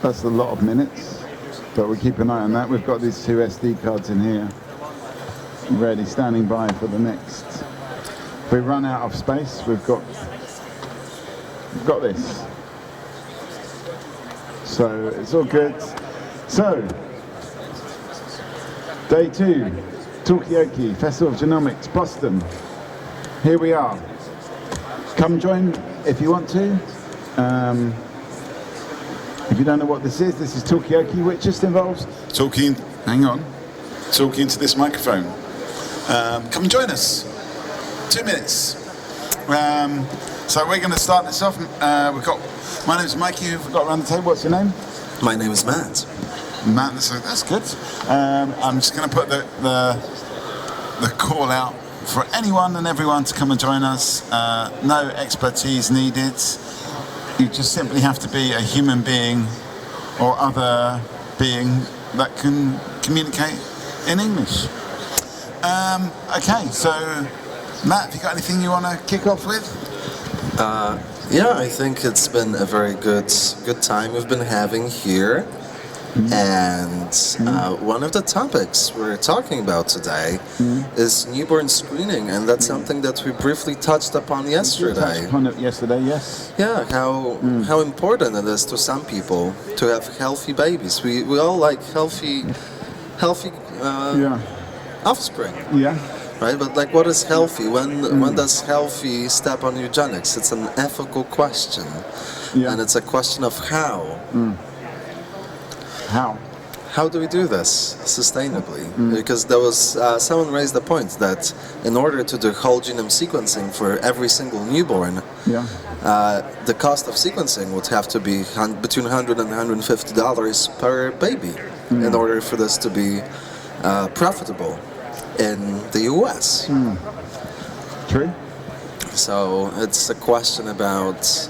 That's a lot of minutes, but we'll keep an eye on that. We've got these 2 SD cards in here, ready, standing by for the next. If we run out of space, we've got this. So it's all good. So, day 2, Talkaoke, Festival of Genomics, Boston. Here we are. Come join if you want to. If you don't know what this is Talkaoke, which just involves talking to this microphone. Come and join us. 2 minutes. So we're going to start this off. My name is Mikey, who we've got around the table. What's your name? My name is Matt. Matt, so that's good. I'm just going to put the call out for anyone and everyone to come and join us. No expertise needed. You just simply have to be a human being or other being that can communicate in English. Okay, so Matt, have you got anything you want to kick off with? Yeah, I think it's been a very good time we've been having here. And one of the topics we're talking about today is newborn screening, and that's something that we briefly touched upon yesterday. Touched upon it yesterday, yes. Yeah, how important it is to some people to have healthy babies. We all like healthy offspring. Yeah. Right, but like, what is healthy? When does healthy step on eugenics? It's an ethical question, and it's a question of how. How do we do this sustainably? Because there was someone raised the point that in order to do whole genome sequencing for every single newborn, the cost of sequencing would have to be between $100 and $150 per baby in order for this to be profitable in the US. True. So it's a question about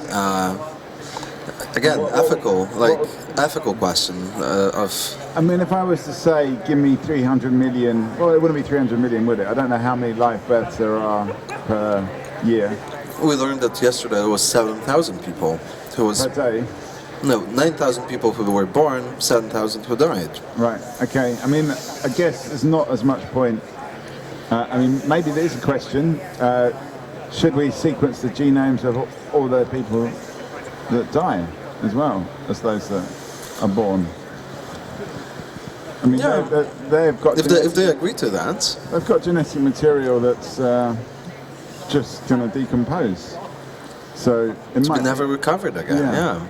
again, ethical question of. I mean, if I was to say, give me 300 million, well, it wouldn't be 300 million, would it? I don't know how many live births there are per year. We learned that yesterday there was 7,000 people who was. Per day? No, 9,000 people who were born, 7,000 who died. Right. Okay. I mean, I guess there's not as much point. I mean, maybe there's a question. Should we sequence the genomes of all the people that die as well as those that are born? I mean, they've got. If they agree to that, they've got genetic material that's just going to decompose. So it might never recovered again. Yeah.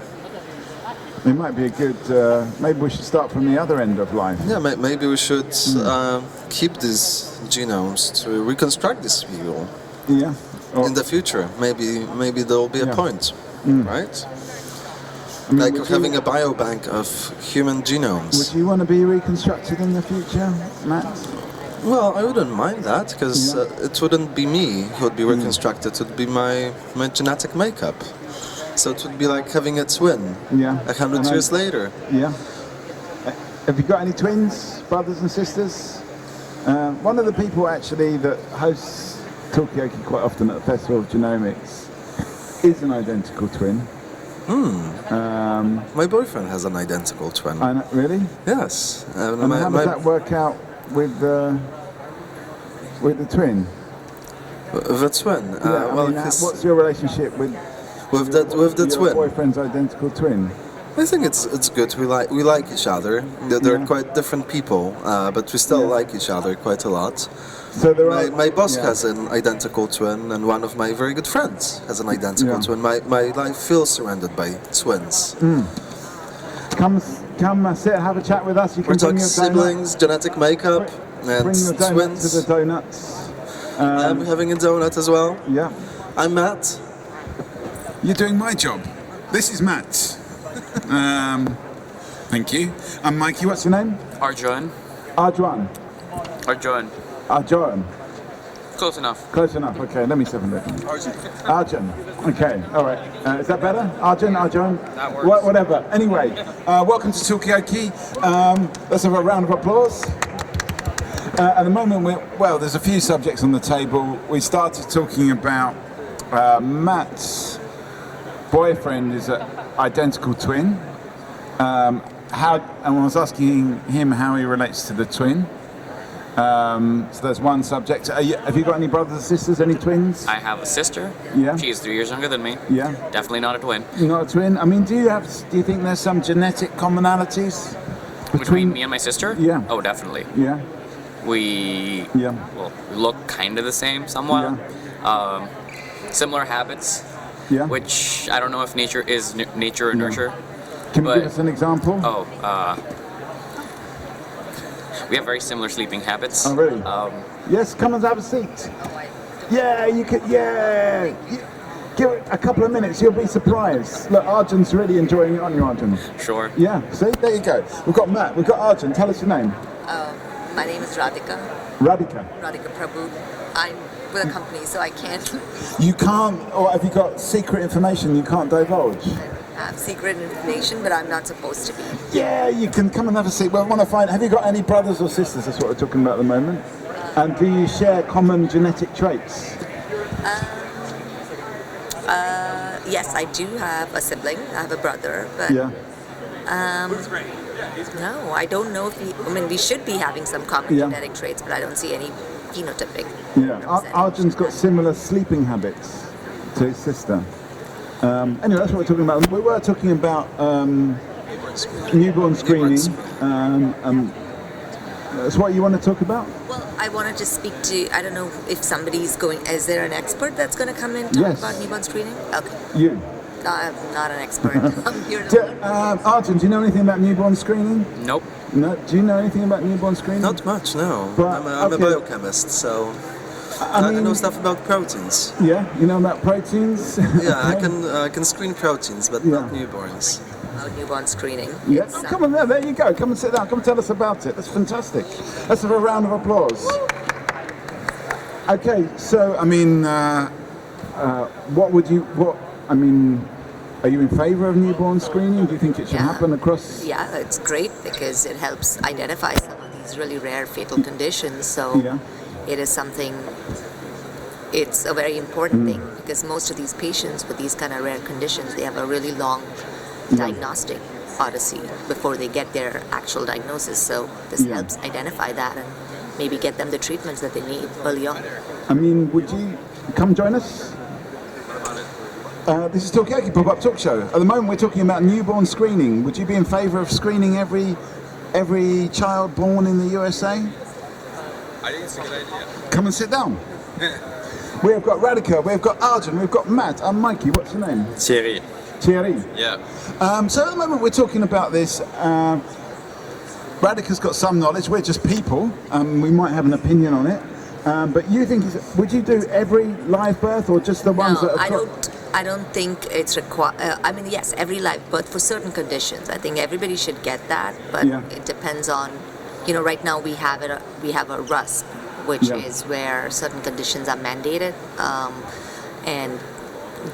It might be a good. Maybe we should start from the other end of life. Yeah, maybe we should keep these genomes to reconstruct these people. Yeah. In the future, maybe there will be a point, right? I mean, like having a biobank of human genomes. Would you want to be reconstructed in the future, Matt? Well, I wouldn't mind that, because it wouldn't be me who would be reconstructed. It would be my genetic makeup. So it would be like having a twin. 100 years later. Yeah. Have you got any twins, brothers and sisters? One of the people actually that hosts Talkaoke quite often at the Festival of Genomics is an identical twin. My boyfriend has an identical twin. Really? Yes. And how does that work out with the twin? The twin. Well, what's your relationship with the twin? Your boyfriend's identical twin. I think it's good. We like each other. They're quite different people, but we still like each other quite a lot. So my boss has an identical twin, and one of my very good friends has an identical twin. My life feels surrounded by twins. Come sit, have a chat with us. You can We're talking siblings, genetic makeup, and bring your twins. To the donuts. I'm having a donut as well. Yeah. I'm Matt. You're doing my job. This is Matt. Thank you. I'm Mikey. What's your name? Arjun. Arjun. Arjun. Arjun. Close enough. Close enough. Okay, let me see if I can. Arjun. Okay, all right. Is that better? Arjun. That works. Whatever. Anyway, welcome to Talkaoke. Let's have a round of applause. At the moment, there's a few subjects on the table. We started talking about Matt's boyfriend is an identical twin. And I was asking him how he relates to the twin. So there's one subject. Have you got any brothers or sisters? Any twins? I have a sister. Yeah. She's 3 years younger than me. Yeah. Definitely not a twin. Not a twin. I mean, do you think there's some genetic commonalities Between me and my sister? Yeah. Oh, definitely. Yeah. We look kind of the same somewhat. Yeah. Similar habits. Yeah. Which I don't know if nature is nature or nurture. Can you give us an example? We have very similar sleeping habits. Oh, really? Yes, come and have a seat. Yeah, you could. Yeah. Give it a couple of minutes, you'll be surprised. Look, Arjun's really enjoying it, aren't you, Arjun? Sure. Yeah. See, there you go. We've got Matt. We've got Arjun. Tell us your name. My name is Radhika. Radhika. Radhika Prabhu. I'm with a company, so I can't You can't, or have you got secret information you can't divulge? have secret information, but I'm not supposed to be. Yeah, you can come and have a seat. Well, I want to find, have you got any brothers or sisters? That's what we're talking about at the moment. And do you share common genetic traits? Yes, I do have a sibling. I have a brother, but Yeah. no, I don't know if we should be having some common Yeah. genetic traits, but I don't see any phenotypic. Yeah. representation. Arjun's got similar sleeping habits to his sister. Anyway, that's what we're talking about. We were talking about newborn screening. That's what you want to talk about? Well, I wanted to speak to, I don't know if somebody's going, is there an expert that's going to come in and talk Yes. about newborn screening? Okay. You. No, I'm not an expert. I'm here to learn. Arjun, do you know anything about newborn screening? Nope. No. Do you know anything about newborn screening? Not much, no. But, I'm a okay. biochemist, so I know stuff about proteins. Yeah, you know about proteins? Yeah, I can screen proteins, but not newborns. About newborn screening. Yeah, It's, come on there you go. Come and sit down. Come and tell us about it. That's fantastic. Let's have a round of applause. Okay, so, are you in favour of newborn screening? Do you think it should Yeah. happen across? Yeah, it's great because it helps identify some of these really rare fatal conditions. So Yeah. it is something, it's a very important thing because most of these patients with these kind of rare conditions, they have a really long diagnostic odyssey before they get their actual diagnosis. So this Yeah. helps identify that and maybe get them the treatments that they need early on. Would you come join us? This is Talkaoke Pop-Up Talk Show. At the moment we're talking about newborn screening. Would you be in favour of screening every child born in the USA? I think it's a good idea. Come and sit down. We've got Radhika, we've got Arjun, we've got Matt, and Mikey. What's your name? Thierry. Thierry. Yeah. So at the moment we're talking about this. Radhika's got some knowledge. We're just people. We might have an opinion on it. But you think, would you do every live birth or just the ones No, that I have I don't think it's required. Yes, every live birth for certain conditions. I think everybody should get that, but Yeah. it depends on, right now we have a RUSP, which Yeah. is where certain conditions are mandated, and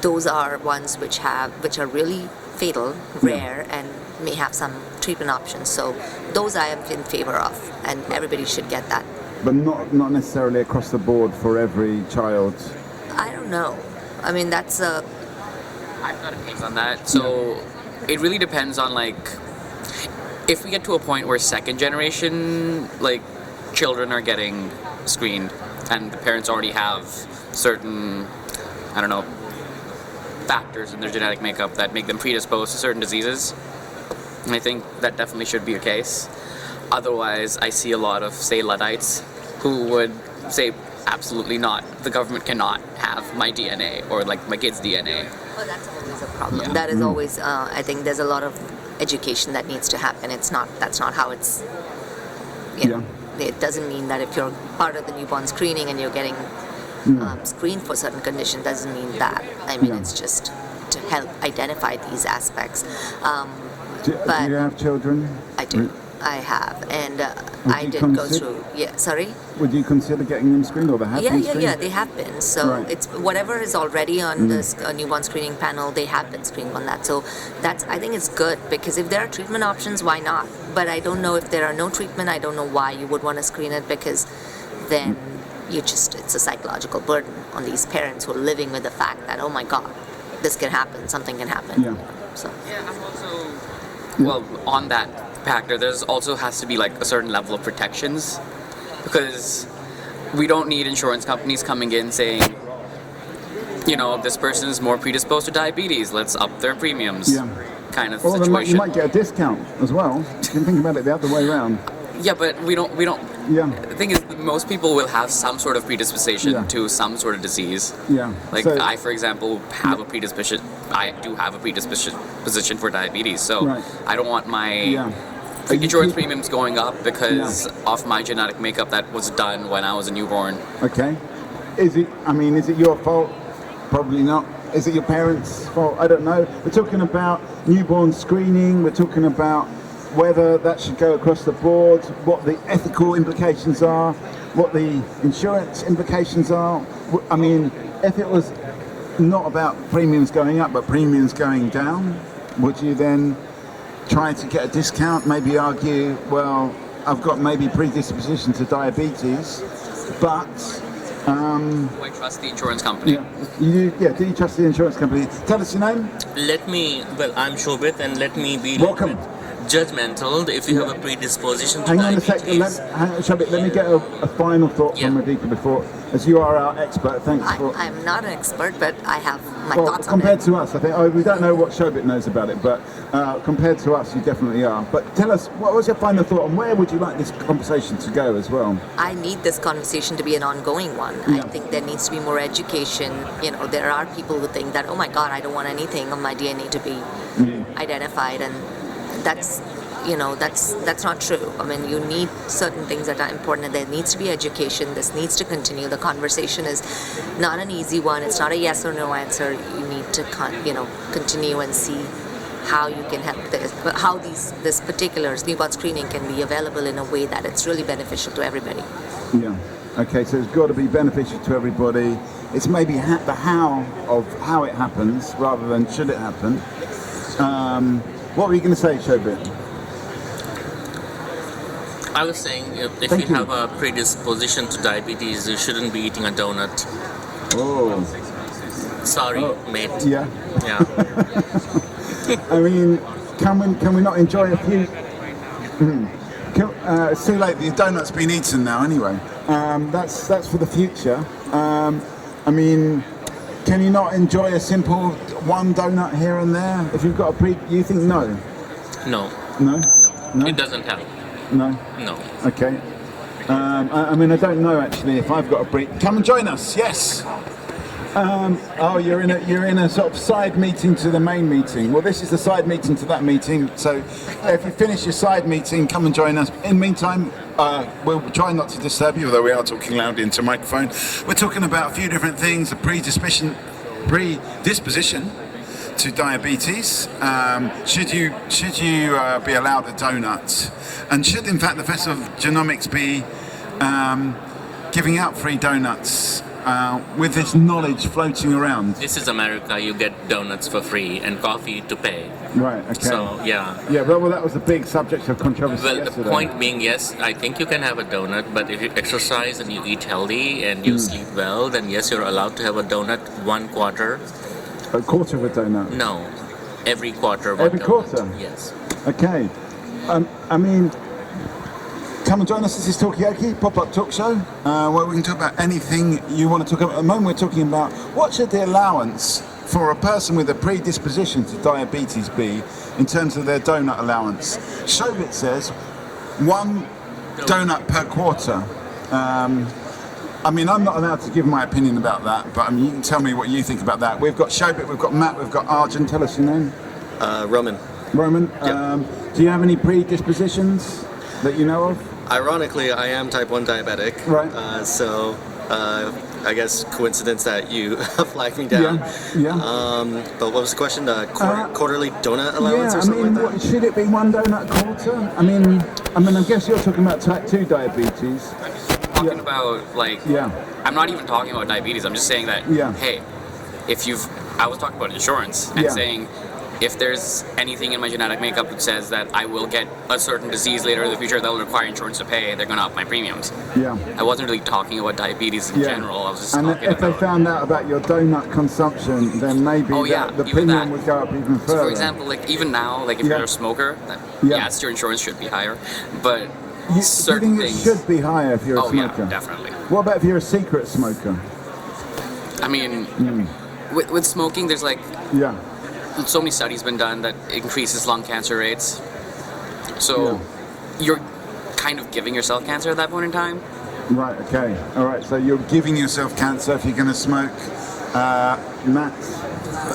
those are ones which are really fatal, rare, and may have some treatment options. So those I am in favor of, and everybody should get that. But not necessarily across the board for every child. I don't know. That's a. I've got opinions on that. So it really depends on if we get to a point where second generation children are getting screened and the parents already have certain factors in their genetic makeup that make them predisposed to certain diseases. And I think that definitely should be a case. Otherwise, I see a lot of, say, Luddites who would say, absolutely not. The government cannot have my DNA or my kid's DNA. Well, that's always a problem. Yeah. That is always. I think there's a lot of education that needs to happen. That's not how it's. It doesn't mean that if you're part of the newborn screening and you're getting screened for certain condition doesn't mean that. It's just to help identify these aspects. Do you have children? I do. I have, and I you did go consider- through. Yeah, sorry. Would you consider getting them screened or they have been screened? Yeah. They have been. So Right. it's whatever is already on this newborn screening panel. They have been screened on that. So I think it's good because if there are treatment options, why not? But I don't know if there are no treatment. I don't know why you would want to screen it because then it's a psychological burden on these parents who are living with the fact that, oh my God, this can happen. Something can happen. Yeah. So Yeah, I'm also Well, on that factor, there's also has to be like a certain level of protections, because we don't need insurance companies coming in saying, this person is more predisposed to diabetes, let's up their premiums. Yeah. Kind of Or situation. you might get a discount as well. You can think about it the other way around. Yeah, but we don't. Yeah. The thing is, most people will have some sort of predisposition to some sort of disease. Yeah. Like So- I, for example, have a predisposition. I do have a predisposition for diabetes, so Right. I don't want my Are you insurance keep- premiums going up because of my genetic makeup that was done when I was a newborn. Okay. Is it your fault? Probably not. Is it your parents' fault? I don't know. We're talking about newborn screening. We're talking about whether that should go across the board, what the ethical implications are, what the insurance implications are. I mean, if it was not about premiums going up, but premiums going down, would you then try to get a discount? Maybe argue, well, I've got maybe predisposition to diabetes, but Do I trust the insurance company? do you trust the insurance company? Tell us your name. I'm Shobit, and let me be Welcome. judgmental if you have a predisposition to Hang on a diabetes. second, let me get a final thought from Radhika before, as you are our expert. Thanks for. I'm not an expert, but I have my Well, thoughts on compared it. to us, I think we don't know what Shobit knows about it, but compared to us, you definitely are. But tell us, what was your final thought, and where would you like this conversation to go as well? I need this conversation to be an ongoing one. I think there needs to be more education. There are people who think that, oh my God, I don't want anything on my DNA to be identified, and that's not true. I mean, you need certain things that are important, and there needs to be education. This needs to continue. The conversation is not an easy one. It's not a yes or no answer. You need to continue and see how you can help how this particular newborn screening can be available in a way that it's really beneficial to everybody. Yeah. Okay, so it's got to be beneficial to everybody. It's maybe the how it happens rather than should it happen. What were you going to say, Shobit? I was saying, if Thank you you. have a predisposition to diabetes, you shouldn't be eating a donut. Oh, Sorry, mate. yeah. Yeah. I mean, can we not enjoy a few? It's too late. The donut's been eaten now, anyway. That's for the future. I mean, can you not enjoy a simple one donut here and there? If you've got you think no? No. No? No? It doesn't help. No? No. Okay. I mean, I don't know actually if I've got a brief. Come and join us. Yes. You're in a sort of side meeting to the main meeting. Well, this is the side meeting to that meeting. So, if you finish your side meeting, come and join us. In the meantime, we'll try not to disturb you, although we are talking loudly into a microphone. We're talking about a few different things: a predisposition to diabetes. Should you be allowed a donut? And should, in fact, the Festival of Genomics be giving out free donuts with this knowledge floating around? This is America. You get donuts for free and coffee to pay. Right. Okay. So, yeah. Yeah. Well, that was the big subject of controversy Well, yesterday. the point being, yes, I think you can have a donut, but if you exercise and you eat healthy and you sleep well, then yes, you're allowed to have a donut 1 quarter. A quarter of a donut. No, every quarter. One Every donut. quarter? Yes. Okay. I mean, come and join us. This is Talkaoke, pop-up talk show, where we can talk about anything you want to talk about. At the moment, we're talking about what should the allowance for a person with a predisposition to diabetes be in terms of their donut allowance. Shobit says 1 donut per quarter. I mean, I'm not allowed to give my opinion about that, but I mean, you can tell me what you think about that. We've got Shobit, we've got Matt, we've got Arjun. Tell us your name. Roman. Roman, Yeah. do you have any predispositions that you know of? Ironically, I am type 1 diabetic. Right. I guess coincidence that you flagged me down. Yeah. But what was the question? Quarterly donut allowance Yeah, or something like that? should it be 1 donut a quarter? I mean, I guess you're talking about type 2 diabetes. Talking about Yeah. I'm not even talking about diabetes. I'm just saying that Yeah. hey, I was talking about insurance and Yeah. saying if there's anything in my genetic makeup that says that I will get a certain disease later in the future that will require insurance to pay, they're going to up my premiums. Yeah. I wasn't really talking about diabetes in general. I was just and talking if they about... found out about your donut consumption, then maybe the even premium that. would go up even further. So for example, like even now, like if you're a smoker, yes, your insurance should be higher, but do you certain think things... it should be higher if you're a smoker? Yeah, definitely. What about if you're a secret smoker? I mean, with smoking, there's like so many studies been done that increases lung cancer rates. So you're kind of giving yourself cancer at that point in time. Right. Okay. All right. So you're giving yourself cancer if you're going to smoke. Matt.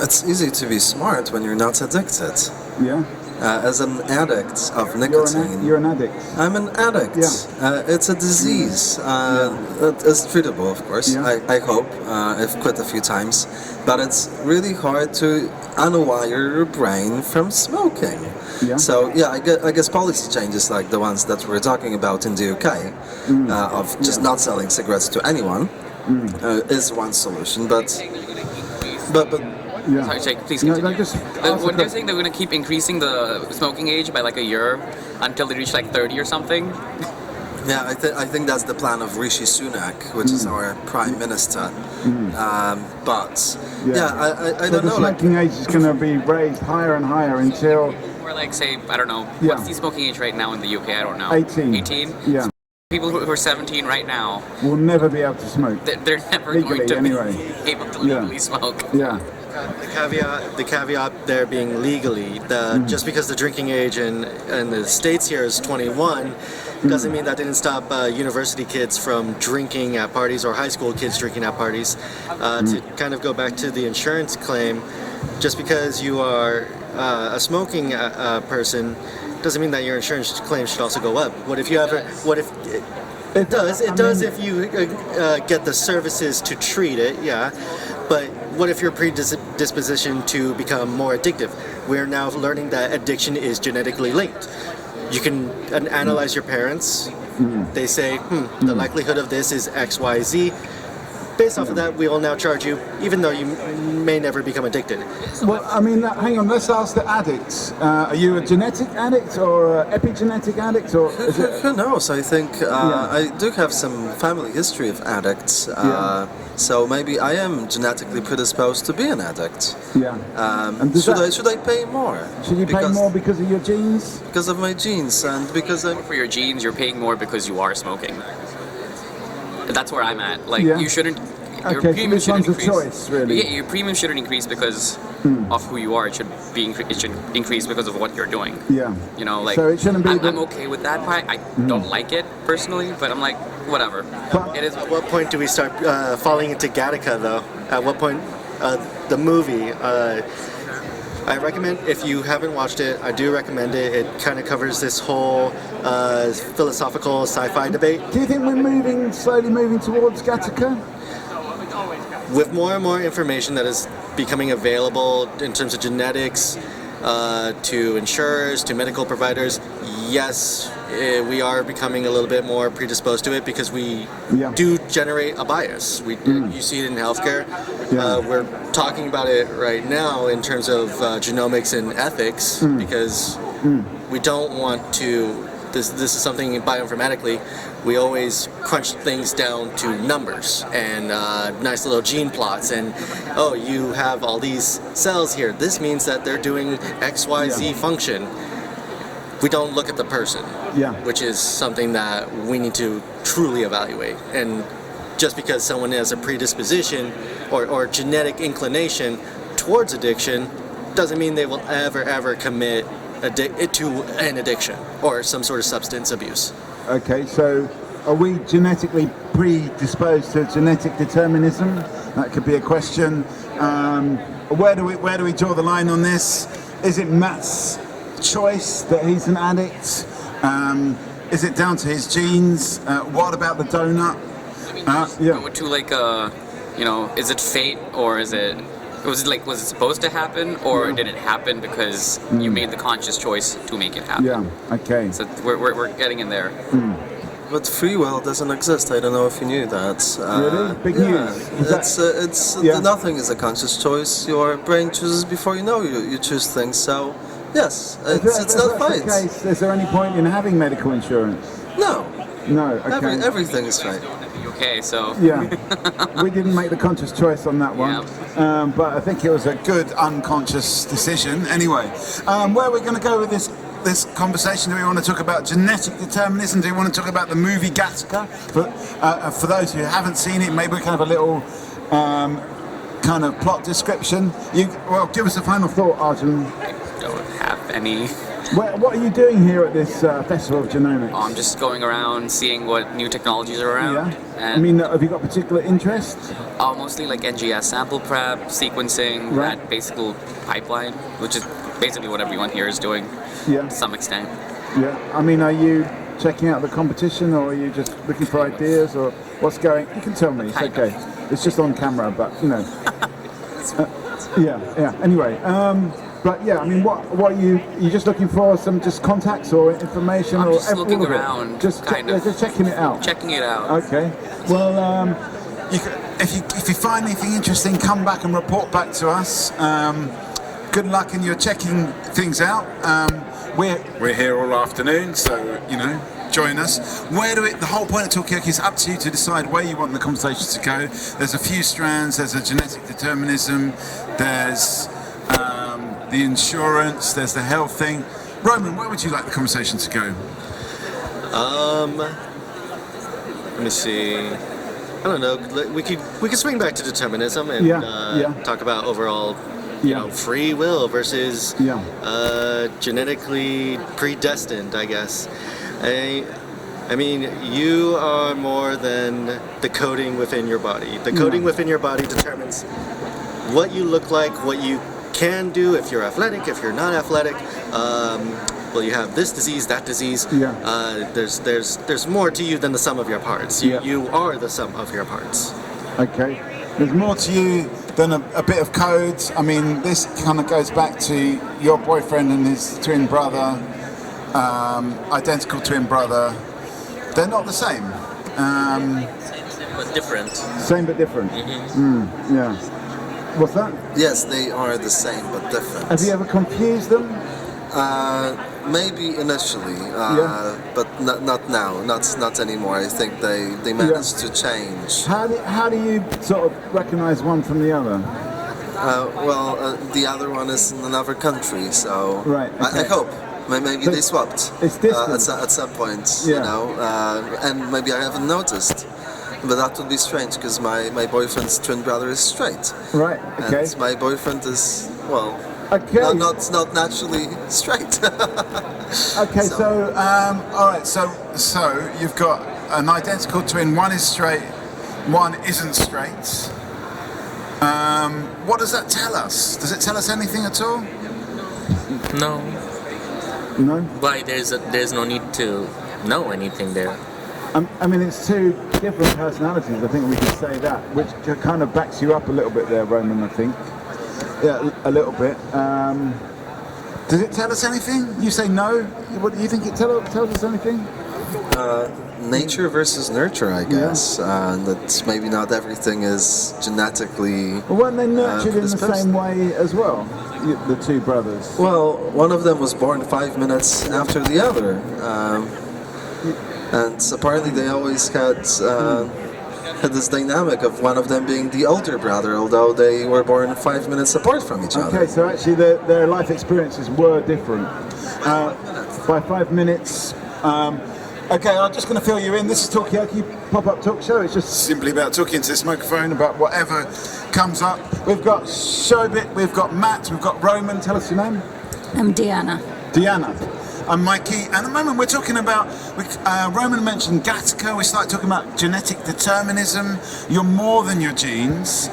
It's easy to be smart when you're not addicted. Yeah. As an addict of nicotine. You're an addict. I'm an addict. Yeah. It's a disease. It is treatable, of course. Yeah. I hope. I've quit a few times. But it's really hard to unwire your brain from smoking. Yeah. So, I guess policy changes like the ones that we're talking about in the UK, of just not selling cigarettes to anyone, is one solution. But yeah. Sorry, Jake, please continue. No, when they're saying they're going to keep increasing the smoking age by like a year until they reach like 30 or something. Yeah, I think that's the plan of Rishi Sunak, which is our prime minister. But I don't the know. smoking age is going to be raised higher and higher until... Or like say, I don't know, what's the smoking age right now in the UK? I don't know. 18. 18? Yeah. People who are 17 right now will never be able to smoke. They're never legally, going to anyway. be able to legally smoke. Yeah. The caveat there being legally, just because the drinking age in the States here is 21, doesn't mean that didn't stop university kids from drinking at parties or high school kids drinking at parties. To kind of go back to the insurance claim, just because you are a smoking person doesn't mean that your insurance claim should also go up. What if it does if you get the services to treat it, but what if you're predisposition to become more addictive? We're now learning that addiction is genetically linked. You can analyze your parents. They say, the likelihood of this is X, Y, Z. Based off of that, we will now charge you, even though you may never become addicted. Well, I mean, hang on, let's ask the addicts. Are you a genetic addict or an epigenetic addict? Or is it... Who knows? I think I do have some family history of addicts. So maybe I am genetically predisposed to be an addict. Yeah. Should I pay more? Should you pay more because of your genes? Because of my genes and because I'm... For your genes, you're paying more because you are smoking. That's where I'm at. Like, you shouldn't... Your premium shouldn't increase. A choice, really. Yeah, your premium shouldn't increase because of who you are. It should increase because of what you're doing. Yeah. You know, like, so it shouldn't be I'm okay with that part. I don't like it personally, but I'm like, whatever. It is. At what point do we start falling into Gattaca, though? At what point, the movie, I recommend, if you haven't watched it, I do recommend it. It kind of covers this whole philosophical sci-fi debate. Do you think we're slowly moving towards Gattaca? With more and more information that is becoming available in terms of genetics to insurers, to medical providers, yes, we are becoming a little bit more predisposed to it because we do generate a bias. You see it in healthcare. We're talking about it right now in terms of genomics and ethics because we don't want to. This is something bioinformatically. We always crunch things down to numbers and nice little gene plots and you have all these cells here. This means that they're doing XYZ function. We don't look at the person, which is something that we need to truly evaluate. And just because someone has a predisposition or genetic inclination towards addiction doesn't mean they will ever commit to an addiction or some sort of substance abuse. Okay, so are we genetically predisposed to genetic determinism? That could be a question. Where do we draw the line on this? Is it Matt's choice that he's an addict? Is it down to his genes? What about the donut? Go to like is it fate or is it? Was it supposed to happen, or did it happen because you made the conscious choice to make it happen? Yeah. Okay. So we're getting in there. but free will doesn't exist. I don't know if you knew that. Really? Big news. Nothing is a conscious choice. Your brain chooses before you know you choose things. So, yes, it's not fine. Case, is there any point in having medical insurance? No. No. Okay. Everything is fine. Okay, so Yeah, we didn't make the conscious choice on that one, but I think it was a good unconscious decision. Anyway, where we're going to go with this conversation? Do we want to talk about genetic determinism? Do we want to talk about the movie Gattaca? For those who haven't seen it, maybe we can have a little kind of plot description. Give us a final thought, Arjun. I don't have any. What are you doing here at this Festival of Genomics? I'm just going around seeing what new technologies are around. Yeah. And I mean, have you got particular interest? mostly like NGS sample prep, sequencing, Right. that basic pipeline, which is basically what everyone here is doing Yeah. to some extent. Yeah. I mean, are you checking out the competition, or are you just looking for ideas, or what's going? You can tell me. It's Kind okay. It's just on camera, but you know. Yeah. Anyway, but yeah, I mean, what are you just looking for? Some just contacts or information, I'm or just looking all of it? around, Just kind of. just checking it out. Checking it out. Okay. Well, if you find anything interesting, come back and report back to us. Good luck in your checking things out. We're here all afternoon, so join us. The whole point of Talkaoke is up to you to decide where you want the conversation to go. There's a few strands. There's a genetic determinism. There's the insurance. There's the health thing. Roman, where would you like the conversation to go? Let me see. I don't know. We could swing back to determinism and talk about overall, free will versus genetically predestined. I guess. I mean, you are more than the coding within your body. The coding within your body determines what you look like, what you can do, if you're athletic, if you're not athletic. Well, you have this disease, that disease. There's more to you than the sum of your parts. You are the sum of your parts. Okay. There's more to you than a bit of code. I mean, this kind of goes back to your boyfriend and his twin brother, identical twin brother. They're not the same. But different. Same but different. Yeah. What's that? Yes, they are the same but different. Have you ever confused them? Maybe initially, but not now, not anymore. I think they managed to change. How do you sort of recognize one from the other? The other one is in another country, so Right, okay. I hope. Maybe So they swapped it's distant. at some point, Yeah. and maybe I haven't noticed. But that would be strange because my boyfriend's twin brother is straight. Right. Okay. And my boyfriend is, well, Okay. not naturally straight. Okay. So, all right. So you've got an identical twin. One is straight. One isn't straight. What does that tell us? Does it tell us anything at all? No. No. Why? There's no need to know anything there. I mean, it's two different personalities. I think we can say that, which kind of backs you up a little bit there, Roman. I think. Yeah, a little bit. Does it tell us anything? You say no. What do you think it tells us anything? Nature versus nurture, I guess. That maybe not everything is genetically. Well, weren't they nurtured in the predisposed. same way as well? The two brothers. Well, one of them was born 5 minutes after the other, and apparently they always had this dynamic of one of them being the older brother, although they were born 5 minutes apart from each other. Okay, so actually their life experiences were different. By 5 minutes. Okay, I'm just going to fill you in. This is Talkaoke pop-up talk show. It's just simply about talking to this microphone about whatever comes up. We've got Shobit, we've got Matt, we've got Roman. Tell us your name. I'm Deanna. Deanna. I'm Mikey. And at the moment we're talking about, Roman mentioned Gattaca. We started talking about genetic determinism. You're more than your genes.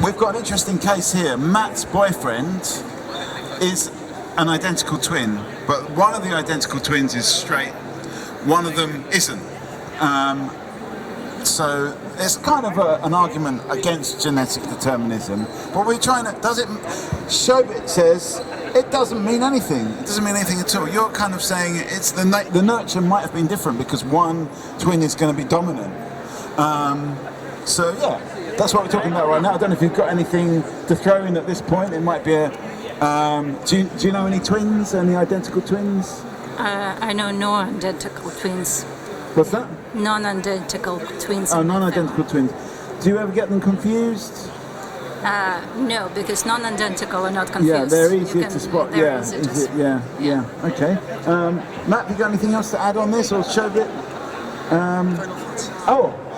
We've got an interesting case here. Matt's boyfriend is an identical twin, but one of the identical twins is straight, one of them isn't. So there's kind of an argument against genetic determinism, but we're trying to, Shobit says it doesn't mean anything. It doesn't mean anything at all. You're kind of saying it's the nurture might have been different because one twin is going to be dominant. So yeah, that's what we're talking about right now. I don't know if you've got anything to throw in at this point. It might be a. Do you know any twins? Any identical twins? I know non-identical twins. What's that? Non-identical twins. Oh, non-identical twins. Do you ever get them confused? No, because non-identical are not confused. Yeah, they're easier to spot. They're Yeah, easy to yeah. Okay. Matt, you got anything else to add on this or show it?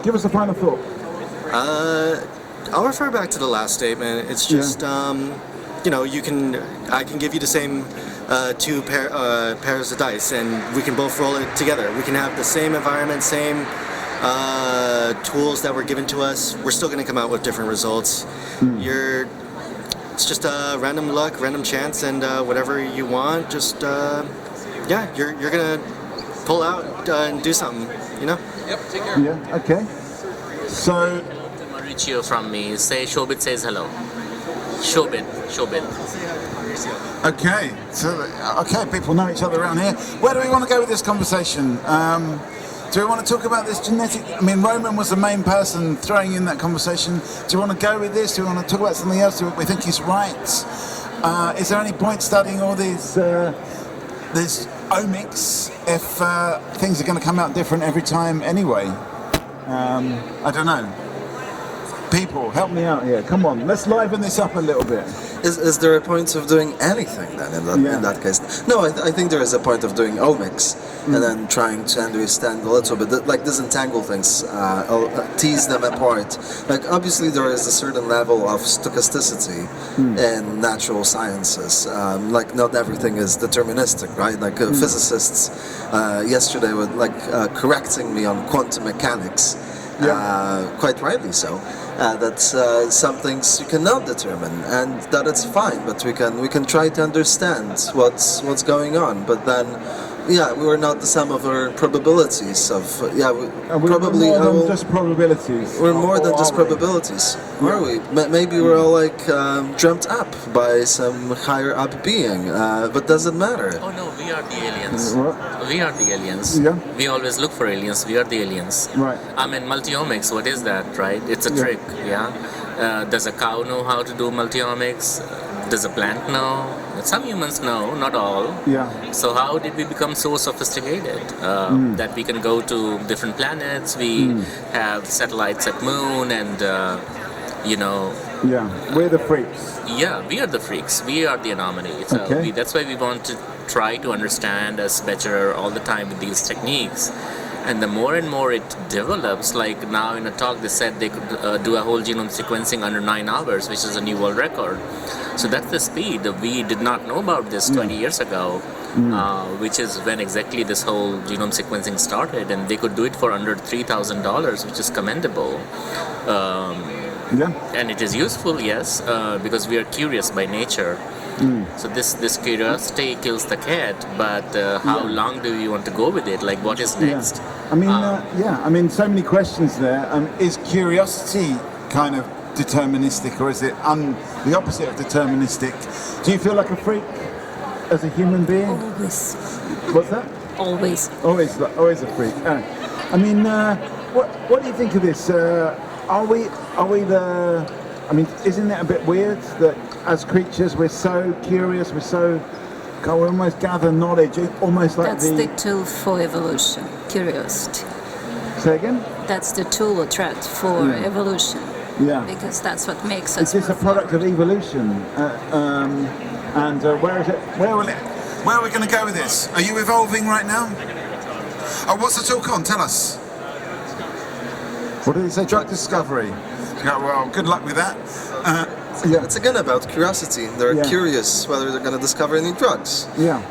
Give us a final thought. I'll refer back to the last statement. It's just, I can give you the same two pairs of dice, and we can both roll it together. We can have the same environment, same tools that were given to us. We're still going to come out with different results. It's just a random luck, random chance, and whatever you want, just you're gonna pull out and do something. Yep. Take care. Yeah. Okay. So. Mauricio from me. Say Shobit says hello. Shobit. Okay. So people know each other around here. Where do we want to go with this conversation? Do we want to talk about this genetic? I mean, Roman was the main person throwing in that conversation. Do you want to go with this? Do we want to talk about something else? Do we think he's right? Is there any point studying all these omics if things are going to come out different every time anyway? I don't know. People, help me out here. Come on, let's liven this up a little bit. Is there a point of doing anything then in that case? No, I think there is a point of doing omics and then trying to understand a little bit, like disentangle things, tease them apart. Like obviously there is a certain level of stochasticity in natural sciences. Like not everything is deterministic, right? Like physicists yesterday were correcting me on quantum mechanics, quite rightly so. That some things you cannot determine, and that it's fine. But we can try to understand what's going on. But then, we are not the sum of our probabilities. We're more than just probabilities. We're more than just probabilities. Are we? Maybe we're all dreamt up by some higher up being. But does it matter? Oh no, we are the aliens. What? We are the aliens. Yeah. We always look for aliens. We are the aliens. Right. I mean, multiomics. What is that? Right? It's a trick. Yeah. Does a cow know how to do multiomics? Does a plant know? Some humans know, not all. Yeah. So how did we become so sophisticated that we can go to different planets? We have satellites at moon, and Yeah, we're the freaks. Yeah, we are the freaks. We are the anomaly. So that's why we want to try to understand us better all the time with these techniques. And the more and more it develops, like now in a talk they said they could do a whole genome sequencing under 9 hours, which is a new world record. So that's the speed. We did not know about this 20 years ago, which is when exactly this whole genome sequencing started, and they could do it for under $3,000, which is commendable. And it is useful, yes, because we are curious by nature. So this curiosity kills the cat, but how long do you want to go with it? Like, what is next? I mean, so many questions there. Is curiosity kind of deterministic, or is it the opposite of deterministic? Do you feel like a freak as a human being? Always. What's that? Always. Always a freak. I mean, what do you think of this? Are we the? I mean, isn't it a bit weird that as creatures we're so curious, we almost gather knowledge, almost like That's the tool for evolution, curiosity. Say again? That's the tool or threat for evolution. Yeah. Because that's what makes us. Is this a product of evolution? And where is it? Where are we going to go with this? Are you evolving right now? Oh, what's the talk on? Tell us. What did it say? Drug discovery. Well, good luck with that. It's again about curiosity. They're curious whether they're going to discover any drugs. Yeah.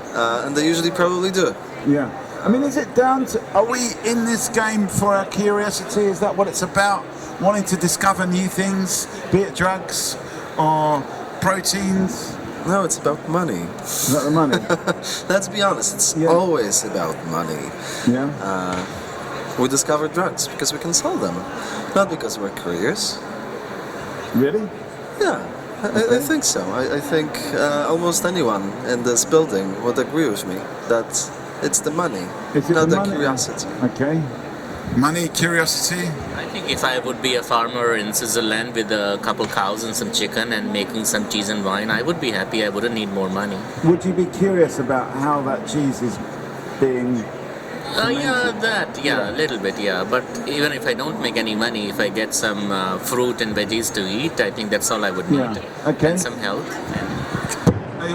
And they usually probably do. Yeah. I mean, is it down to, are we in this game for our curiosity? Is that what it's about? Wanting to discover new things, be it drugs or proteins? No, it's about money. Is that the money? Let's be honest, it's always about money. Yeah. We discover drugs because we can sell them, not because we're curious. Really? Yeah. I think so. I think almost anyone in this building would agree with me that it's the money, Is it not the money? curiosity. Okay. Money, curiosity. I think if I would be a farmer in Switzerland with a couple cows and some chicken and making some cheese and wine, I would be happy. I wouldn't need more money. Would you be curious about how that cheese is being? A little bit, yeah. But even if I don't make any money, if I get some fruit and veggies to eat, I think that's all I would need. Yeah. Okay. And some health.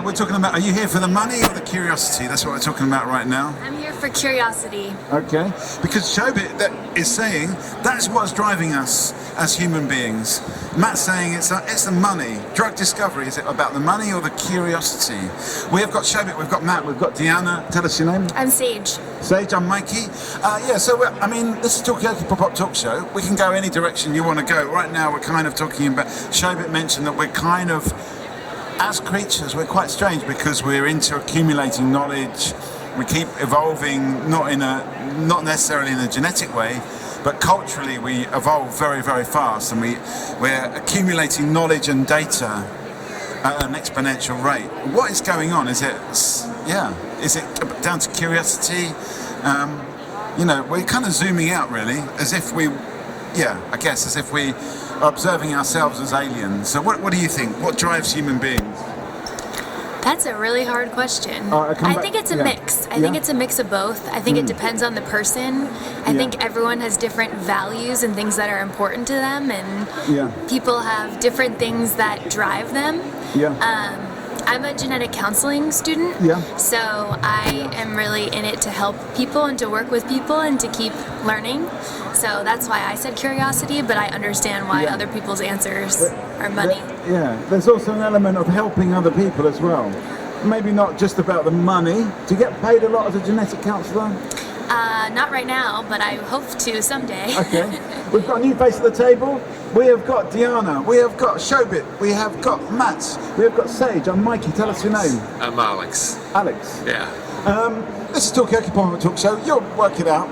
We're talking about. Are you here for the money or the curiosity? That's what we're talking about right now. I'm here for curiosity. Okay. Because Shobit that is saying that's what's driving us as human beings. Matt's saying it's the money. Drug discovery, is it about the money or the curiosity? We have got Shobit, we've got Matt, we've got Diana. Tell us your name. I'm Sage. Sage, I'm Mikey. This is Talkaoke Pop-Up Talk Show. We can go any direction you want to go. Right now we're kind of talking about, Shobit mentioned that we're kind of, as creatures, we're quite strange because we're into accumulating knowledge. We keep evolving, not necessarily in a genetic way, but culturally we evolve very, very fast, and we're accumulating knowledge and data at an exponential rate. What is going on? Is it down to curiosity? We're kind of zooming out really, as if we are observing ourselves as aliens. So what do you think? What drives human beings? That's a really hard question. I think it's a mix. I think it's a mix of both. I think it depends on the person. I think everyone has different values and things that are important to them, and people have different things that drive them. I'm a genetic counseling student, so I am really in it to help people and to work with people and to keep learning. So that's why I said curiosity, but I understand why other people's answers are money. There's also an element of helping other people as well. Maybe not just about the money. Do you get paid a lot as a genetic counsellor? Not right now, but I hope to someday. Okay. We've got a new face at the table. We have got Diana. We have got Shobit. We have got Matt. We have got Sage. I'm Mikey. Tell us your name. I'm Alex. Alex. Yeah. This is Talkaoke Pop-Up Talk Show. You'll work it out.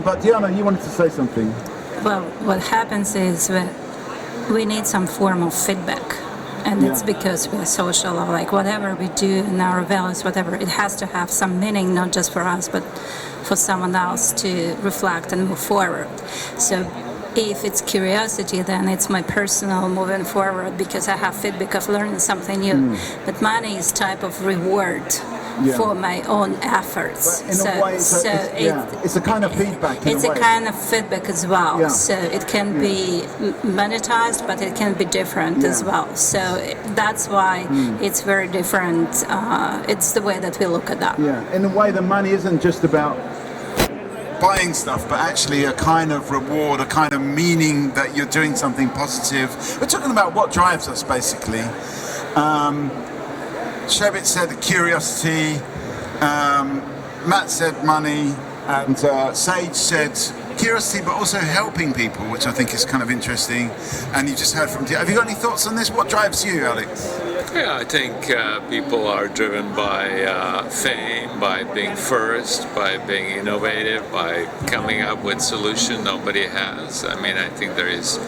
But Diana, you wanted to say something. Well, what happens is that we need some form of feedback. And it's because we're social, or like whatever we do in our values, whatever, it has to have some meaning, not just for us, but for someone else to reflect and move forward. So if it's curiosity, then it's my personal moving forward because I have feedback of learning something new. But money is type of reward for my own efforts. But in a way, it's a kind of feedback. It's a kind of feedback as well. So it can be monetized, but it can be different as well. So that's why it's very different. It's the way that we look at that. Yeah, in a way, the money isn't just about buying stuff, but actually a kind of reward, a kind of meaning that you're doing something positive. We're talking about what drives us, basically. Shobit said curiosity, Matt said money, and Sage said curiosity, but also helping people, which I think is kind of interesting. And you just heard from. Have you got any thoughts on this? What drives you, Alex? Yeah, I think people are driven by fame, by being first, by being innovative, by coming up with solutions nobody has. I mean, I think there is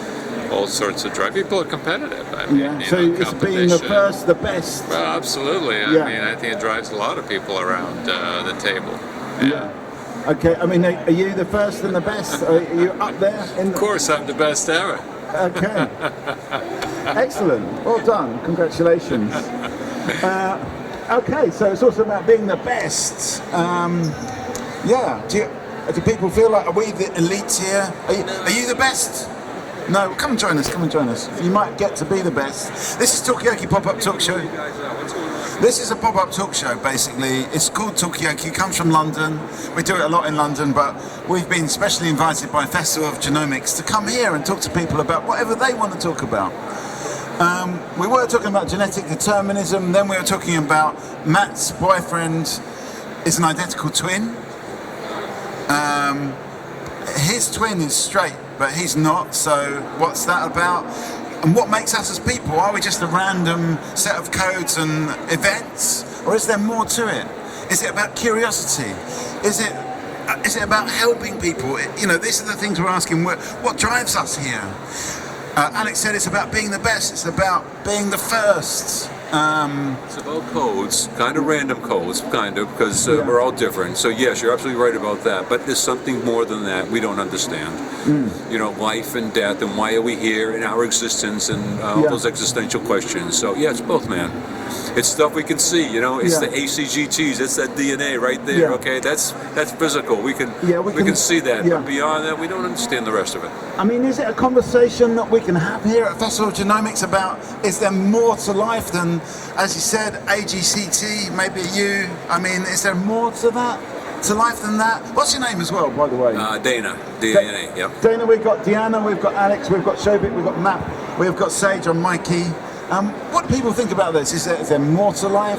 all sorts of drive. People are competitive. I mean, so it's being the first, the best. Well, absolutely. I mean, I think it drives a lot of people around the table. Okay, I mean, are you the first and the best? Are you up there? Of course, I'm the best ever. Okay. Excellent. Well done. Congratulations. Okay, so it's also about being the best. Do people feel like, are we the elite here? Are you the best? No, come and join us, come and join us. You might get to be the best. This is Talkaoke Pop-Up Talk Show. This is a pop-up talk show, basically. It's called Talkaoke. It comes from London. We do it a lot in London, but we've been specially invited by Festival of Genomics to come here and talk to people about whatever they want to talk about. We were talking about genetic determinism, then we were talking about Matt's boyfriend is an identical twin. His twin is straight, but he's not, so what's that about? And what makes us as people? Are we just a random set of codes and events? Or is there more to it? Is it about curiosity? Is it about helping people? You know, these are the things we're asking. What drives us here? Alex said it's about being the best. It's about being the first. It's about codes, kind of random codes, because we're all different. So yes, you're absolutely right about that. But there's something more than that we don't understand. You know, life and death, and why are we here, and our existence, and all those existential questions. So yeah, it's both, man. It's stuff we can see. You know, it's the ACGTs. It's that DNA right there. Okay, that's physical. We can see that. But beyond that, we don't understand the rest of it. I mean, is it a conversation that we can have here at Festival of Genomics about, is there more to life than, as you said, AGCT, maybe you? I mean, is there more to that, to life than that? What's your name as well, by the way? Dana, DNA, yep. Dana, we've got Deanna, we've got Alex, we've got Shobit, we've got Matt, we've got Sage on Mikey. What do people think about this? Is there more to life?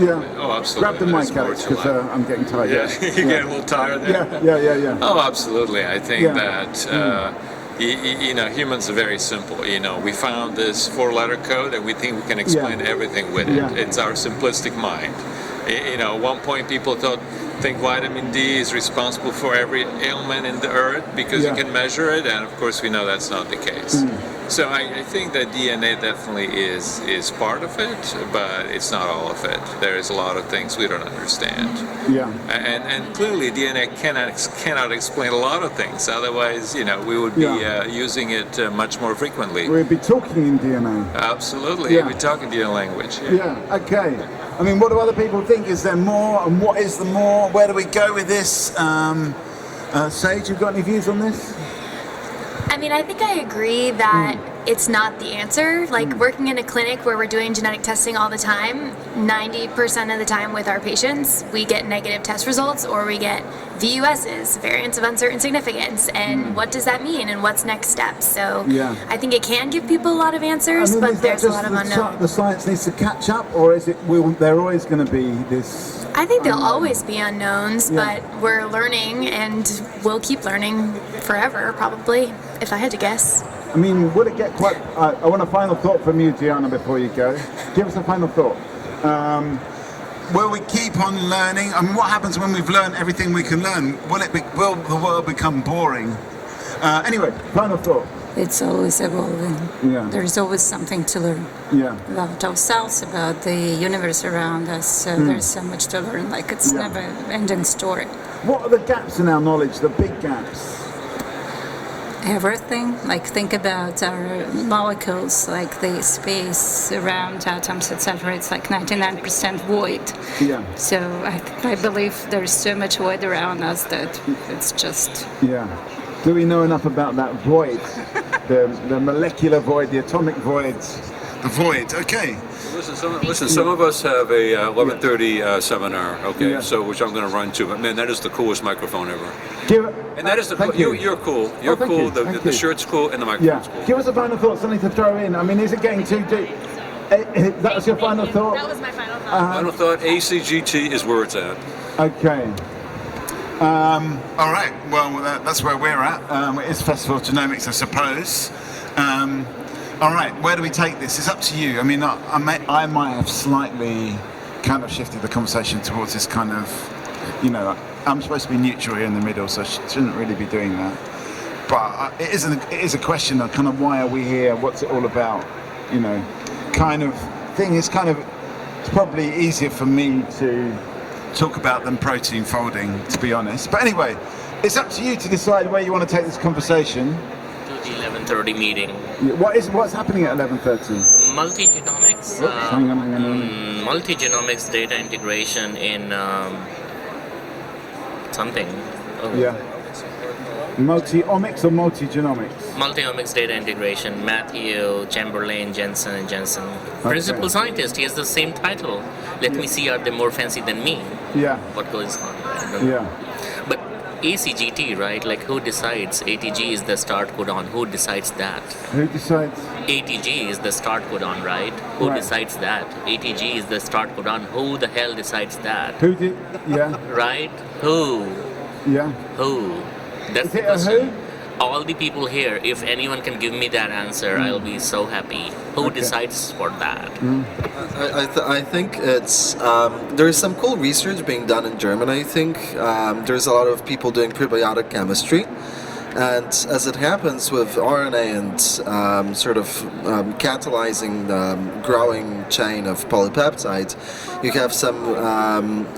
Yeah. Oh, absolutely. Grab the mic, Alex, because I'm getting tired. Yeah, you're getting a little tired there. Yeah. Oh, absolutely. I think that you know, humans are very simple. You know, we found this 4-letter code, and we think we can explain everything with it. It's our simplistic mind. You know, at one point people think vitamin D is responsible for every ailment in the earth because you can measure it, and of course we know that's not the case. So I think that DNA definitely is part of it, but it's not all of it. There is a lot of things we don't understand. Yeah. And clearly DNA cannot explain a lot of things. Otherwise, you know, we would be using it much more frequently. We'd be talking in DNA. Absolutely. We'd be talking DNA language. Yeah. Okay. I mean, what do other people think? Is there more? And what is the more? Where do we go with this? Sage, you got any views on this? I mean, I think I agree that it's not the answer. Like working in a clinic where we're doing genetic testing all the time, 90% of the time with our patients, we get negative test results or we get VUSs, variants of uncertain significance. And what does that mean and what's next steps? So I think it can give people a lot of answers, but there's a lot of unknown. The science needs to catch up, or is it there always going to be this? I think there'll always be unknowns, but we're learning and we'll keep learning forever, probably, if I had to guess. I mean, would it get quite... I want a final thought from you, Gianna, before you go. Give us a final thought. Will we keep on learning? I mean, what happens when we've learned everything we can learn? Will the world become boring? Anyway, final thought. It's always evolving. Yeah. There's always something to learn. Yeah. About ourselves, about the universe around us. So there's so much to learn. Like, it's never ending story. What are the gaps in our knowledge, the big gaps? Everything. Like, think about our molecules, like the space around atoms, etc. It's like 99% void. Yeah. So I believe there's so much void around us that it's just... Yeah. Do we know enough about that void? the molecular void, the atomic voids? The void, okay. Listen, some of us have a 11:30 seminar, okay, so which I'm going to run to. But man, that is the coolest microphone ever. And that is the you're cool. You're cool. The shirt's cool, and the microphone's cool. Give us a final thought, something to throw in. I mean, is it getting too deep? That was your final thought? That was my final thought. Final thought, ACGT is where it's at. Okay. All right. Well, that's where we're at. It is Festival of Genomics, I suppose. All right. Where do we take this? It's up to you. I mean, I might have slightly kind of shifted the conversation towards this kind of, you know, I'm supposed to be neutral here in the middle, so I shouldn't really be doing that. But it is a question of kind of why are we here? What's it all about? You know, kind of thing. It's probably easier for me to talk about than protein folding, to be honest. But anyway, it's up to you to decide where you want to take this conversation. To the 11:30 meeting. What's happening at 11:30? Multi-genomics. Hang on. Multi-genomics data integration in something. Yeah. Multi-omics or multi-genomics? Multi-omics data integration. Matthew Chamberlain, Jensen and Jensen. Principal scientist. He has the same title. Let me see, are they more fancy than me? Yeah. What goes on? Yeah. But ACGT, right? Like, who decides? ATG is the start codon. Who decides that? Who decides? ATG is the start codon, right? Who decides that? ATG is the start codon. Who the hell decides that? Who did? Yeah. Right? Who? Yeah. Who? That's Is the it a question. who? All the people here, if anyone can give me that answer, I'll be so happy. Who decides for that? I think it's there is some cool research being done in Germany. I think there's a lot of people doing prebiotic chemistry, And as it happens with RNA and catalyzing the growing chain of polypeptide, you have some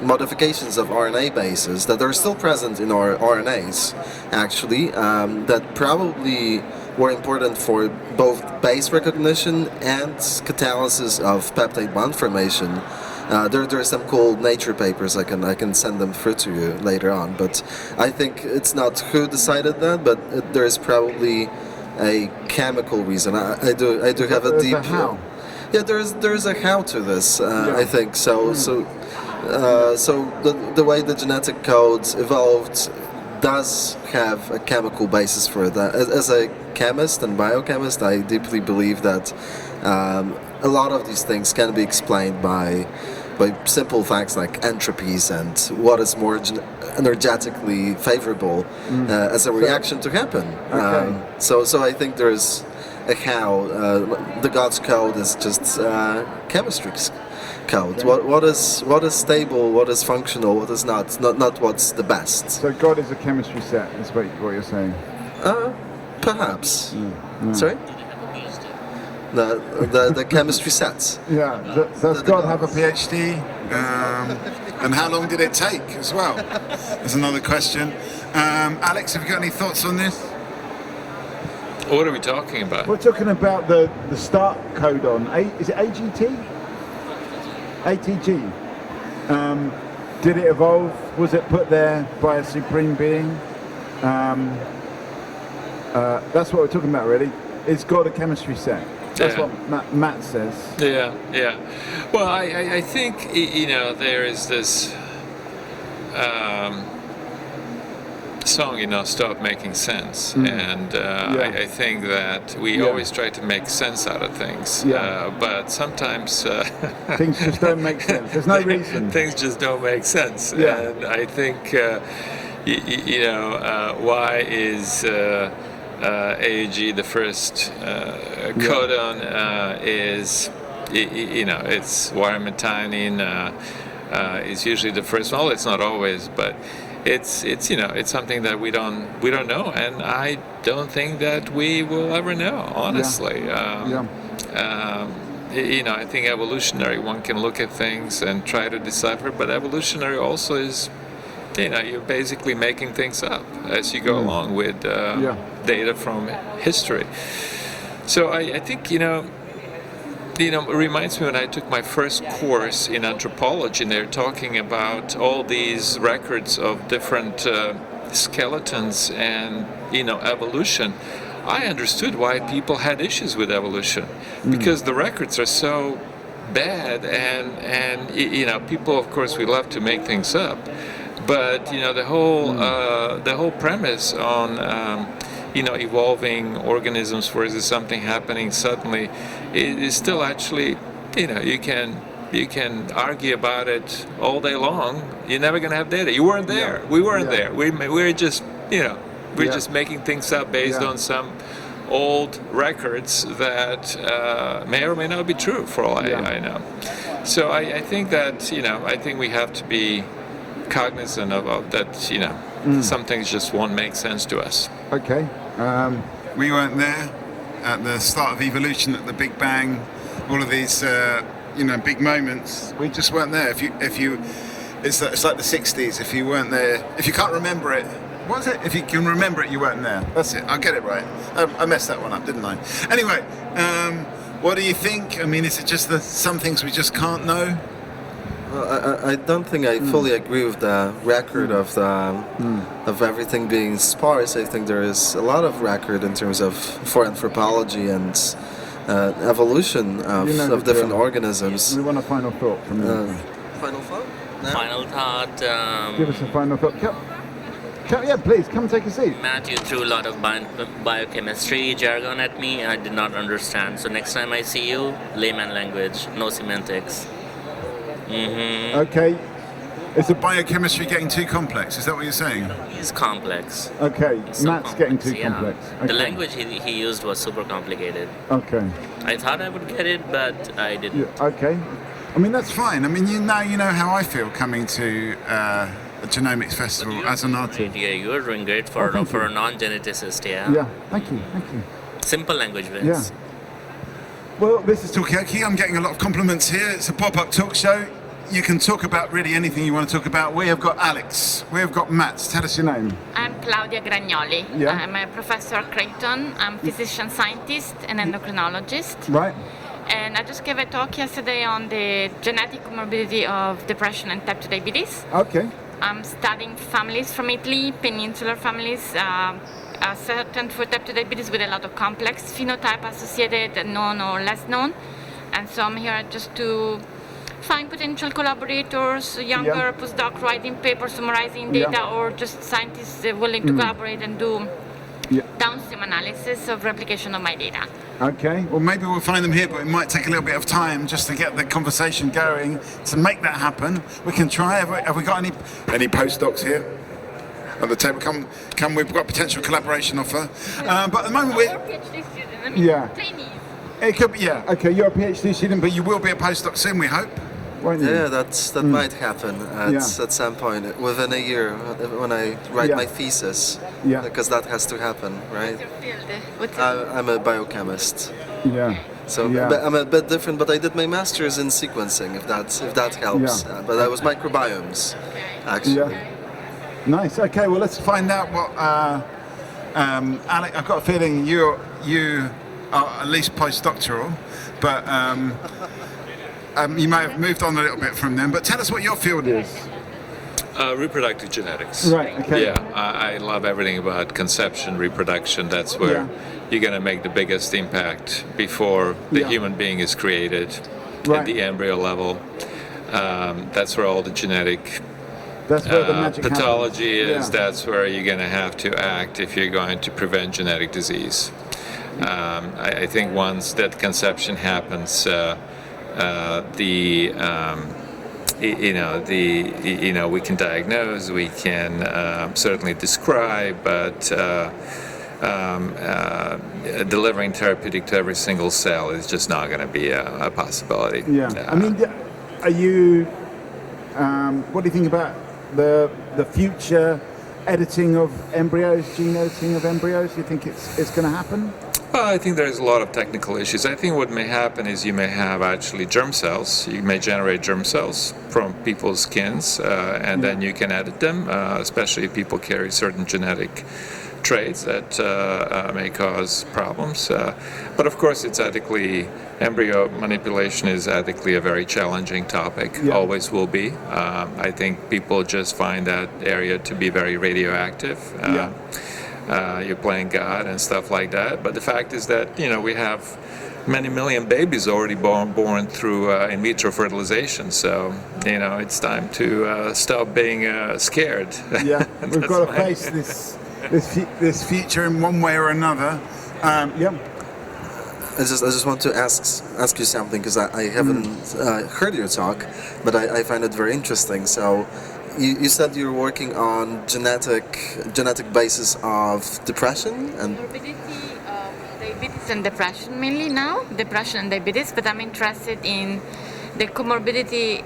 modifications of RNA bases that are still present in our RNAs, actually, that probably were important for both base recognition and catalysis of peptide bond formation. There are some cool Nature papers. I can send them through to you later on. But I think it's not who decided that, but there is probably a chemical reason. I do have a deep. How? Yeah, there's a how to this. I think so. So the way the genetic codes evolved does have a chemical basis for it. As a chemist and biochemist, I deeply believe that a lot of these things can be explained by simple facts like entropies and what is more energetically favorable as a reaction to happen. Okay. So I think there's a how. The God's code is just chemistry's code. Okay. What is stable, what is functional, what is not what's the best. So God is a chemistry set, is what you're saying? Perhaps. Sorry? The chemistry sets. Yeah. Does God have a PhD? And how long did it take as well? There's another question. Alex, have you got any thoughts on this? What are we talking about? We're talking about the start codon. Is it AGT? ATG. Did it evolve? Was it put there by a supreme being? That's what we're talking about, really. Is God a chemistry set? That's what Matt says. Yeah. Well, I think, there is this song, Stop Making Sense. And I think that we always try to make sense out of things. But sometimes things just don't make sense. There's no reason. Things just don't make sense. Yeah. And I think, why is AUG the first codon is, it's wiremetanine is usually the first one. Well, it's not always, but it's something that we don't know, and I don't think that we will ever know, honestly. I think evolutionary, one can look at things and try to decipher, but evolutionary also is, you're basically making things up as you go along with data from history. So I think, it reminds me when I took my first course in anthropology, and they're talking about all these records of different skeletons and, evolution. I understood why people had issues with evolution, because the records are so bad, and people, of course, we love to make things up. But the whole premise on evolving organisms versus something happening suddenly is still actually, you can argue about it all day long. You're never going to have data. You weren't there. We weren't there. We're just just making things up based on some old records that may or may not be true for all I know. So I think that I think we have to be cognizant of that, some things just won't make sense to us. Okay. We weren't there at the start of evolution, at the Big Bang, all of these, big moments. We just weren't there. It's like the 60s. If you weren't there, if you can't remember it, what is it? If you can remember it, you weren't there. That's it. I'll get it right. I messed that one up, didn't I? Anyway, what do you think? I mean, is it just some things we just can't know? Well, I don't think I fully agree with the record of everything being sparse. I think there is a lot of record in terms of for anthropology and evolution of different organisms. We want a final thought from you. Final thought? No? Final thought. Give us a final thought. Please come take a seat. Matt, you threw a lot of biochemistry jargon at me. I did not understand. So next time I see you, layman language, no semantics. Okay. Is the biochemistry getting too complex? Is that what you're saying? It's complex. Okay. So Matt's getting too complex. Okay. The language he used was super complicated. Okay. I thought I would get it, but I didn't. Okay. I mean, that's fine. I mean, you know how I feel coming to Genomics Festival as an artist. Yeah, you're doing great for a non-geneticist. Yeah, thank you. Simple language wins. Yeah. Well, this is Talkaoke. I'm getting a lot of compliments here. It's a pop-up talk show. You can talk about really anything you want to talk about. We have got Alex. We have got Matt. Tell us your name. I'm Claudia Gragnoli. Yeah. I'm a professor at Creighton. I'm physician scientist and endocrinologist. Right. And I just gave a talk yesterday on the genetic comorbidity of depression and type 2 diabetes. Okay. I'm studying families from Italy, peninsular families, certain for type 2 diabetes with a lot of complex phenotype associated, known or less known. And so I'm here just to find potential collaborators, younger postdoc writing papers summarizing data, or just scientists willing to collaborate and do downstream analysis of replication of my data. Okay, well maybe we'll find them here, but it might take a little bit of time just to get the conversation going. To make that happen, we can try. Have we got any postdocs here at the table? Come, we've got potential collaboration offer. But at the moment You're a PhD student, trainees. It could be, okay, you're a PhD student, but you will be a postdoc soon, we hope. Yeah, that might happen at some point within a year when I write my thesis. Yeah. Because that has to happen, right? What's your field? I'm a biochemist. Yeah. So I'm a bit different, but I did my master's in sequencing, if that helps. But I was microbiomes, actually. Yeah. Nice. Okay. Well, let's find out what. Alec, I've got a feeling you are at least postdoctoral, but. You may have moved on a little bit from them, but tell us what your field is. Reproductive genetics. Right, okay. Yeah, I love everything about conception, reproduction. That's where you're going to make the biggest impact before the human being is created at the embryo level. That's where all the genetic That's where the magic pathology happens. is. That's where you're going to have to act if you're going to prevent genetic disease. I think once that conception happens, we can diagnose, we can certainly describe, but delivering therapeutic to every single cell is just not going to be a possibility. Yeah. I mean, are you? What do you think about the future editing of embryos, gene editing of embryos? Do you think it's going to happen? Well, I think there's a lot of technical issues. I think what may happen is you may have actually germ cells. You may generate germ cells from people's skins, and then you can edit them, especially if people carry certain genetic traits that may cause problems. But of course, embryo manipulation is ethically a very challenging topic, always will be. I think people just find that area to be very radioactive. You're playing God and stuff like that. But the fact is that, we have many million babies already born through in vitro fertilization. So, it's time to stop being scared. Yeah, we've got to face this future in one way or another. I just want to ask you something, because I haven't heard your talk, but I find it very interesting. So, you said you're working on genetic basis of depression and Comorbidity of diabetes and depression mainly now, depression and diabetes, but I'm interested in the comorbidity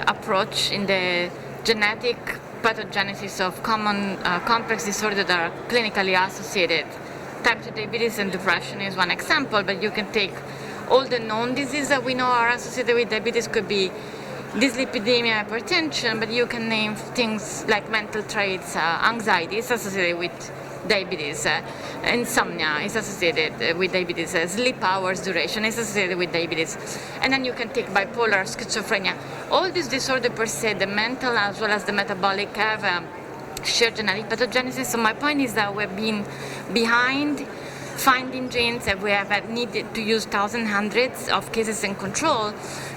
approach in the genetic pathogenesis of common complex disorders that are clinically associated. Type 2 diabetes and depression is one example, but you can take all the known diseases that we know are associated with diabetes. Could be dyslipidemia, hypertension, but you can name things like mental traits, anxiety is associated with diabetes, insomnia is associated with diabetes, sleep hours duration is associated with diabetes, and then you can take bipolar, schizophrenia. All these disorders per se, the mental as well as the metabolic, have shared genetic pathogenesis. So my point is that we've been behind finding genes that we have needed to use hundreds of cases in control,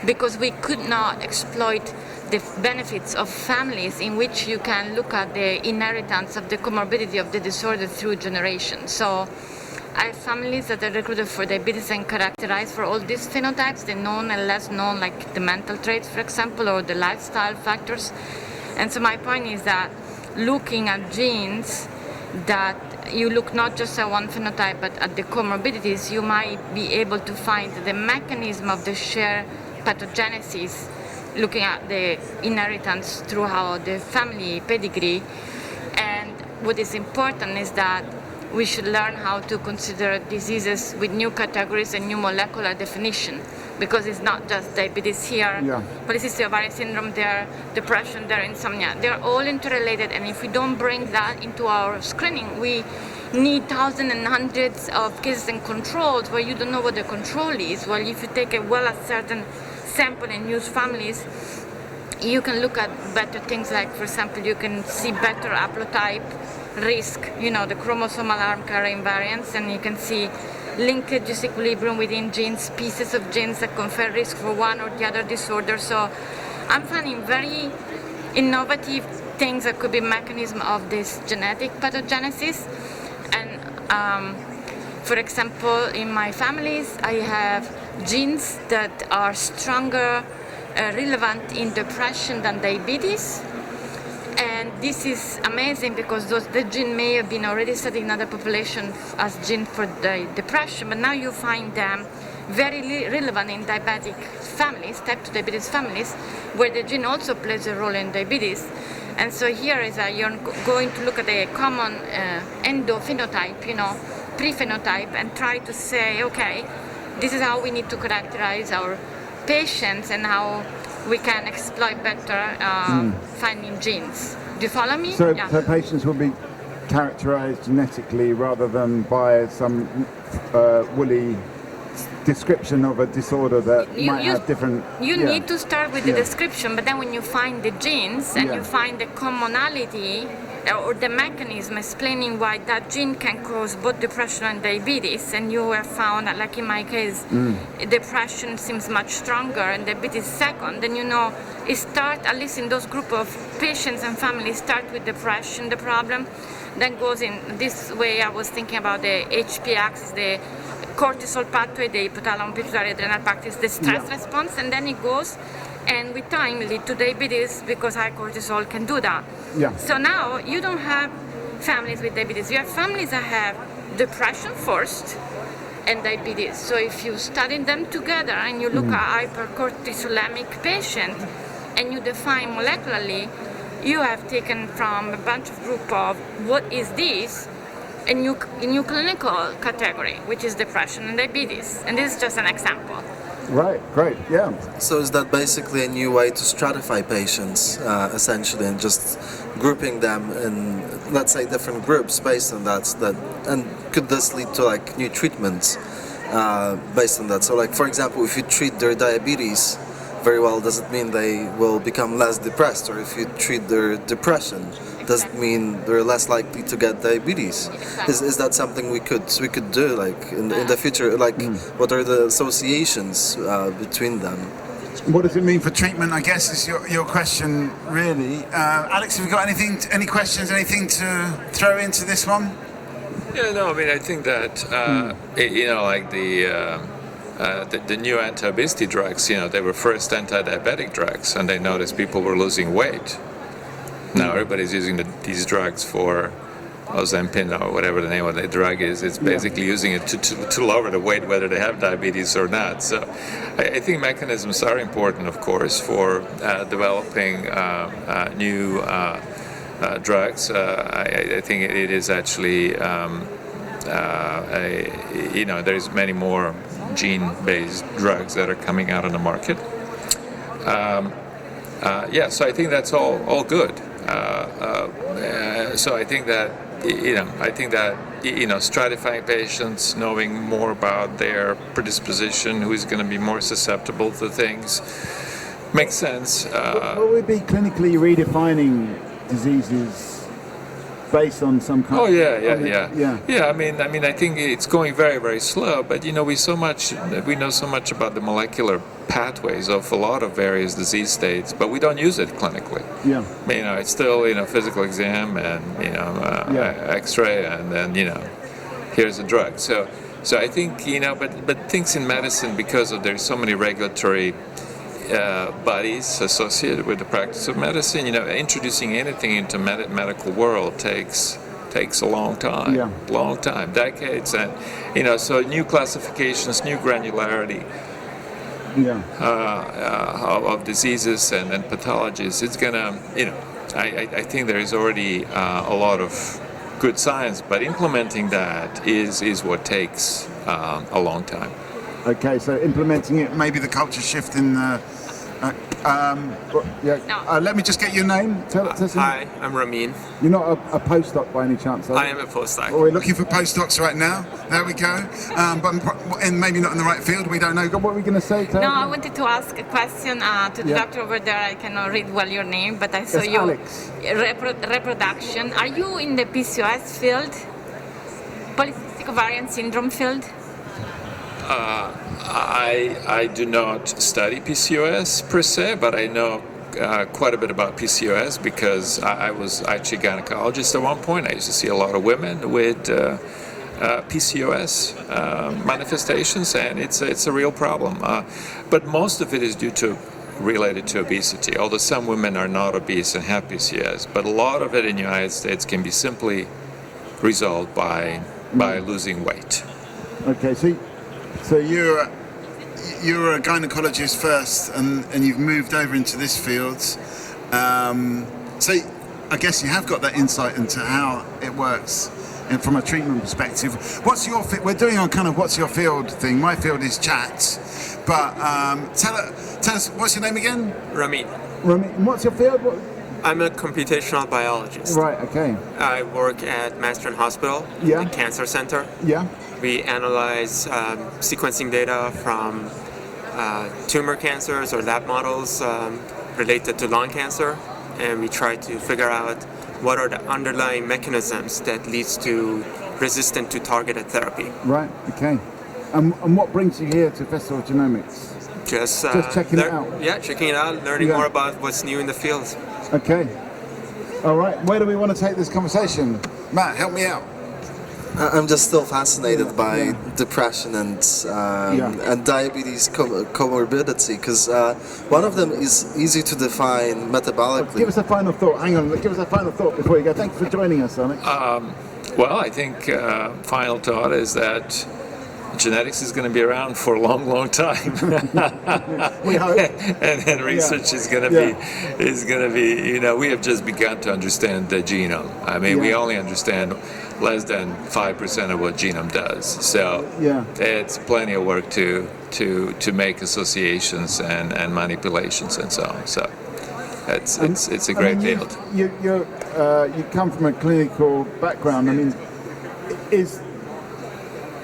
because we could not exploit the benefits of families in which you can look at the inheritance of the comorbidity of the disorder through generations. So I have families that are recruited for diabetes and characterized for all these phenotypes, the known and less known, like the mental traits, for example, or the lifestyle factors. And so my point is that looking at genes, that you look not just at one phenotype but at the comorbidities, you might be able to find the mechanism of the shared pathogenesis looking at the inheritance throughout the family pedigree. And what is important is that we should learn how to consider diseases with new categories and new molecular definition, because it's not just diabetes here, polycystic ovarian syndrome there, depression there, insomnia. They're all interrelated, and if we don't bring that into our screening, we need thousands and hundreds of cases and controls where you don't know what the control is. Well, if you take a well-ascertained sample and use families, you can look at better things, like, for example, you can see better haplotype risk, the chromosomal arm carrying variants, and you can see linkage disequilibrium within genes, pieces of genes that confer risk for one or the other disorder. So I'm finding very innovative things that could be mechanism of this genetic pathogenesis. And for example, in my families, I have genes that are stronger relevant in depression than diabetes. And this is amazing because the gene may have been already studied in other populations as gene for the depression, but now you find them very relevant in diabetic families, type 2 diabetes families, where the gene also plays a role in diabetes. And so here is you're going to look at a common endophenotype, pre-phenotype, and try to say, okay, this is how we need to characterize our patients and how we can exploit better finding genes. Do you follow me? So patients will be characterized genetically rather than by some woolly description of a disorder that might have different... You need to start with the description, but then when you find the genes and you find the commonality or the mechanism explaining why that gene can cause both depression and diabetes, and you have found that, like in my case, depression seems much stronger and diabetes second, then it start, at least in those group of patients and families, start with depression, the problem, then goes in this way. I was thinking about the HP axis, the cortisol pathway, the hypothalamus pituitary adrenal pathway, the stress response, and then it goes, and with time lead to diabetes because high cortisol can do that. So now you don't have families with diabetes, you have families that have depression first and diabetes. So if you study them together and you look at hypercortisolemic patient and you define molecularly, you have taken from a bunch of group of what is this, a new clinical category, which is depression and diabetes. And this is just an example. Right, great, yeah. So is that basically a new way to stratify patients, essentially, and just grouping them in, let's say, different groups based on that, and could this lead to like new treatments based on that? So like, for example, if you treat their diabetes very well, does it mean they will become less depressed? Or if you treat their depression, does it mean they're less likely to get diabetes? Is that something we could do, like in the future? Like, what are the associations between them? What does it mean for treatment, I guess, is your question, really. Alex, have you got any questions, anything to throw into this one? Yeah, no, I mean, I think that, like the new anti-obesity drugs, they were first anti-diabetic drugs, and they noticed people were losing weight. Now everybody's using these drugs for Ozempic or whatever the name of the drug is. It's basically using it to lower the weight, whether they have diabetes or not. So I think mechanisms are important, of course, for developing new drugs. I think it is actually, there's many more gene-based drugs that are coming out on the market. So I think that's all good. So I think that stratifying patients, knowing more about their predisposition, who is going to be more susceptible to things, makes sense. Will we be clinically redefining diseases based on some kind? Oh yeah. I mean, I think it's going very, very slow. But we know so much about the molecular pathways of a lot of various disease states, but we don't use it clinically. It's still physical exam and X-ray, and then here's a drug. So I think but things in medicine, because there's so many regulatory bodies associated with the practice of medicine, introducing anything into medical world takes a long time, decades, and so new classifications, new granularity of diseases and pathologies, it's gonna, I think there is already a lot of good science, but implementing that is what takes a long time. Okay, so implementing it, maybe the culture shift in the. Let me just get your name. Hi, I'm Ramin. You're not a postdoc by any chance, are you? I am a postdoc. Well, we're looking for postdocs right now. There we go. And maybe not in the right field. We don't know. What were we going to say? No, I wanted to ask a question to the doctor over there. I cannot read well your name, but I saw you. Alex. Reproduction. Are you in the PCOS field? Polycystic ovarian syndrome field? I do not study PCOS per se, but I know quite a bit about PCOS because I was actually a gynecologist at one point. I used to see a lot of women with PCOS manifestations, and it's a real problem. But most of it is related to obesity, although some women are not obese and have PCOS. But a lot of it in the United States can be simply resolved by losing weight. Okay, so you're a gynecologist first, and you've moved over into this field. So I guess you have got that insight into how it works, and from a treatment perspective. What's your we're doing on kind of what's your field thing. My field is chat, but tell us what's your name again? Ramin. Ramin. What's your field? I'm a computational biologist. Right. Okay. I work at Master Hospital, the Cancer Center. Yeah. We analyze sequencing data from tumor cancers or lab models related to lung cancer, and we try to figure out what are the underlying mechanisms that leads to resistance to targeted therapy. Right. Okay. And what brings you here to Festival of Genomics? Just checking it out. Yeah, checking it out, learning more about what's new in the field. Okay. All right. Where do we want to take this conversation? Matt, help me out. I'm just still fascinated by depression and diabetes comorbidity, because one of them is easy to define metabolically. Give us a final thought. Hang on. Give us a final thought before you go. Thanks for joining us, Alex. Well, I think final thought is that genetics is going to be around for a long, long time. We hope. and research is going to be. We have just begun to understand the genome. I mean, we only understand less than 5% of what genome does. So it's plenty of work to make associations and manipulations and so on. So it's a great field. You come from a clinical background. I mean,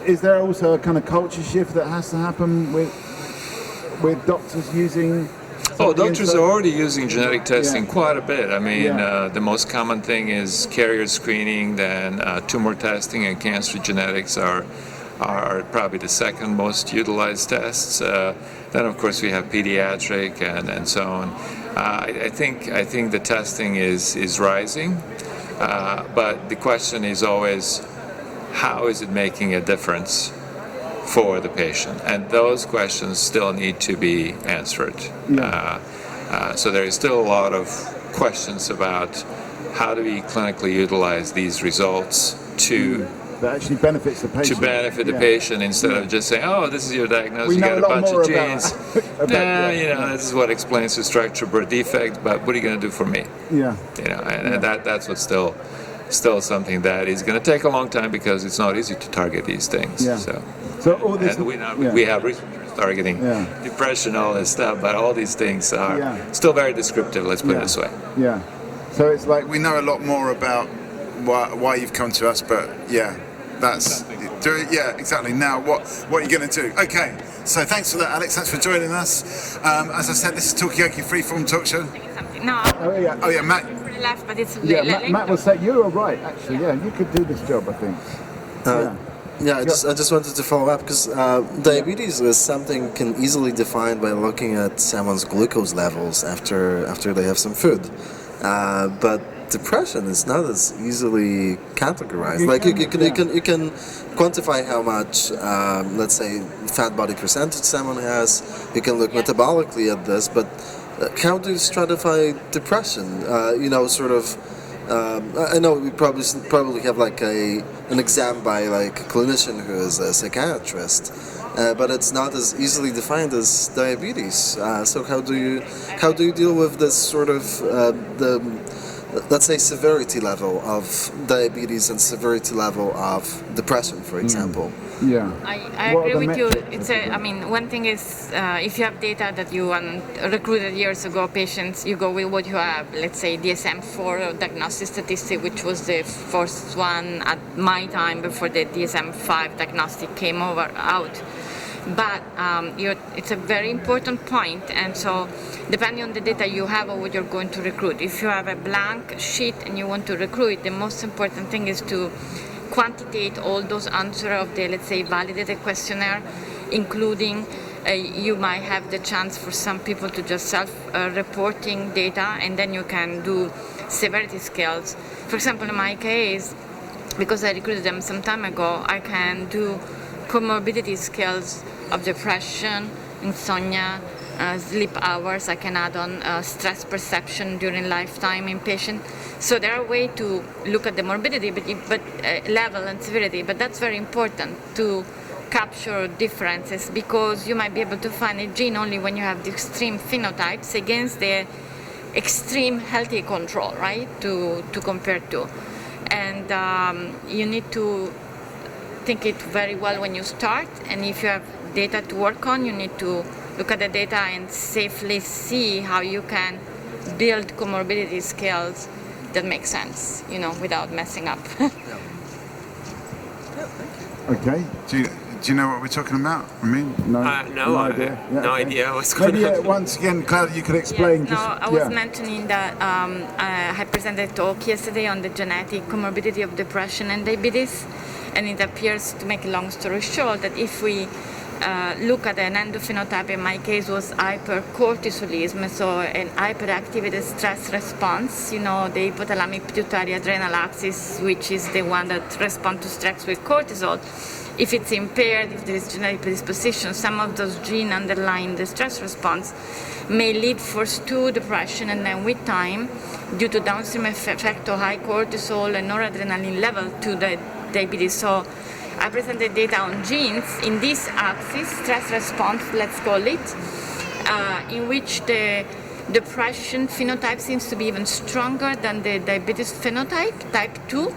is there also a kind of culture shift that has to happen with doctors using? Doctors are already using genetic testing quite a bit. I mean, the most common thing is carrier screening, then tumor testing and cancer genetics are probably the second most utilized tests. Then, of course, we have pediatric and so on. I think the testing is rising, but the question is always, how is it making a difference for the patient? And those questions still need to be answered. So there is still a lot of questions about how do we clinically utilize these results that actually benefits the patient. To benefit the patient, instead of just saying, "Oh, this is your diagnosis. You got a bunch of genes. This is what explains the structural defect. But what are you going to do for me?" And that's what's still something that is going to take a long time because it's not easy to target these things. So all this, and we have researchers targeting depression, all this stuff, but all these things are still very descriptive. Let's put it this way. So it's like we know a lot more about why you've come to us, but that's exactly. Now what are you going to do? Okay. So thanks for that, Alex. Thanks for joining us. As I said, this is Talkaoke Freeform Talk Show. No. Oh yeah, Matt. Left, but it's Matt was saying you were right. Actually, you could do this job, I think. I just wanted to follow up because diabetes is something can easily define by looking at someone's glucose levels after they have some food, but depression is not as easily categorized. You can quantify how much, let's say, fat body percentage someone has. You can look metabolically at this, but how do you stratify depression? I know we probably have like an exam by like a clinician who is a psychiatrist, but it's not as easily defined as diabetes. So how do you deal with this sort of let's say severity level of diabetes and severity level of depression, for example? Yeah. I agree with you. One thing is if you have data that you recruited years ago patients, you go with what you have. Let's say DSM-4 diagnostic statistic, which was the first one at my time before the DSM-5 diagnostic came out. But it's a very important point, and so depending on the data you have or what you're going to recruit, if you have a blank sheet and you want to recruit, the most important thing is to quantitate all those answers of the, let's say, validated questionnaire, including you might have the chance for some people to just self-reporting data, and then you can do severity scales. For example, in my case, because I recruited them some time ago, I can do comorbidity scales of depression, insomnia, sleep hours. I can add on stress perception during lifetime in patient. So there are ways to look at the morbidity, but level and severity. But that's very important to capture differences, because you might be able to find a gene only when you have the extreme phenotypes against the extreme healthy control, right? To compare to, and you need to think it very well when you start, and if you have data to work on, you need to look at the data and safely see how you can build comorbidity scales that make sense, without messing up. Okay. Do you know what we're talking about? No idea. Yeah, no idea what's going on. Maybe once again, Claudia, you could explain. I was mentioning that I presented a talk yesterday on the genetic comorbidity of depression and diabetes, and it appears, to make a long story short, that if we look at an endophenotype, in my case was hypercortisolism, so an hyperactivated stress response, the hypothalamic pituitary adrenal axis, which is the one that responds to stress with cortisol. If it's impaired, if there is genetic predisposition, some of those genes underlying the stress response may lead first to depression, and then with time, due to downstream effect of high cortisol and noradrenaline level, to the diabetes. So I presented data on genes in this axis, stress response, let's call it, in which the depression phenotype seems to be even stronger than the diabetes phenotype, type 2,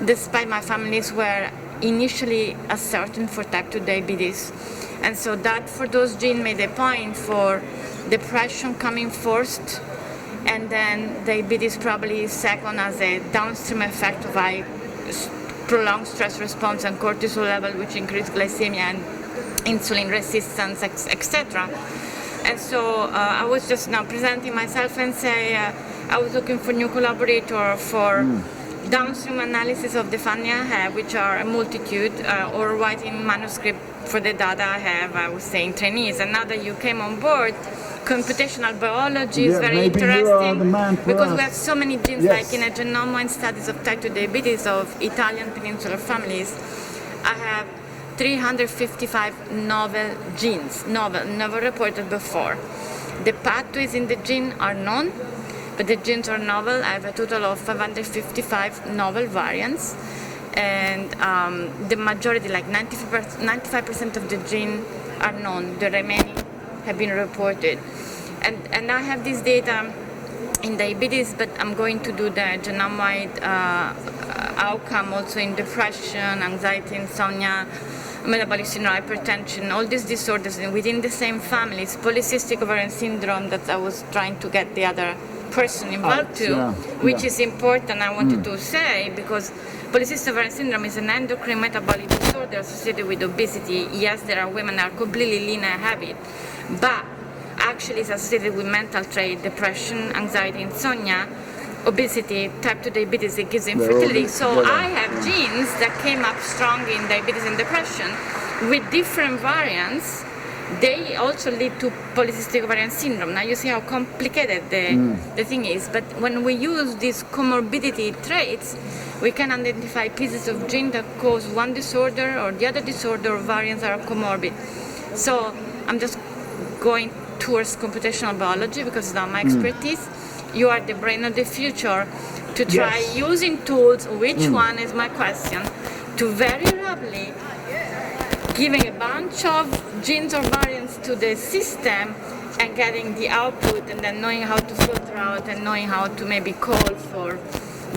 despite my families were initially ascertained for type 2 diabetes. And so that for those genes made a point for depression coming first, and then diabetes probably second as a downstream effect of high prolonged stress response and cortisol level, which increase glycemia and insulin resistance, etc. And so I was just now presenting myself and say I was looking for new collaborator for downstream analysis of the finding I have, which are a multitude, or writing manuscript for the data I have. I was saying trainees, and now that you came on board, computational biology is very interesting, because we have so many genes, like in a genome studies of type 2 diabetes of Italian peninsular families. I have 355 novel genes, never reported before. The pathways in the gene are known, but the genes are novel. I have a total of 555 novel variants, and the majority, like 95% of the gene are known. The remaining have been reported. And I have this data in diabetes, but I'm going to do the genome-wide outcome also in depression, anxiety, insomnia, metabolic syndrome, hypertension, all these disorders within the same families. Polycystic ovarian syndrome, that I was trying to get the other person involved which is important, I wanted to say, because polycystic ovarian syndrome is an endocrine metabolic disorder associated with obesity. Yes, there are women that are completely lean and have it, but actually it's associated with mental trait, depression, anxiety, insomnia, obesity, type 2 diabetes, it gives infertility. So I have genes that came up strong in diabetes and depression with different variants. They also lead to polycystic ovarian syndrome. Now you see how complicated the thing is. But when we use these comorbidity traits, we can identify pieces of gene that cause one disorder or the other disorder, or variants that are comorbid. So I'm just going towards computational biology because it's not my expertise. You are the brain of the future to try using tools, which one is my question, to very rapidly giving a bunch of genes or variants to the system and getting the output, and then knowing how to filter out and knowing how to maybe call for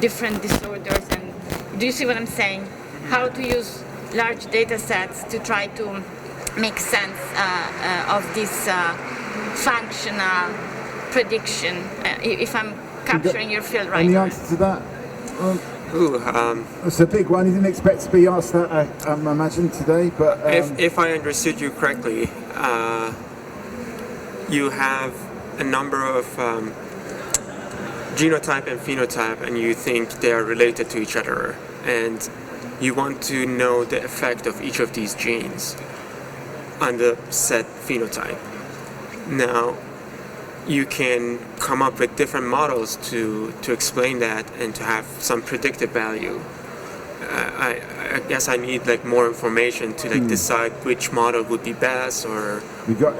different disorders. And do you see what I'm saying? How to use large data sets to try to make sense of this functional prediction, if I'm capturing your field right. Any answer to that? It's a big one. You didn't expect to be asked that, I imagine, today. But if I understood you correctly, you have a number of genotype and phenotype, and you think they are related to each other, and you want to know the effect of each of these genes on the said phenotype. Now, you can come up with different models to explain that and to have some predictive value. I guess I need like more information to like decide which model would be best, or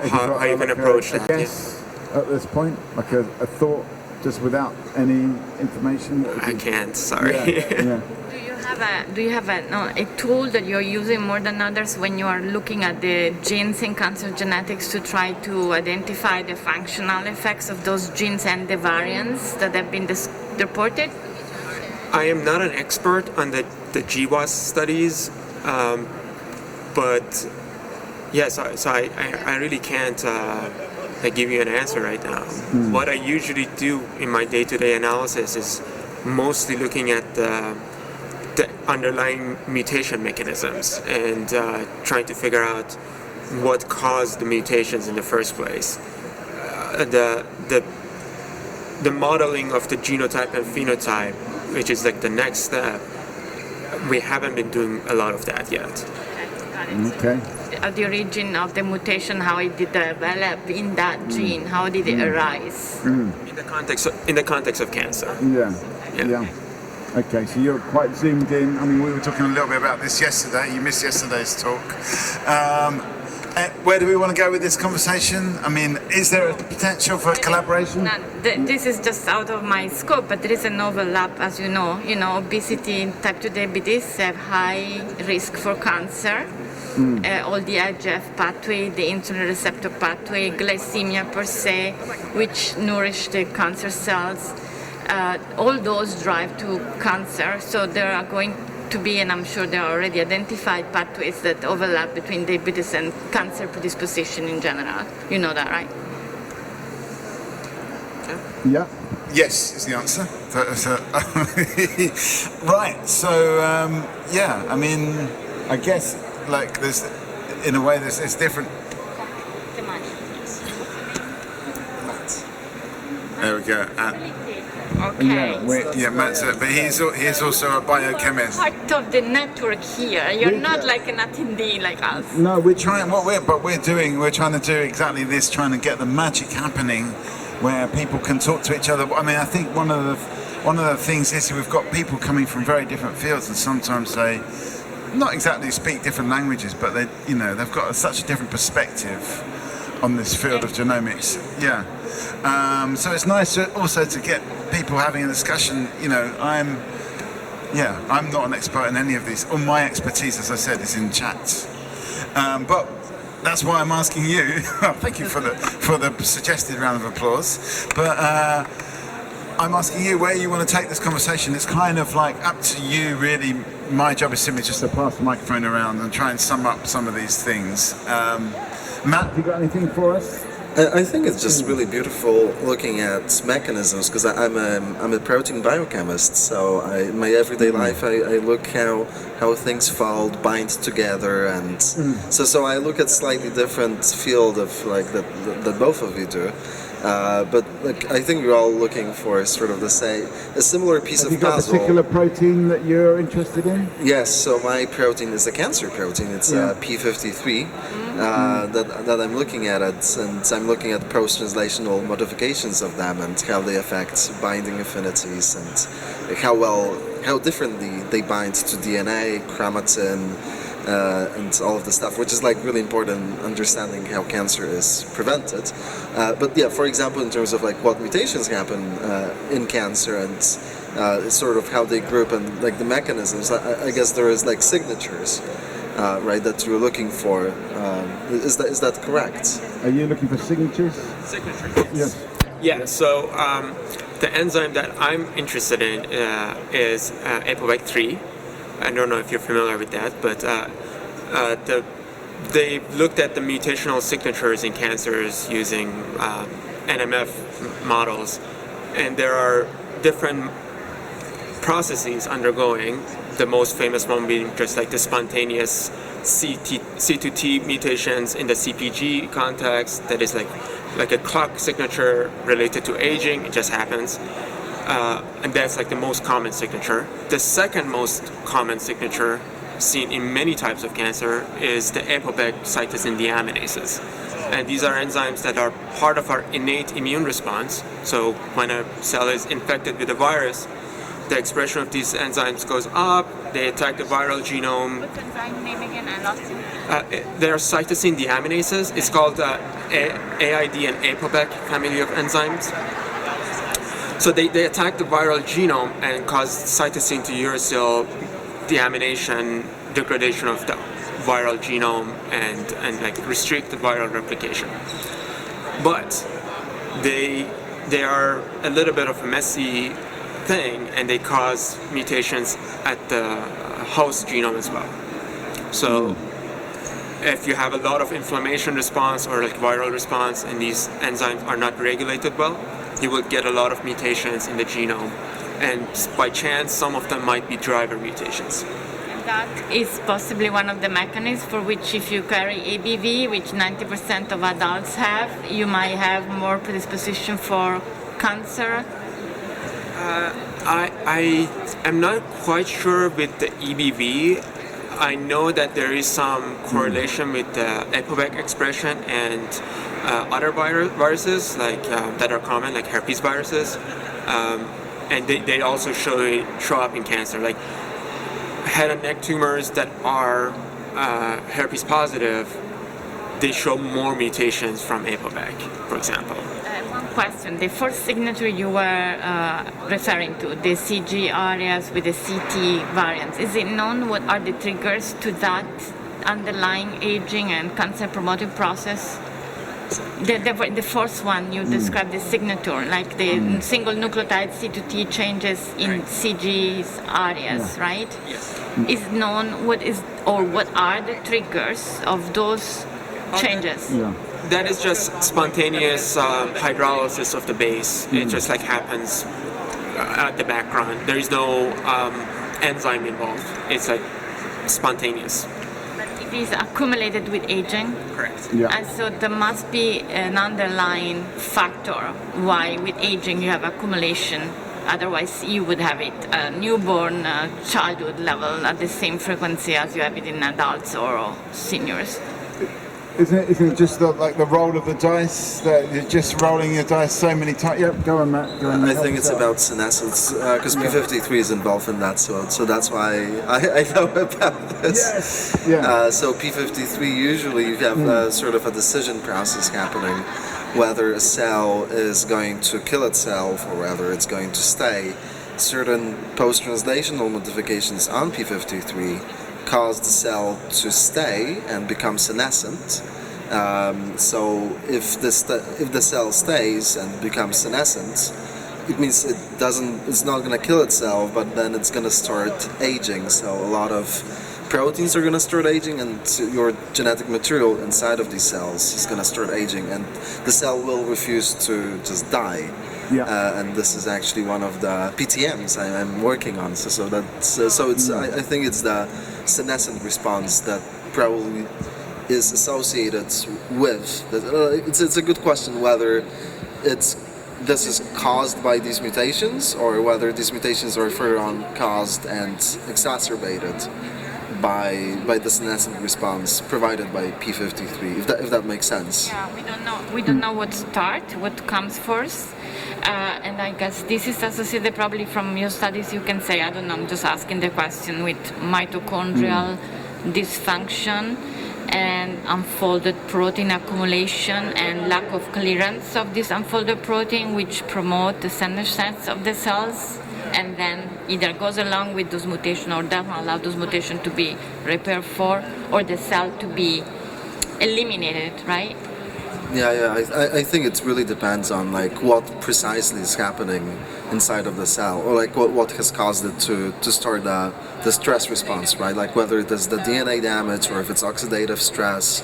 how you can approach that. Guess at this point, like a thought, just without any information. I can't. Sorry. Yeah. Do you have a tool that you're using more than others when you are looking at the genes in cancer genetics to try to identify the functional effects of those genes and the variants that have been reported? I am not an expert on the GWAS studies, but yes, so I really can't give you an answer right now. What I usually do in my day-to-day analysis is mostly looking at the underlying mutation mechanisms and trying to figure out what caused the mutations in the first place. The modeling of the genotype and phenotype, which is like the next step, we haven't been doing a lot of that yet. Okay. The origin of the mutation, how it did develop in that gene, how did it arise? In the context of cancer. Yeah. Okay, so you're quite zoomed in. I mean, we were talking a little bit about this yesterday. You missed yesterday's talk. Where do we want to go with this conversation? I mean, is there a potential for collaboration? This is just out of my scope, but there is an overlap, as you know. Obesity, type 2 diabetes have high risk for cancer. All the IGF pathway, the insulin receptor pathway, glycemia per se, which nourish the cancer cells. All those drive to cancer, so there are going to be, and I'm sure there are already identified pathways that overlap between diabetes and cancer predisposition in general. You know that, right? Yeah. Yes is the answer. Right. So I mean, I guess like there's, in a way, it's different. There we go. Okay. Matt's but he's also a biochemist. Part of the network here. You're not like an attendee like us. No, we're trying. We're trying to do exactly this, trying to get the magic happening, where people can talk to each other. I mean, I think one of the things is we've got people coming from very different fields, and sometimes they not exactly speak different languages, but they've got such a different perspective on this field of genomics. Yeah. So it's nice also to get people having a discussion. I'm not an expert in any of these. All my expertise, as I said, is in chats. But that's why I'm asking you. Thank you for the suggested round of applause. But I'm asking you where you want to take this conversation. It's kind of like up to you, really. My job is simply just to pass the microphone around and try and sum up some of these things. Matt, have you got anything for us? I think it's just really beautiful looking at mechanisms, because I'm a protein biochemist. So in my everyday life, I look how things fold, bind together, and so I look at slightly different field of like that both of you do. But like, I think we're all looking for sort of a similar piece of puzzle. Have you got a particular protein that you're interested in? Yes, so my protein is a cancer protein. It's P53 that I'm looking at it, and I'm looking at post-translational modifications of them and how they affect binding affinities and how differently they bind to DNA, chromatin, and all of the stuff, which is like really important understanding how cancer is prevented. But yeah, for example, in terms of like what mutations happen in cancer and sort of how they group and like the mechanisms, I guess there is like signatures right, that you're looking for. Is that correct? Are you looking for signatures? Signatures. Yes. Yeah. So the enzyme that I'm interested in is ApoBec3. I don't know if you're familiar with that, but they looked at the mutational signatures in cancers using NMF models, and there are different processes undergoing. The most famous one being just like the spontaneous C2T mutations in the CPG context, that is like a clock signature related to aging. It just happens. And that's like the most common signature. The second most common signature seen in many types of cancer is the ApoBec cytosine deaminases. And these are enzymes that are part of our innate immune response. So when a cell is infected with a virus, the expression of these enzymes goes up, they attack the viral genome. What's the enzyme name again? I lost it. They are cytosine deaminases. It's called AID and ApoBec family of enzymes. So they attack the viral genome and cause cytosine to uracil deamination, degradation of the viral genome, and like restrict the viral replication. But they are a little bit of a messy thing, and they cause mutations at the host genome as well. So if you have a lot of inflammation response or like viral response and these enzymes are not regulated well, you will get a lot of mutations in the genome, and by chance some of them might be driver mutations. And that is possibly one of the mechanisms for which if you carry ABV, which 90% of adults have, you might have more predisposition for cancer. I am not quite sure with the EBV. I know that there is some correlation with the ApoBec expression and other viruses like that are common, like herpes viruses, and they also show up in cancer, like head and neck tumors that are herpes positive. They show more mutations from ApoBec, for example. One question: the first signature you were referring to, the CG areas with the CT variants, is it known what are the triggers to that underlying aging and cancer promoting process? The first one you described, the signature, like the single nucleotide C2T changes in CG's areas, right? Yes. Is known what are the triggers of those changes? Yeah. That is just spontaneous hydrolysis of the base. It just like happens at the background. There is no enzyme involved. It's like spontaneous. But it is accumulated with aging. Correct. Yeah. And so there must be an underlying factor why with aging you have accumulation. Otherwise you would have it newborn childhood level at the same frequency as you have it in adults or seniors. Isn't it just the roll of the dice, that you're just rolling your dice so many times? Yep, go on, Matt. Go on, I think it's about senescence, because P53 is involved in that, so that's why I know about this. Yes. Yeah. So P53, usually you have sort of a decision process happening, whether a cell is going to kill itself or whether it's going to stay. Certain post-translational modifications on P53 cause the cell to stay and become senescent. So if the cell stays and becomes senescent, it means it's not going to kill itself, but then it's going to start aging. So a lot of proteins are going to start aging, and your genetic material inside of these cells is going to start aging, and the cell will refuse to just die. Yeah. And this is actually one of the PTMs I'm working on. I think it's the senescent response that probably is associated with. It's a good question whether this is caused by these mutations or whether these mutations are further on caused and exacerbated by the senescent response provided by P53. If that makes sense. Yeah, we don't know what comes first. And I guess this is associated probably from your studies, you can say, I don't know, I'm just asking the question, with mitochondrial dysfunction and unfolded protein accumulation and lack of clearance of this unfolded protein, which promote the senescence of the cells and then either goes along with those mutations or doesn't allow those mutations to be repaired for, or the cell to be eliminated, right? Yeah. I think it really depends on like what precisely is happening inside of the cell, or like what has caused it to start the stress response, right? Like whether it is the DNA damage, or if it's oxidative stress,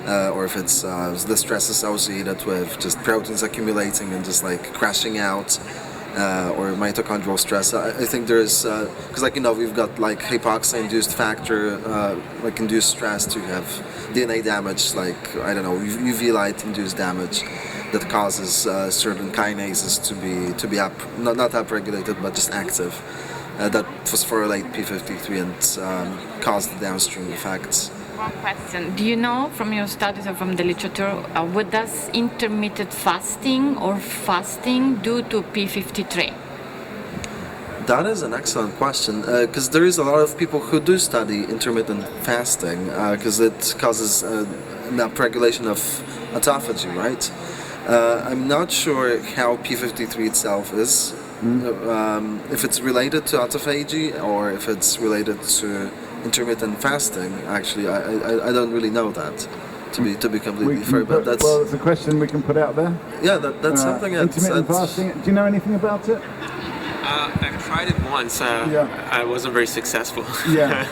or if it's the stress associated with just proteins accumulating and just like crashing out, or mitochondrial stress. I think there's because like we've got like hypoxia-induced factor, like induced stress to have DNA damage, like I don't know, UV light-induced damage that causes certain kinases to be not upregulated but just active. That phosphorylate p53 and caused the downstream effects. One question. Do you know from your studies or from the literature, what does intermittent fasting or fasting do to p53? That is an excellent question, because there is a lot of people who do study intermittent fasting, because it causes an upregulation of autophagy, right? I'm not sure how p53 itself is, if it's related to autophagy or if it's related to intermittent fasting. Actually, I don't really know that, to be completely fair. But that's it's a question we can put out there. Yeah, that's something. Intermittent fasting. Do you know anything about it? I've tried it once. I wasn't very successful. Yeah,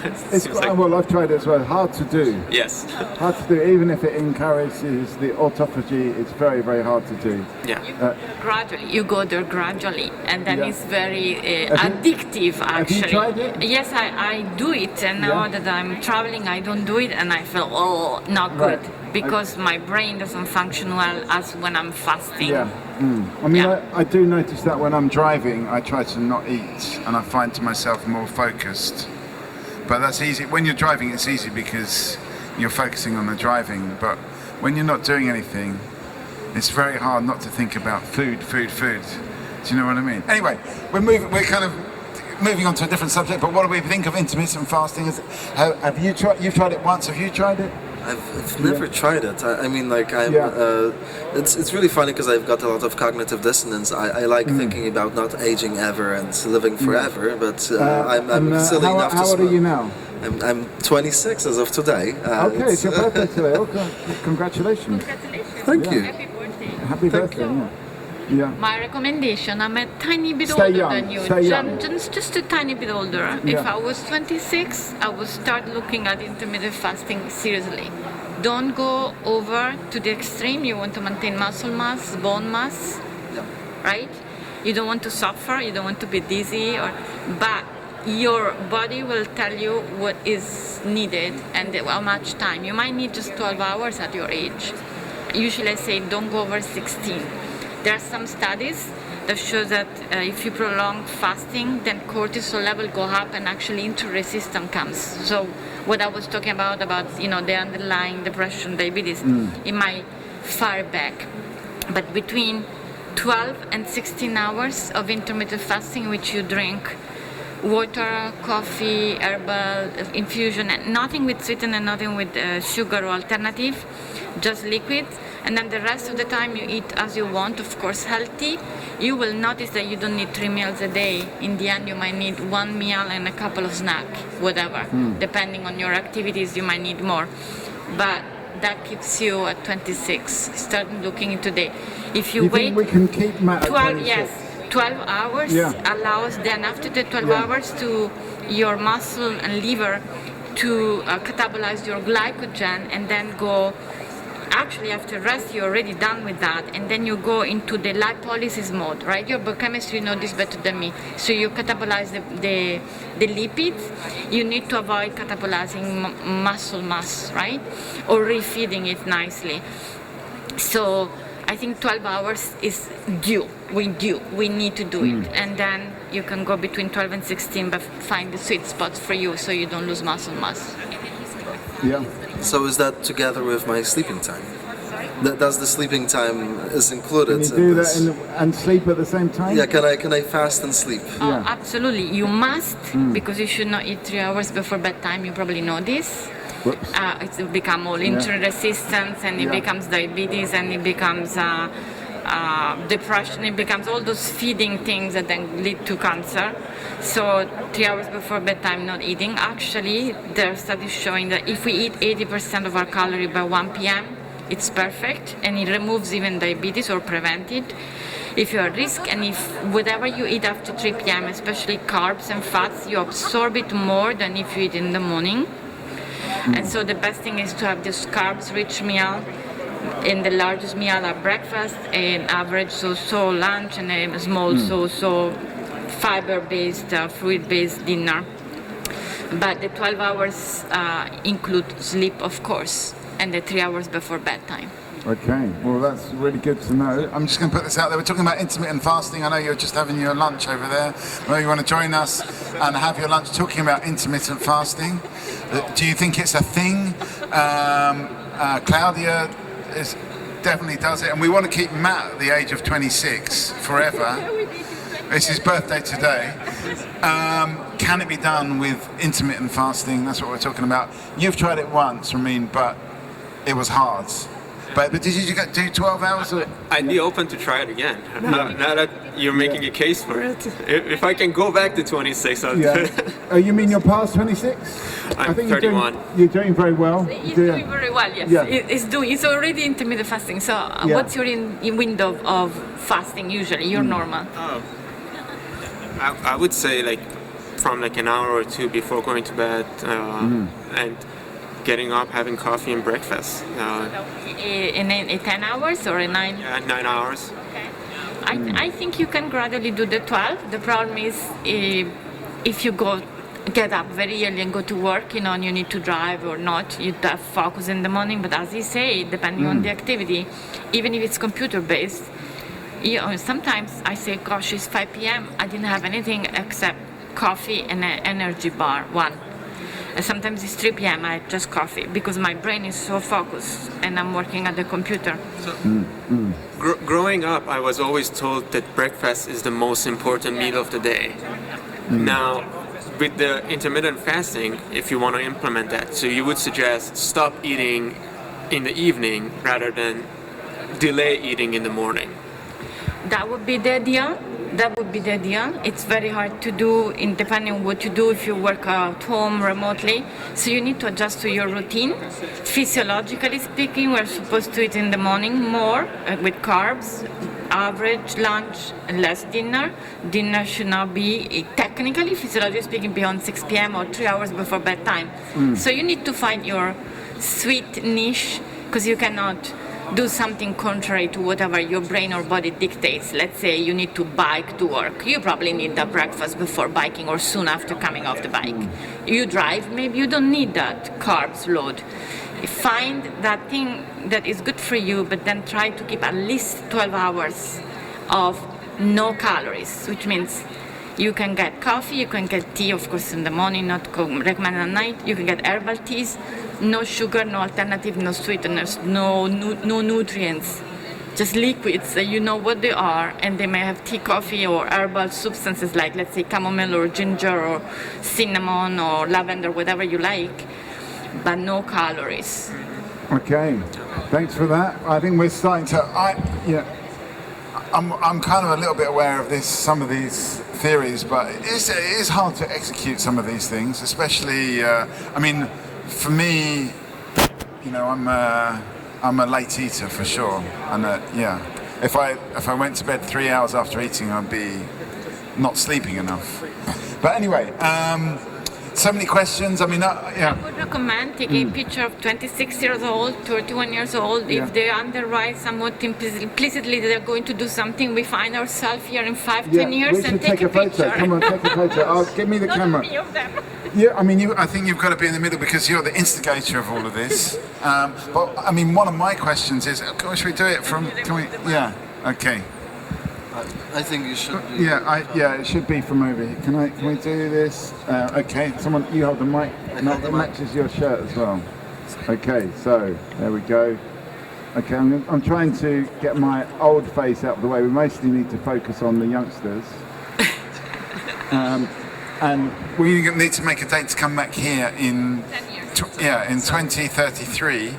well, I've tried it as well. Hard to do. Yes. Hard to do, even if it encourages the autophagy. It's very, very hard to do. Yeah. Gradually, you go there gradually, and then it's very addictive. Actually, have you tried it? Yes, I do it, and now that I'm traveling, I don't do it, and I feel not good because my brain doesn't function well as when I'm fasting. Yeah. I mean, I do notice that when I'm driving, I try to not eat, and I find to myself more focused. But that's easy. When you're driving, it's easy because you're focusing on the driving. But when you're not doing anything, it's very hard not to think about food. Do you know what I mean? Anyway, we're kind of moving on to a different subject. But what do we think of intermittent fasting? Have you tried? You've tried it once. Have you tried it? I've never tried it. I mean, like it's really funny because I've got a lot of cognitive dissonance. I like thinking about not aging ever and living forever, but I'm silly enough to. How old are you now? I'm 26 as of today. Okay, it's your birthday today. Okay, congratulations. Thank you. Happy birthday. Happy birthday. Yeah. My recommendation, I'm a tiny bit older than you. Stay young. Just a tiny bit older. Yeah. If I was 26, I would start looking at intermittent fasting seriously. Don't go over to the extreme. You want to maintain muscle mass, bone mass, right? You don't want to suffer, you don't want to be dizzy, but your body will tell you what is needed and how much time. You might need just 12 hours at your age. Usually I say don't go over 16. There are some studies that show that if you prolong fasting, then cortisol level go up and actually insulin resistance comes. So what I was talking about the underlying depression, diabetes, it might fire back. But between 12 and 16 hours of intermittent fasting, which you drink water, coffee, herbal infusion, and nothing with sweetener, nothing with sugar or alternative, just liquid, and then the rest of the time you eat as you want, of course healthy, you will notice that you don't need 3 meals a day. In the end, you might need 1 meal and a couple of snacks, whatever. Depending on your activities, you might need more. But that keeps you at 26. Start looking into the. If you wait, think we can keep Matt at 12, 26? yes. 12 hours allows then after the 12 hours to your muscle and liver to catabolize your glycogen and then go. Actually, after rest, you're already done with that, and then you go into the lipolysis mode, right? Your biochemistry know this better than me. So you catabolize the lipids. You need to avoid catabolizing muscle mass, right? Or refeeding it nicely. So I think 12 hours is due. We need to do it, and then you can go between 12 and 16, but find the sweet spots for you so you don't lose muscle mass. Yeah. So is that together with my sleeping time? Does the sleeping time is included? Can you do that and sleep at the same time? Yeah, can I fast and sleep? Oh, absolutely. You must, because you should not eat 3 hours before bedtime. You probably know this. It's become all insulin resistance, and it becomes diabetes, and it becomes depression. It becomes all those feeding things that then lead to cancer. So 3 hours before bedtime not eating. Actually, there are studies showing that if we eat 80% of our calorie by 1 p.m., it's perfect, and it removes even diabetes or prevent it if you're at risk. And if whatever you eat after 3 p.m., especially carbs and fats, you absorb it more than if you eat in the morning. And so the best thing is to have this carbs-rich meal, and the largest meal at breakfast, an average so-so lunch, and a small so-so fiber-based, fruit-based dinner. But the 12 hours include sleep, of course, and the 3 hours before bedtime. Okay, well that's really good to know. I'm just going to put this out there. We're talking about intermittent fasting. I know you're just having your lunch over there. Well, you want to join us and have your lunch talking about intermittent fasting. Do you think it's a thing? Claudia definitely does it, and we want to keep Matt at the age of 26 forever. It's his birthday today. Can it be done with intermittent fasting? That's what we're talking about. You've tried it once, Ramin, but it was hard. But did you do 12 hours? I'd be open to try it again. Now that you're making a case for it. If I can go back to 26, I'll do it. Oh, you mean you're past 26? I'm 31. You're doing very well. He's doing very well, yes. Yeah. It's already intermittent fasting. So what's your window of fasting usually? You're normal. I would say like from like an hour or two before going to bed, and getting up, having coffee and breakfast. In 10 hours or a 9? Yeah, 9 hours. Okay. I think you can gradually do the 12. The problem is if you get up very early and go to work, and you need to drive or not, you have focus in the morning. But as you say, depending on the activity, even if it's computer-based, sometimes I say, gosh, it's 5 p.m. I didn't have anything except coffee and an energy bar, one. And sometimes it's 3 p.m. I had just coffee because my brain is so focused and I'm working at the computer. Growing up, I was always told that breakfast is the most important meal of the day. Now, with the intermittent fasting, if you want to implement that, so you would suggest stop eating in the evening rather than delay eating in the morning. That would be the ideal. It's very hard to do depending on what you do if you work at home remotely. So you need to adjust to your routine. Physiologically speaking, we're supposed to eat in the morning more with carbs, average lunch, less dinner. Dinner should not be, technically, physiologically speaking, beyond 6 p.m. or 3 hours before bedtime. So you need to find your sweet niche because you cannot do something contrary to whatever your brain or body dictates. Let's say you need to bike to work. You probably need that breakfast before biking or soon after coming off the bike. You drive, maybe you don't need that carbs load. Find that thing that is good for you, but then try to keep at least 12 hours of no calories, which means you can get coffee, you can get tea, of course, in the morning, not recommended at night. You can get herbal teas, no sugar, no alternative, no sweeteners, no nutrients, just liquids that you know what they are, and they may have tea, coffee, or herbal substances like, let's say, chamomile or ginger or cinnamon or lavender, whatever you like, but no calories. Okay, thanks for that. I think we're starting to. I'm kind of a little bit aware of some of these theories, but it is hard to execute some of these things, especially. For me, I'm a late eater for sure, and if I went to bed 3 hours after eating, I'd be not sleeping enough. But anyway, so many questions. I would recommend taking a picture of 26 years old, 31 years old. If they underwrite somewhat implicitly they're going to do something, we find ourselves here in 10 years and take a picture. Come on, take a photo. Give me the camera. Not me of them. Yeah, I think you've got to be in the middle because you're the instigator of all of this. But one of my questions is, should we do it from? Can we? Yeah. Okay. I think you should. It should be from over here. Can we do this? Okay. Someone, you hold the mic. It matches your shirt as well. Okay. So there we go. Okay. I'm trying to get my old face out of the way. We mostly need to focus on the youngsters. And we need to make a date to come back here in 2033.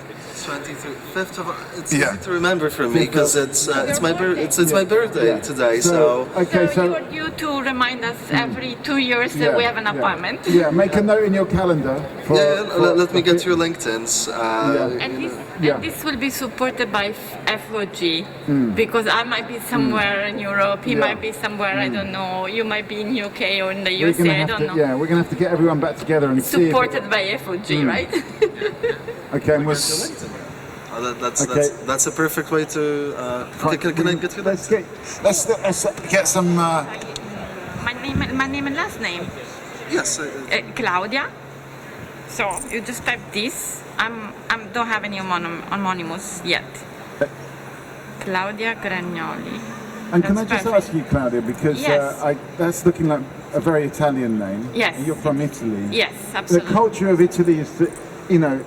5th of. It's easy to remember for me because it's my birthday today. So you're due to remind us every 2 years that we have an appointment. Yeah, make a note in your calendar. Let me get your LinkedIn's. And this will be supported by FOG because I might be somewhere in Europe, he might be somewhere, I don't know, you might be in UK or in the USA, I don't know. Yeah, we're going to have to get everyone back together and supported by FOG, right? Okay, and that's a perfect way to. Can I get you that? Let's get some. My name and last name. Yes. Claudia. So you just type this. I don't have any anonymous yet. Claudia Gragnoli. And can I just ask you, Claudia, because that's looking like a very Italian name. Yes. And you're from Italy. Yes, absolutely. The culture of Italy is to,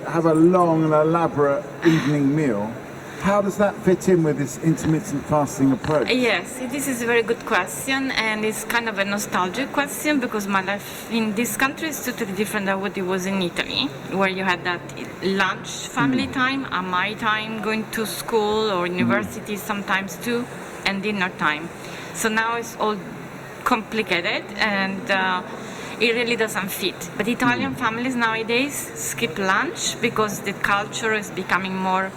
have a long and elaborate evening meal. How does that fit in with this intermittent fasting approach? Yes, this is a very good question, and it's kind of a nostalgic question because my life in this country is totally different than what it was in Italy, where you had that lunch family time, and my time going to school or university sometimes too, and dinner time. So now it's all complicated and it really doesn't fit. But Italian families nowadays skip lunch because the culture is becoming more.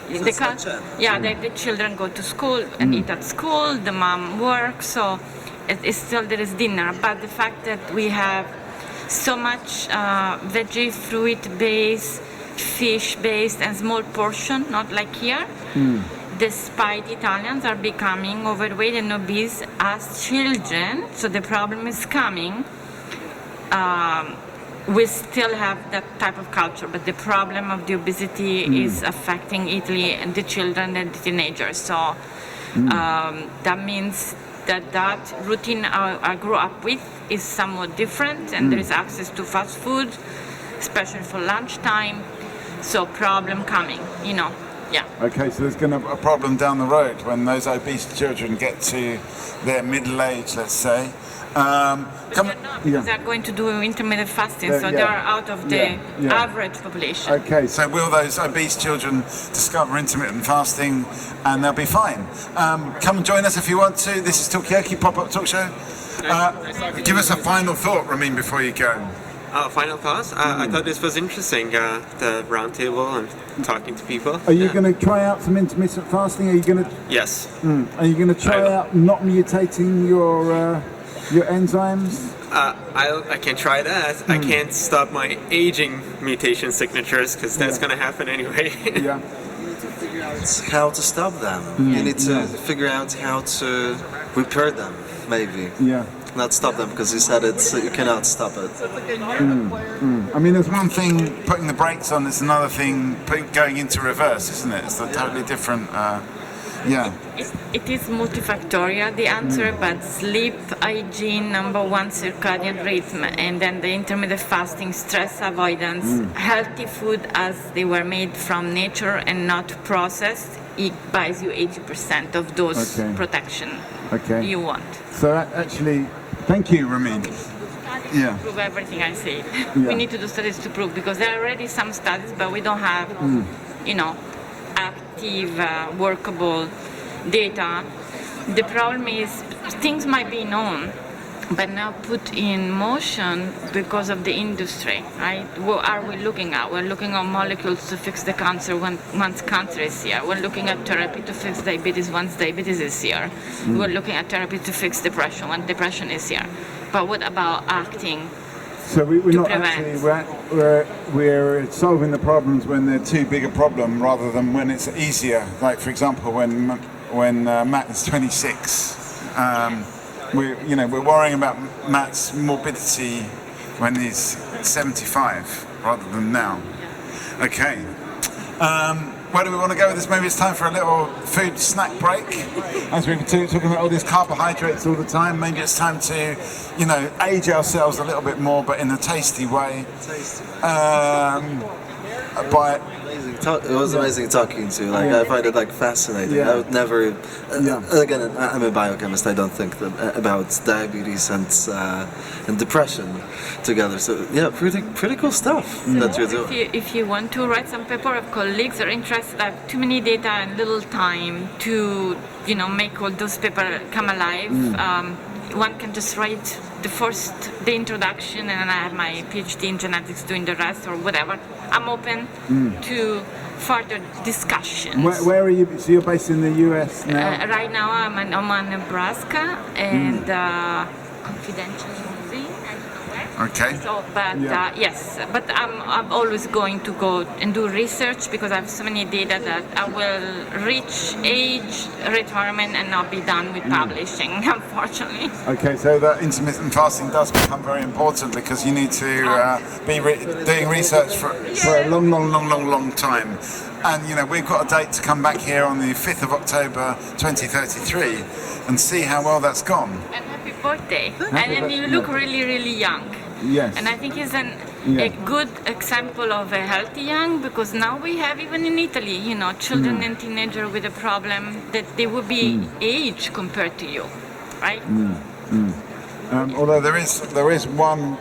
The children go to school and eat at school, the mom works, so it's still there is dinner. But the fact that we have so much veggie, fruit-based, fish-based, and small portion, not like here, despite Italians are becoming overweight and obese as children, so the problem is coming. We still have that type of culture, but the problem of the obesity is affecting Italy and the children and the teenagers. So that means that routine I grew up with is somewhat different, and there is access to fast food, especially for lunchtime. So problem coming, Okay, so there's going to be a problem down the road when those obese children get to their middle age, let's say. They're going to do intermittent fasting, so they are out of the average population. Okay, so will those obese children discover intermittent fasting and they'll be fine? Come and join us if you want to. This is Talkaoke Pop-Up Talk Show. Give us a final thought, Ramin, before you go. Final thoughts? I thought this was interesting, the round table and talking to people. Are you going to try out some intermittent fasting? Are you going to? Yes. Are you going to try out not mutating your enzymes? I can try that. I can't stop my aging mutation signatures because that's going to happen anyway. Yeah. You need to figure out how to stop them. You need to figure out how to repair them, maybe. Yeah. Not stop them because you said you cannot stop it. I mean, there's one thing putting the brakes on, there's another thing going into reverse, isn't it? It's a totally different. It is multifactorial, the answer, but sleep, hygiene, number one, circadian rhythm, and then the intermittent fasting, stress avoidance, healthy food as they were made from nature and not processed, it buys you 80% of those protection you want. So actually, thank you, Ramin. To prove everything I say. We need to do studies to prove, because there are already some studies, but we don't have, active, workable data. The problem is things might be known, but now put in motion because of the industry, right? What are we looking at? We're looking at molecules to fix the cancer once cancer is here. We're looking at therapy to fix diabetes once diabetes is here. We're looking at therapy to fix depression when depression is here. But what about acting? So we're not actually, we're solving the problems when they're too big a problem rather than when it's easier. Like, for example, when Matt is 26, we're worrying about Matt's morbidity when he's 75 rather than now. Okay. Where do we want to go with this? Maybe it's time for a little food snack break. As we've been talking about all these carbohydrates all the time, maybe it's time to, age ourselves a little bit more, but in a tasty way. amazing talking to you. Like I find it like fascinating. I would never. Again, I'm a biochemist. I don't think about diabetes and depression together. So yeah, pretty cool stuff that you're doing. If you want to write some paper, if colleagues are interested, I have too many data and little time to make all those papers come alive. One can just write the introduction, and then I have my PhD in genetics doing the rest or whatever. I'm open to further discussions. Where are you? So you're based in the US now? Right now I'm in Omaha, Nebraska, and confidentially moving. Okay. So, but yes, but I'm always going to go and do research because I have so many data that I will reach age retirement and not be done with publishing, unfortunately. Okay, so the intermittent fasting does become very important because you need to be doing research for a long time. And we've got a date to come back here on the 5th of October 2033 and see how well that's gone. And happy birthday. And then you look really, really young. Yes. And I think it's a good example of a healthy young, because now we have, even in Italy, children and teenagers with a problem that they would be age compared to you, right? Although there is one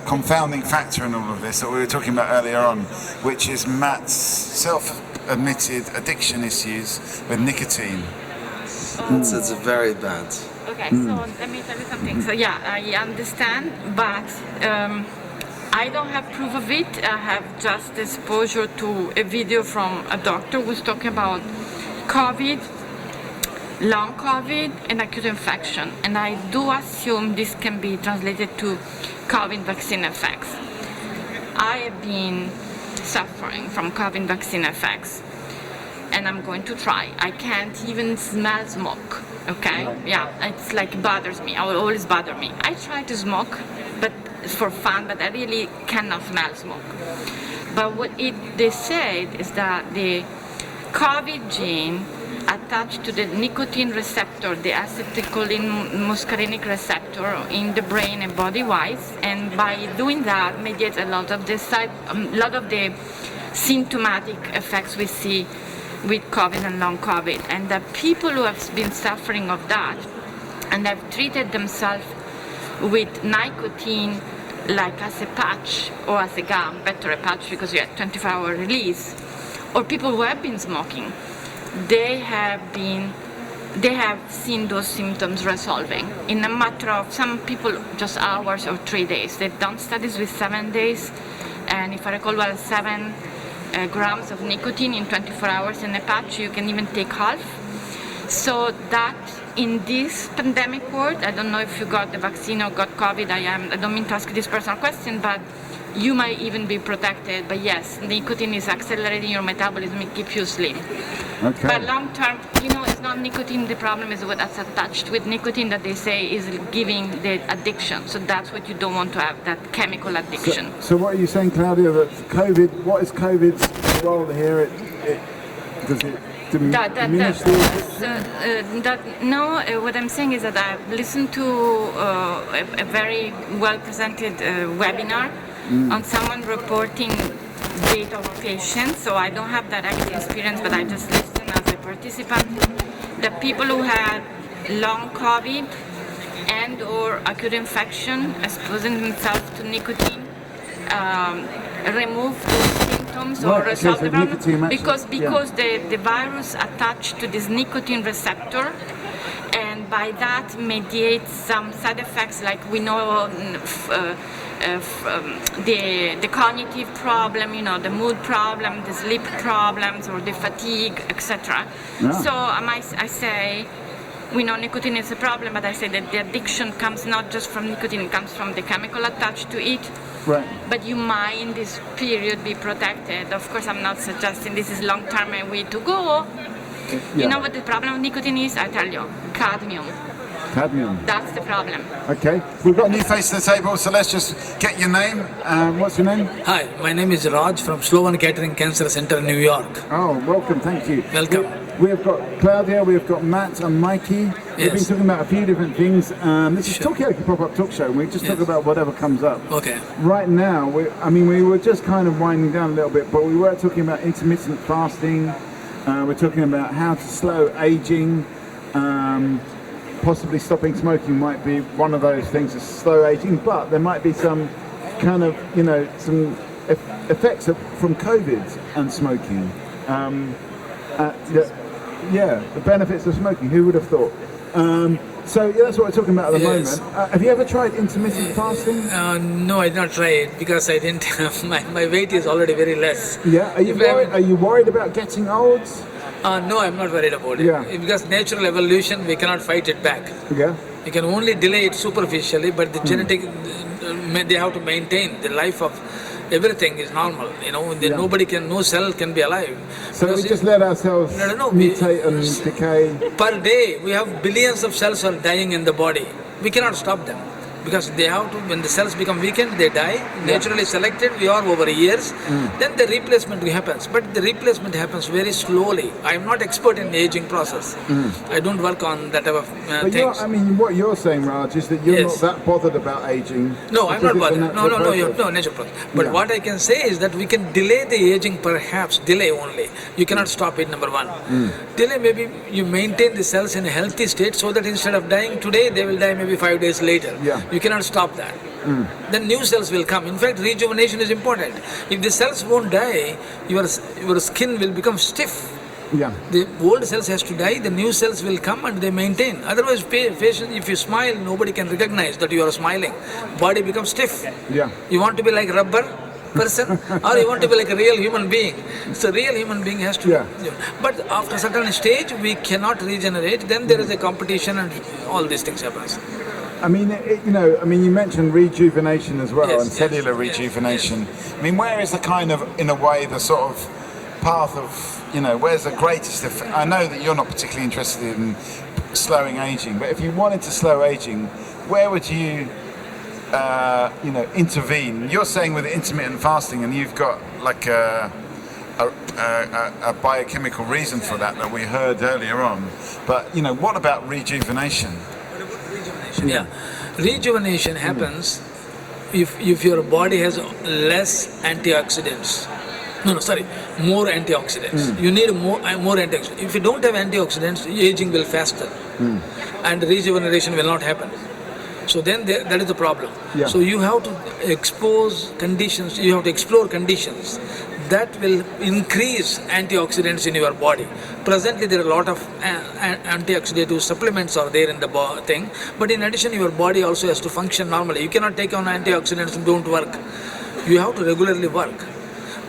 confounding factor in all of this that we were talking about earlier on, which is Matt's self-admitted addiction issues with nicotine. It's very bad. Okay, so let me tell you something. So yeah, I understand, but I don't have proof of it. I have just exposure to a video from a doctor who's talking about COVID, long COVID, and acute infection. And I do assume this can be translated to COVID vaccine effects. I have been suffering from COVID vaccine effects, and I'm going to try. I can't even smell smoke. Okay, it's like bothers me. It will always bother me. I try to smoke, but for fun, but I really cannot smell smoke. But what they said is that the COVID gene attached to the nicotine receptor, the acetylcholine muscarinic receptor in the brain and body-wise, and by doing that, mediates a lot of the symptomatic effects we see with COVID and long COVID. And the people who have been suffering of that and have treated themselves with nicotine, like as a patch or as a gum, better a patch because you have 24-hour release, or people who have been smoking, they have seen those symptoms resolving in a matter of, some people just hours or 3 days. They've done studies with 7 days, and if I recall well, 7 grams of nicotine in 24 hours in a patch. You can even take half. So that in this pandemic world, I don't know if you got the vaccine or got COVID. I don't mean to ask you this personal question, but you might even be protected. But yes, nicotine is accelerating your metabolism. It keeps you slim. Okay. But long term, it's not nicotine. The problem is what's attached with nicotine that they say is giving the addiction. So that's what you don't want to have, that chemical addiction. So what are you saying, Claudia, that COVID, what is COVID's role here? Does it diminish No, what I'm saying is that I've listened to a very well-presented webinar on someone reporting data of patients, so I don't have direct experience, but I just listen as a participant. The people who had long COVID and or acute infection exposing themselves to nicotine remove those symptoms or resolve the problem because the virus attached to this nicotine receptor, and by that mediates some side effects, like we know the cognitive problem, the mood problem, the sleep problems, or the fatigue, etc. So I say, we know nicotine is a problem, but I say that the addiction comes not just from nicotine, it comes from the chemical attached to it. Right. But you might in this period be protected. Of course, I'm not suggesting this is long-term a way to go. You know what the problem with nicotine is? I tell you, cadmium. Cadmium. That's the problem. Okay, we've got a new face to the table, so let's just get your name. What's your name? Hi, my name is Raj from Sloan Kettering Cancer Center, New York. Oh, welcome, thank you. Welcome. We've got Claudia, we've got Matt and Mikey. We've been talking about a few different things. This is Talkaoke Pop-Up Talk Show, and we just talk about whatever comes up. Okay. Right now, we were just kind of winding down a little bit, but we were talking about intermittent fasting. We're talking about how to slow aging. Possibly stopping smoking might be one of those things to slow aging, but there might be some kind of, some effects from COVID and smoking. The benefits of smoking, who would have thought? So that's what we're talking about at the moment. Have you ever tried intermittent fasting? No, I did not try it because I didn't. My weight is already very less. Yeah. Are you worried about getting old? No, I'm not worried about it. Yeah. Because natural evolution, we cannot fight it back. Yeah. You can only delay it superficially, but the genetic, they have to maintain the life of everything is normal. No cell can be alive. So because we just let ourselves mutate and decay. Per day, we have billions of cells are dying in the body. We cannot stop them. Because they have to, when the cells become weakened, they die, naturally selected, we are over years, then the replacement happens. But the replacement happens very slowly. I am not expert in the aging process. I don't work on that type of things. What you're saying, Raj, is that you're not that bothered about aging. No, I'm not bothered. No, natural process. But what I can say is that we can delay the aging, perhaps, delay only. You cannot stop it, number one. Delay, maybe you maintain the cells in a healthy state so that instead of dying today, they will die maybe 5 days later. You cannot stop that. Then new cells will come. In fact, rejuvenation is important. If the cells won't die, your skin will become stiff. Yeah. The old cells has to die, the new cells will come and they maintain. Otherwise, if you smile, nobody can recognize that you are smiling. Body becomes stiff. Yeah. You want to be like rubber person or you want to be like a real human being. So real human being has to. But after a certain stage, we cannot regenerate. Then there is a competition and all these things happen. You mentioned rejuvenation as well, and cellular rejuvenation. Where is the kind of, in a way, the sort of path of, where's the greatest effect? I know that you're not particularly interested in slowing aging, but if you wanted to slow aging, where would you, intervene? You're saying with intermittent fasting, and you've got like a biochemical reason for that we heard earlier on. But, what about rejuvenation? Rejuvenation happens if your body has less antioxidants. More antioxidants. You need more antioxidants. If you don't have antioxidants, aging will faster, and rejuvenation will not happen. So then that is the problem. So you have to expose conditions. You have to explore conditions that will increase antioxidants in your body. Presently, there are a lot of antioxidative supplements are there in the thing, but in addition, your body also has to function normally. You cannot take on antioxidants and don't work. You have to regularly work.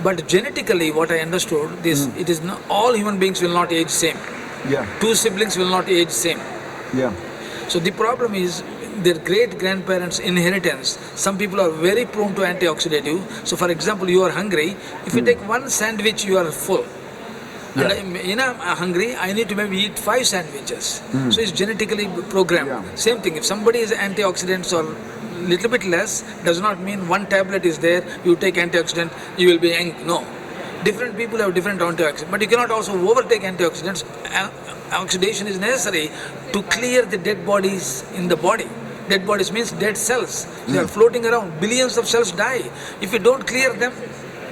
But genetically, what I understood, it is not, all human beings will not age same. Two siblings will not age same. So the problem is their great-grandparents' inheritance. Some people are very prone to antioxidative. So for example, you are hungry. If you take one sandwich, you are full. And I'm hungry, I need to maybe eat 5 sandwiches. So it's genetically programmed. Same thing, if somebody is antioxidants or little bit less, does not mean one tablet is there, you take antioxidant, you will be young. No. Different people have different antioxidants, but you cannot also overtake antioxidants. Oxidation is necessary to clear the dead bodies in the body. Dead bodies means dead cells. They are floating around. Billions of cells die. If you don't clear them,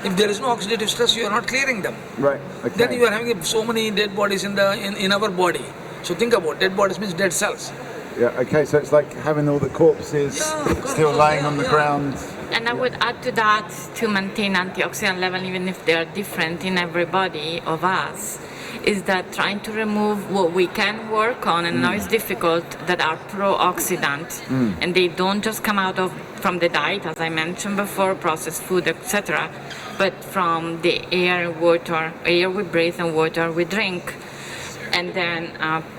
if there is no oxidative stress, you are not clearing them. Right. Okay. Then you are having so many dead bodies in our body. So think about dead bodies means dead cells. Yeah. Okay. So it's like having all the corpses still lying on the ground. And I would add to that, to maintain antioxidant level, even if they are different in everybody of us, is that trying to remove what we can work on, and now it's difficult, that are pro-oxidant, and they don't just come out from the diet, as I mentioned before, processed food, etc., but from the air and water, air we breathe and water we drink. And then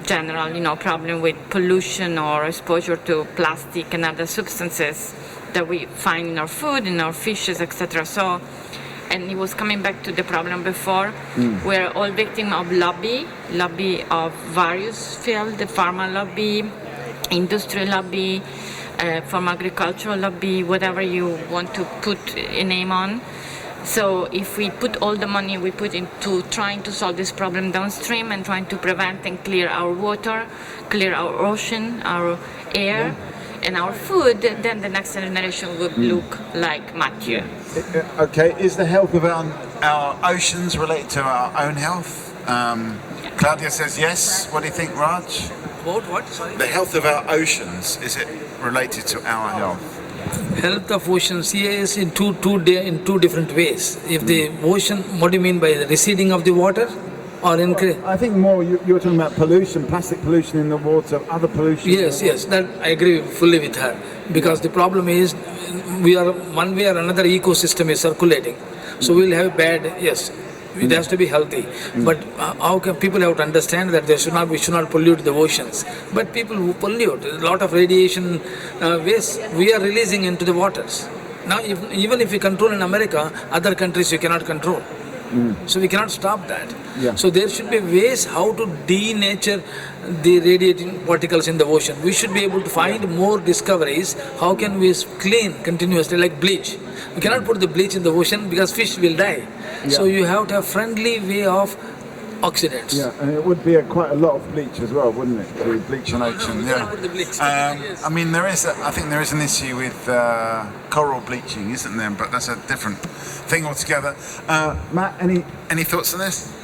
general, problem with pollution or exposure to plastic and other substances that we find in our food, in our fishes, etc. So, and it was coming back to the problem before, we're all victim of lobby of various fields, the pharma lobby, industry lobby, from agricultural lobby, whatever you want to put a name on. So if we put all the money we put into trying to solve this problem downstream and trying to prevent and clear our water, clear our ocean, our air, and our food, then the next generation would look like Matthew. Okay, is the health of our oceans related to our own health? Claudia says yes. What do you think, Raj? About what? Sorry. The health of our oceans, is it related to our health? Health of oceans, yes, in two different ways. If the ocean, what do you mean by the receding of the water? Or increase? I think more you're talking about pollution, plastic pollution in the water, other pollution. Yes, that I agree fully with her. Because the problem is, we are one way or another ecosystem is circulating. So we'll have bad, yes, it has to be healthy. But how can people have to understand that we should not pollute the oceans? But people who pollute, a lot of radiation waste we are releasing into the waters. Now, even if we control in America, other countries you cannot control. So we cannot stop that. So there should be ways how to denature the radiating particles in the ocean. We should be able to find more discoveries. How can we clean continuously, like bleach? We cannot put the bleach in the ocean because fish will die. So you have to have friendly way of oxidants. Yeah, and it would be quite a lot of bleach as well, wouldn't it? To bleach an ocean. I mean, I think there is an issue with coral bleaching, isn't there? But that's a different thing altogether. Matt, any thoughts on this?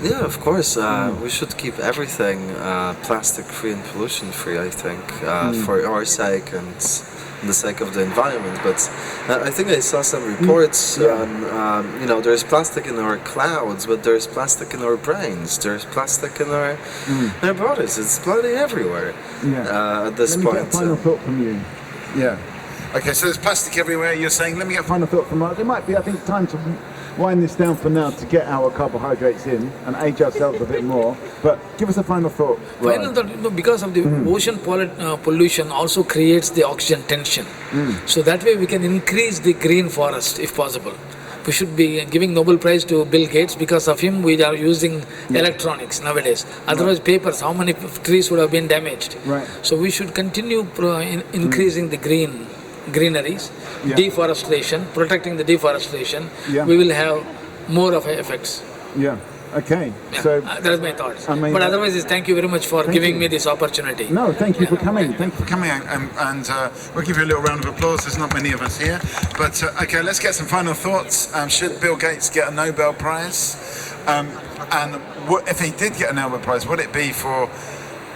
Yeah, of course. We should keep everything plastic-free and pollution-free, I think, for our sake and the sake of the environment. But I think I saw some reports on, there's plastic in our clouds, but there's plastic in our brains, there's plastic in our bodies. It's bloody everywhere at this point. Let me get a final thought from you. Yeah. Okay, so there's plastic everywhere, you're saying. Let me get a final thought from Raj. It might be, I think, time to wind this down for now to get our carbohydrates in and age ourselves a bit more. But give us a final thought. Final thought, because of the ocean pollution also creates the oxygen tension. So that way we can increase the green forest if possible. We should be giving Nobel Prize to Bill Gates. Because of him we are using electronics nowadays. Otherwise papers, how many trees would have been damaged? So we should continue increasing the greeneries, deforestation, protecting the deforestation. We will have more of effects. Okay. So that's my thoughts. But otherwise, thank you very much for giving me this opportunity. No, thank you for coming. Thank you for coming, and we'll give you a little round of applause. There's not many of us here, but okay, let's get some final thoughts. Should Bill Gates get a Nobel Prize? And if he did get a Nobel Prize, would it be for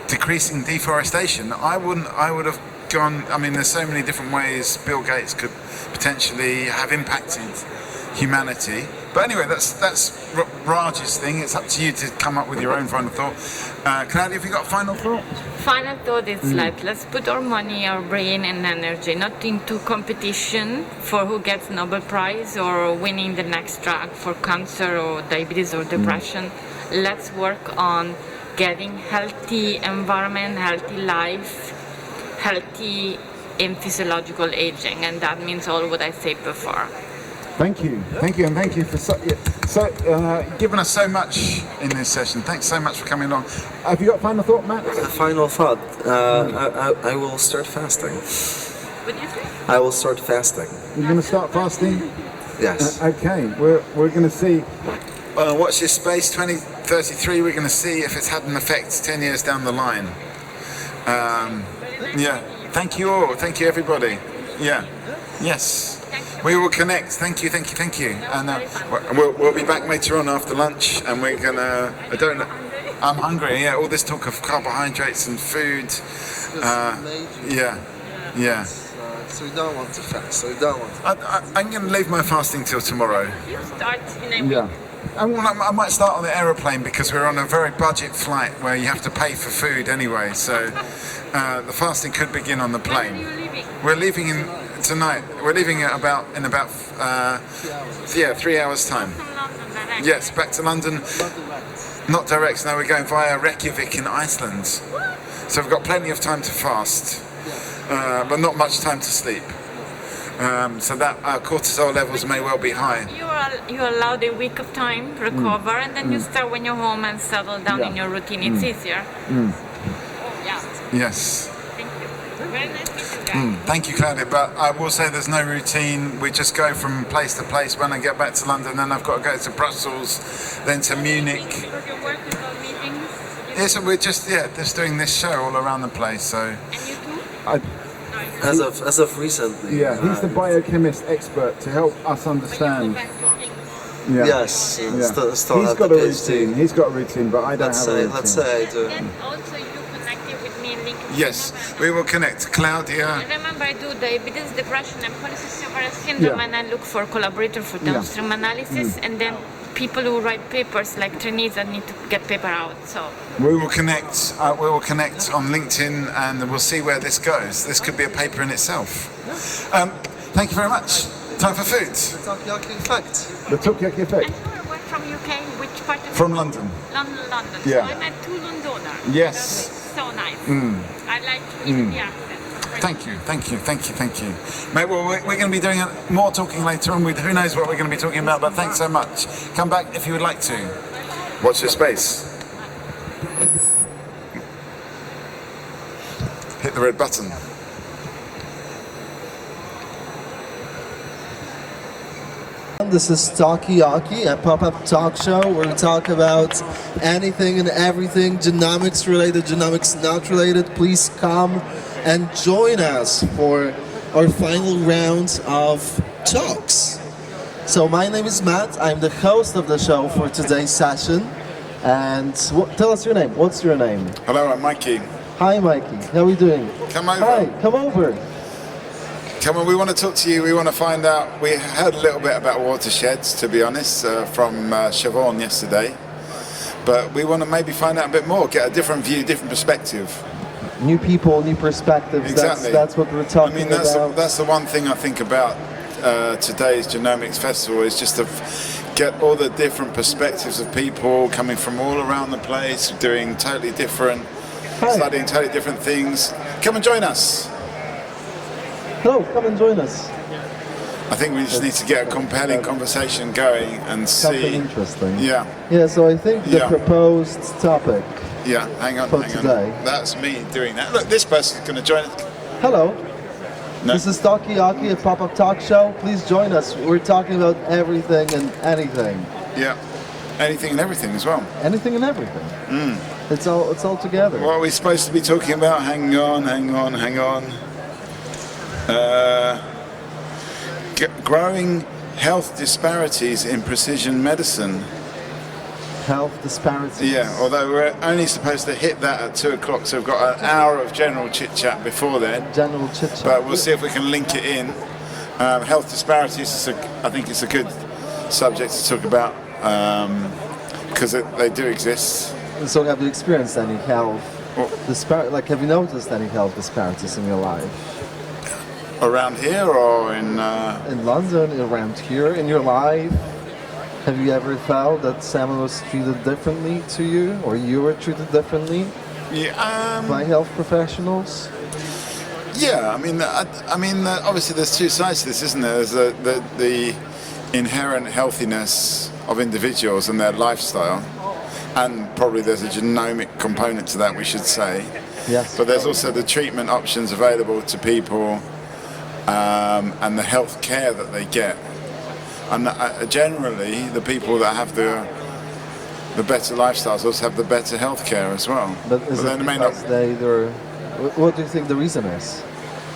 decreasing deforestation? I would have gone. I mean, there's so many different ways Bill Gates could potentially have impacted humanity. But anyway, that's Raj's thing. It's up to you to come up with your own final thought. Claudia, have you got a final thought? Final thought is like, let's put our money, our brain and energy not into competition for who gets Nobel Prize or winning the next drug for cancer or diabetes or depression. Let's work on getting healthy environment, healthy life, healthy in physiological aging, and that means all what I said before. Thank you, and thank you for giving us so much in this session. Thanks so much for coming along. Have you got a final thought, Matt? A final thought. I will start fasting. What do you say? I will start fasting. You're going to start fasting? Yes. Okay, we're going to see. Watch this space. 2033. We're going to see if it's had an effect 10 years down the line. Thank you all. Thank you, everybody. Yes. We will connect. Thank you. And we'll be back later on after lunch, and we're gonna. I'm hungry. Yeah, all this talk of carbohydrates and food. So we don't want to fast. I'm gonna leave my fasting till tomorrow. You start in a week. I might start on the aeroplane because we're on a very budget flight where you have to pay for food anyway. So the fasting could begin on the plane. When are you leaving? We're leaving tonight. We're leaving in about 3 hours time. Yes, back to London. Not direct. No, we're going via Reykjavik in Iceland. So we've got plenty of time to fast, but not much time to sleep. So that our cortisol levels may well be high. You're allowed a week of time to recover, and then you start when you're home and settle down in your routine. It's easier. Yes. Thank you. Very nice meeting you. Thank you, Claudia. But I will say there's no routine. We just go from place to place. When I get back to London, then I've got to go to Brussels, then to Munich. Yeah, so we're just doing this show all around the place. So. As of recently. Yeah, he's the biochemist expert to help us understand. Yeah. Yes, still he's got a routine. He's got a routine, but I don't have a routine. Let's say I do. And also you connected with me in LinkedIn. Yes, we will connect. Claudia. Remember, I do diabetes, depression, and polycystic syndrome, and I look for collaborator for downstream analysis, and then people who write papers like trainees that need to get paper out. So we will connect. We will connect on LinkedIn, and we'll see where this goes. This could be a paper in itself. Thank you very much. Time for food. The Talkaoke effect. The Talkaoke effect. And we're from UK. Which part of From London. London. Yeah. So I met two Londoners. Yes. So nice. I like even the accent. Thank you. Mate, well, we're going to be doing more talking later on. Who knows what we're going to be talking about, but thanks so much. Come back if you would like to. Watch your space. Hit the red button. This is Talkaoke, a pop-up talk show where we talk about anything and everything genomics related, genomics not related. Please come and join us for our final round of talks. So my name is Matt, I'm the host of the show for today's session. And tell us your name. What's your name? Hello, I'm Mikey. Hi Mikey, how are we doing? Come over. Hi, come over. Come on, we want to talk to you. We want to find out. We heard a little bit about watersheds, to be honest, from Siobhan yesterday. But we want to maybe find out a bit more, get a different view, different perspective. New people, new perspectives. Exactly. That's what we're talking about. That's the one thing I think about today's Genomics Festival is just to get all the different perspectives of people coming from all around the place, doing totally different, studying totally different things. Come and join us. Hello, come and join us. I think we just need to get a compelling conversation going and see. Something interesting. Yeah. Yeah, so I think the proposed topic. Yeah, hang on. That's me doing that. Look, this person's going to join us. Hello. No. This is Talkaoke, a pop-up talk show. Please join us. We're talking about everything and anything. Yeah. Anything and everything as well. Anything and everything. It's all together. What are we supposed to be talking about? Hang on. Growing health disparities in precision medicine. Health disparities. Yeah, although we're only supposed to hit that at 2 o'clock, so we've got an hour of general chit-chat before then. General chit-chat. But we'll see if we can link it in. Health disparities, I think it's a good subject to talk about because they do exist. So have you experienced any health have you noticed any health disparities in your life? Around here or in London, around here, in your life? Have you ever felt that someone was treated differently to you, or you were treated differently by health professionals? Yeah, I mean, obviously there's two sides to this, isn't there? There's the inherent healthiness of individuals and their lifestyle, and probably there's a genomic component to that, we should say. Yes. But there's also the treatment options available to people. And the health care that they get, and generally the people that have the better lifestyles also have the better health care as well. But is it because what do you think the reason is?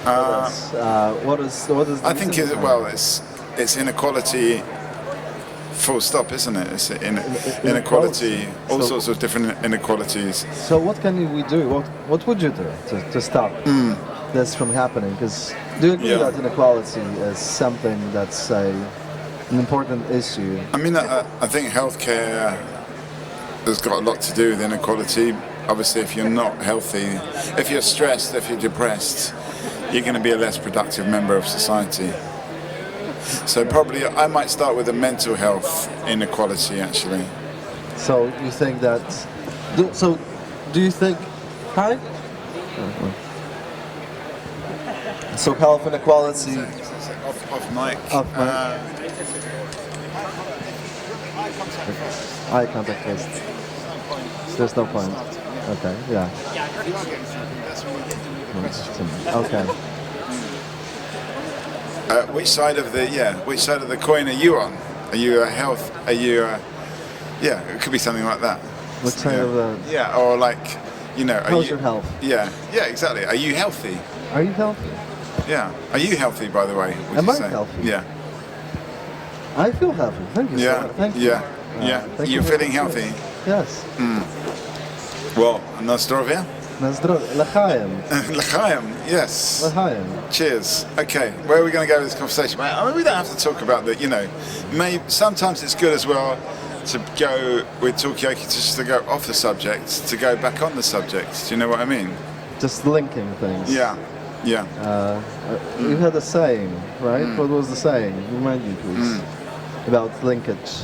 What is the I think it's inequality. Full stop, isn't it? It's inequality, all sorts of different inequalities. So what can we do? What would you do to stop this from happening? Because do you agree that inequality is something that's an important issue? I mean, I think healthcare has got a lot to do with inequality. Obviously, if you're not healthy, if you're stressed, if you're depressed, you're going to be a less productive member of society. So probably I might start with the mental health inequality, actually. So you think that... Do you think... Hi? So health inequality... Off mic. Eye contact first. There's no point. Okay, yeah. Okay. Which side of the coin are you on? Are you a health? Are you it could be something like that. What side of the? Yeah, or like, How's your health? Yeah, exactly. Are you healthy? Are you healthy? Yeah. Are you healthy, by the way? Am I healthy? Yeah. I feel healthy. Thank you. Yeah. Thank you. Yeah. Thank You're you feeling healthy? Yes. Well, na zdrowie? Na zdrowie. L'chaim. L'chaim, yes. L'chaim. Cheers. Okay, where are we going to go with this conversation? I mean, we don't have to talk about that, sometimes it's good as well to go with Talkaoke just to go off the subject, to go back on the subject. Do you know what I mean? Just linking things. Yeah. You had a saying, right? What was the saying? Remind me, please. About linkage.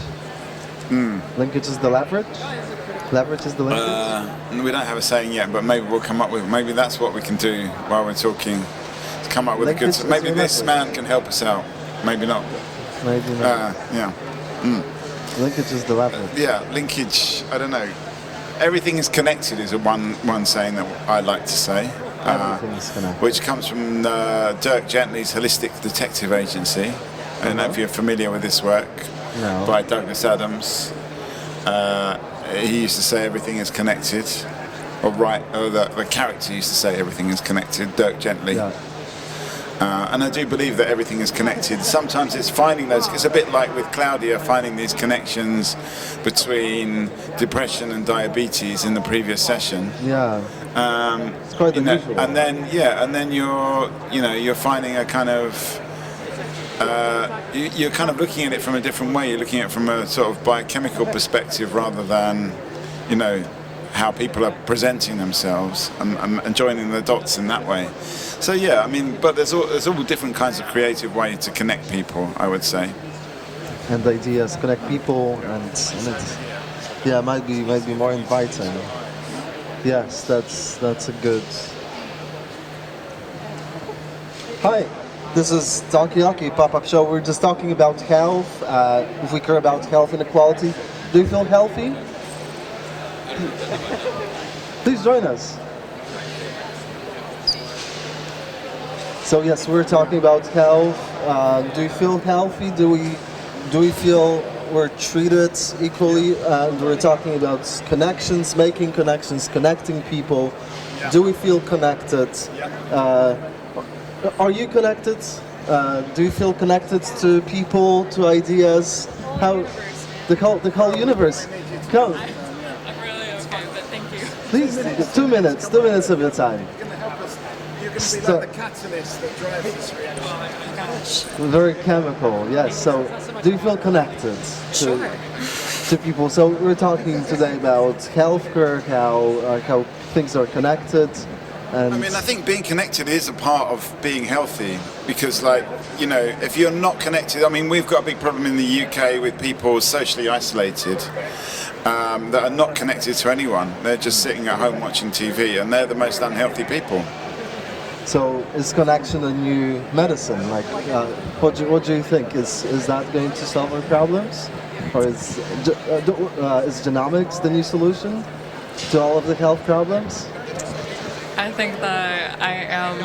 Linkage is the leverage? Leverage is the linkage? We don't have a saying yet, but maybe we'll come up with, maybe that's what we can do while we're talking, to come up with Linkage a good, maybe this leverage. man can help us out. Maybe not. Maybe not. Linkage is the leverage. Yeah, linkage, I don't know. Everything is connected is one saying that I like to say. Everything is connected. Which comes from Dirk Gently's Holistic Detective Agency. I don't know if you're familiar with this work. No. By Douglas Adams. He used to say everything is connected, or the character used to say everything is connected, Dirk Gently. Yeah. And I do believe that everything is connected. Sometimes it's finding those, it's a bit like with Claudia, finding these connections between depression and diabetes in the previous session. Yeah. It's quite unusual. And then you're finding a kind of, you're kind of looking at it from a different way. You're looking at it from a sort of biochemical perspective rather than, how people are presenting themselves and joining the dots in that way. So yeah, I mean, but there's all different kinds of creative ways to connect people, I would say. And the ideas connect people, and it might be more inviting. Yes, that's a good. Hi, this is Talkaoke pop-up show. We're just talking about health. If we care about health inequality, do you feel healthy? Please join us. So yes, we're talking about health. Do you feel healthy? Do we feel we're treated equally? We're talking about connections, making connections, connecting people. Do we feel connected? Are you connected? Do you feel connected to people, to ideas? How the whole universe? Come. I'm really okay, but thank you. Please, 2 minutes of your time. You're going to be like the catalyst that drives this reaction. Oh my gosh. Very chemical, yes. So, do you feel connected to people? So, we're talking today about healthcare, how things are connected. And I mean, I think being connected is a part of being healthy because, if you're not connected, I mean, we've got a big problem in the UK with people socially isolated that are not connected to anyone. They're just sitting at home watching TV, and they're the most unhealthy people. So, is connection a new medicine? What do you think? Is that going to solve our problems, or is genomics the new solution to all of the health problems? I think that I am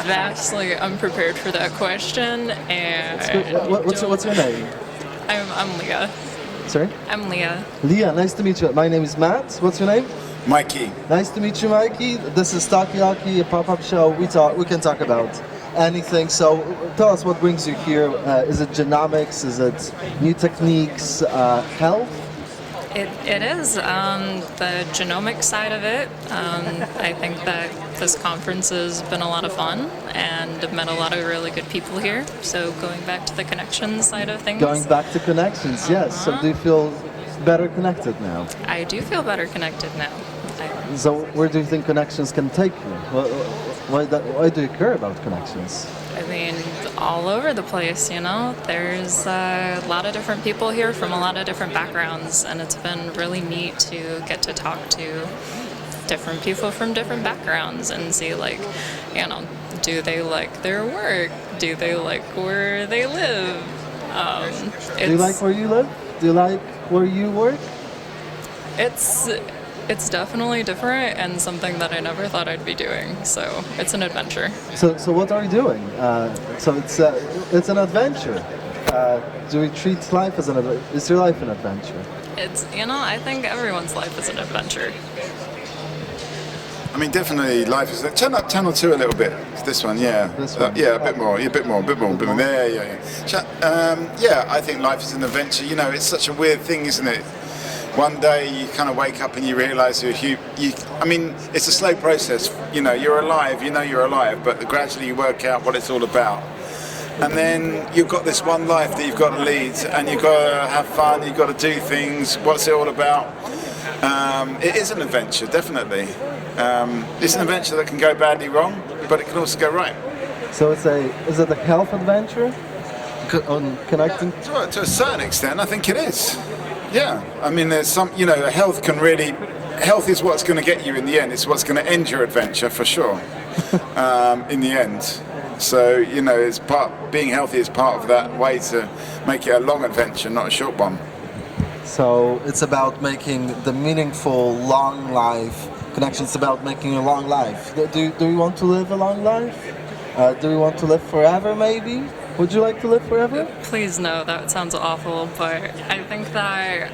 vastly unprepared for that question, and What's your name? I'm Leah. Sorry? I'm Leah. Leah, nice to meet you. My name is Matt. What's your name? Mikey. Nice to meet you, Mikey. This is Talkaoke, a pop-up show. We can talk about anything. So tell us what brings you here. Is it genomics? Is it new techniques? Health? It is the genomic side of it. I think that this conference has been a lot of fun and I've met a lot of really good people here. So going back to the connections side of things. Going back to connections, yes. So do you feel better connected now? I do feel better connected now. So where do you think connections can take you? Why do you care about connections? I mean, all over the place, There's a lot of different people here from a lot of different backgrounds, and it's been really neat to get to talk to different people from different backgrounds and see, do they like their work? Do they like where they live? Do you like where you live? Do you like where you work? It's It's definitely different and something that I never thought I'd be doing. So it's an adventure. So what are you doing? So it's an adventure. Do we treat life as an adventure? Is your life an adventure? It's, I think everyone's life is an adventure. I mean, definitely life is. Turn up channel 2 a little bit. It's this one, yeah. This one? Yeah, a bit more. There, yeah. I think life is an adventure. It's such a weird thing, isn't it? One day you kind of wake up and you realise I mean, it's a slow process. You're alive. You're alive, but gradually you work out what it's all about. And then you've got this one life that you've got to lead, and you've got to have fun. You've got to do things. What's it all about? It is an adventure, definitely. It's an adventure that can go badly wrong, but it can also go right. So is it a health adventure? Connecting? To a certain extent, I think it is. Yeah, I mean, there's some, health is what's going to get you in the end. It's what's going to end your adventure for sure, in the end. So, being healthy is part of that way to make it a long adventure, not a short one. So it's about making the meaningful, long life connection. It's about making a long life. Do we want to live a long life? Do we want to live forever, maybe? Would you like to live forever? Please no, that sounds awful, but I think that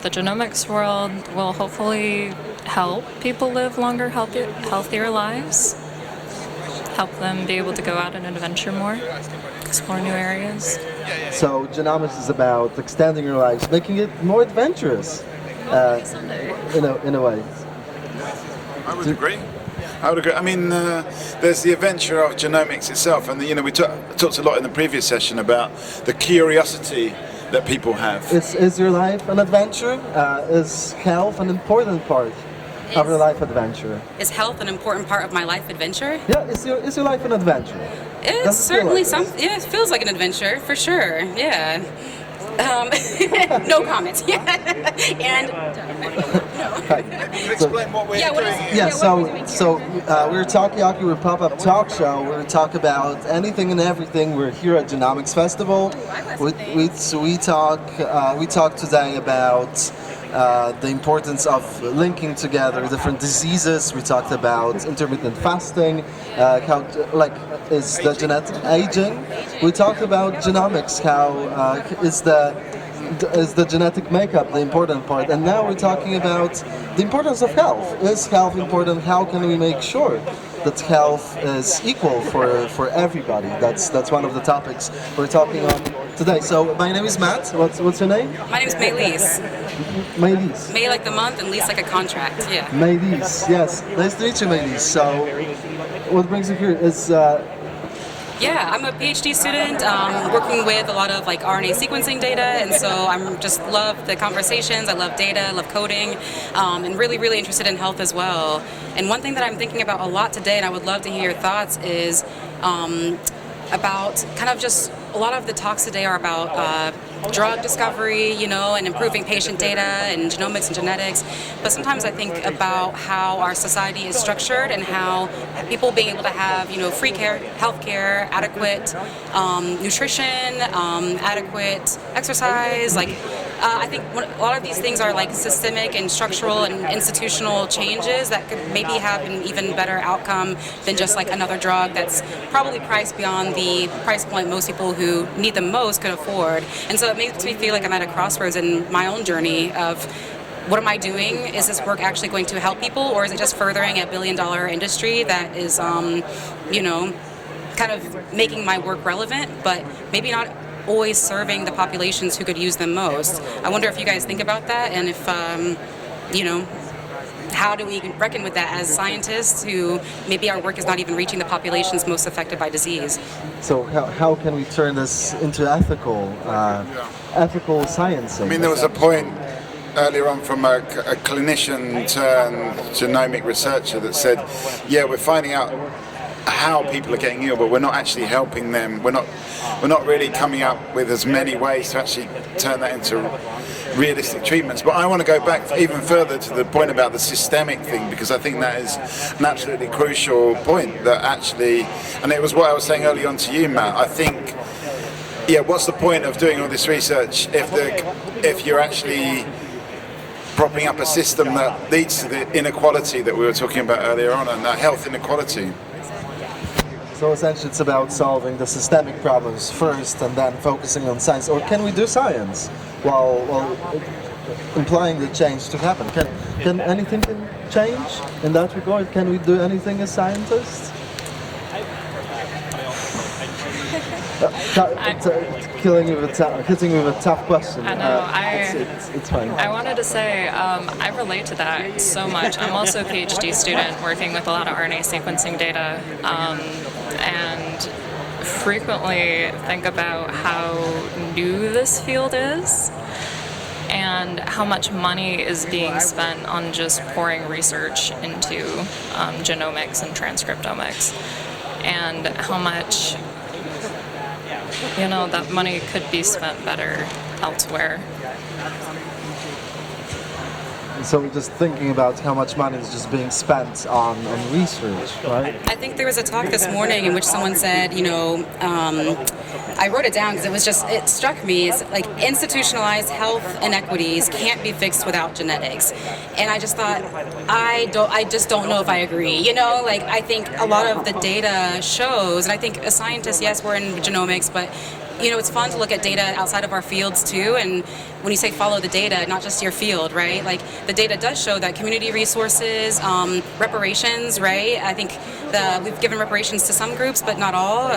the genomics world will hopefully help people live longer, healthier lives, help them be able to go out and adventure more, explore new areas. So genomics is about extending your lives, making it more adventurous, in a way. I would agree. I mean, there's the adventure of genomics itself, and we talked a lot in the previous session about the curiosity that people have. Is your life an adventure? Is health an important part of your life adventure? Is health an important part of my life adventure? Yeah, is your life an adventure? It's certainly something. Yeah, it feels like an adventure for sure. Yeah. No comments. Yeah. And explain what we're doing. Yeah. So we're Talkaoke. We're a pop-up talk show. We're talk about anything and everything. We're here at Genomics Festival. We talk today about the importance of linking together different diseases. We talked about intermittent fasting, is the genetic aging. We talked about genomics, how is the genetic makeup the important part, and now we're talking about the importance of health. Is health important? How can we make sure that health is equal for everybody? That's one of the topics we're talking on today. So my name is Matt. What's your name? My name is Maylise. Maylise. May like the month and lease like a contract. Yeah. Maylise. Yes. Nice to meet you, Maylise. So what brings you here is. Yeah, I'm a PhD student working with a lot of RNA sequencing data, and so I'm just love the conversations. I love data, I love coding, and really, really interested in health as well. And one thing that I'm thinking about a lot today, and I would love to hear your thoughts, is about kind of just a lot of the talks today are about drug discovery, and improving patient data and genomics and genetics. But sometimes I think about how our society is structured and how people being able to have, free care, healthcare, adequate nutrition, adequate exercise. I think a lot of these things are systemic and structural and institutional changes that could maybe have an even better outcome than just another drug that's probably priced beyond the price point most people who need them most could afford. And so it makes me feel like I'm at a crossroads in my own journey of what am I doing? Is this work actually going to help people, or is it just furthering a billion-dollar industry that is, kind of making my work relevant, but maybe not always serving the populations who could use them most? I wonder if you guys think about that, and if, how do we reckon with that as scientists who maybe our work is not even reaching the populations most affected by disease? So how can we turn this into ethical science? I mean, there was a point earlier on from a clinician turned genomic researcher that said, yeah, we're finding out how people are getting ill, but we're not actually helping them. We're not really coming up with as many ways to actually turn that into realistic treatments. But I want to go back even further to the point about the systemic thing, because I think that is an absolutely crucial point, that actually, and it was what I was saying early on to you, Matt, I think, yeah, what's the point of doing all this research if you're actually propping up a system that leads to the inequality that we were talking about earlier on, and that health inequality. So essentially it's about solving the systemic problems first and then focusing on science. Or can we do science while implying the change to happen? Can anything change in that regard? Can we do anything as scientists? Hitting me with a tough question. I know. It's fine. I wanted to say I relate to that so much. I'm also a PhD student working with a lot of RNA sequencing data, and frequently think about how new this field is and how much money is being spent on just pouring research into genomics and transcriptomics, and how much that money could be spent better elsewhere. So we're just thinking about how much money is just being spent on research, right? I think there was a talk this morning in which someone said, I wrote it down because it struck me as like institutionalized health inequities can't be fixed without genetics. And I just thought, I just don't know if I agree. I think a lot of the data shows, and I think as scientists, yes, we're in genomics, but it's fun to look at data outside of our fields too, and when you say follow the data, not just your field, right? Like the data does show that community resources, reparations, right? I think we've given reparations to some groups, but not all,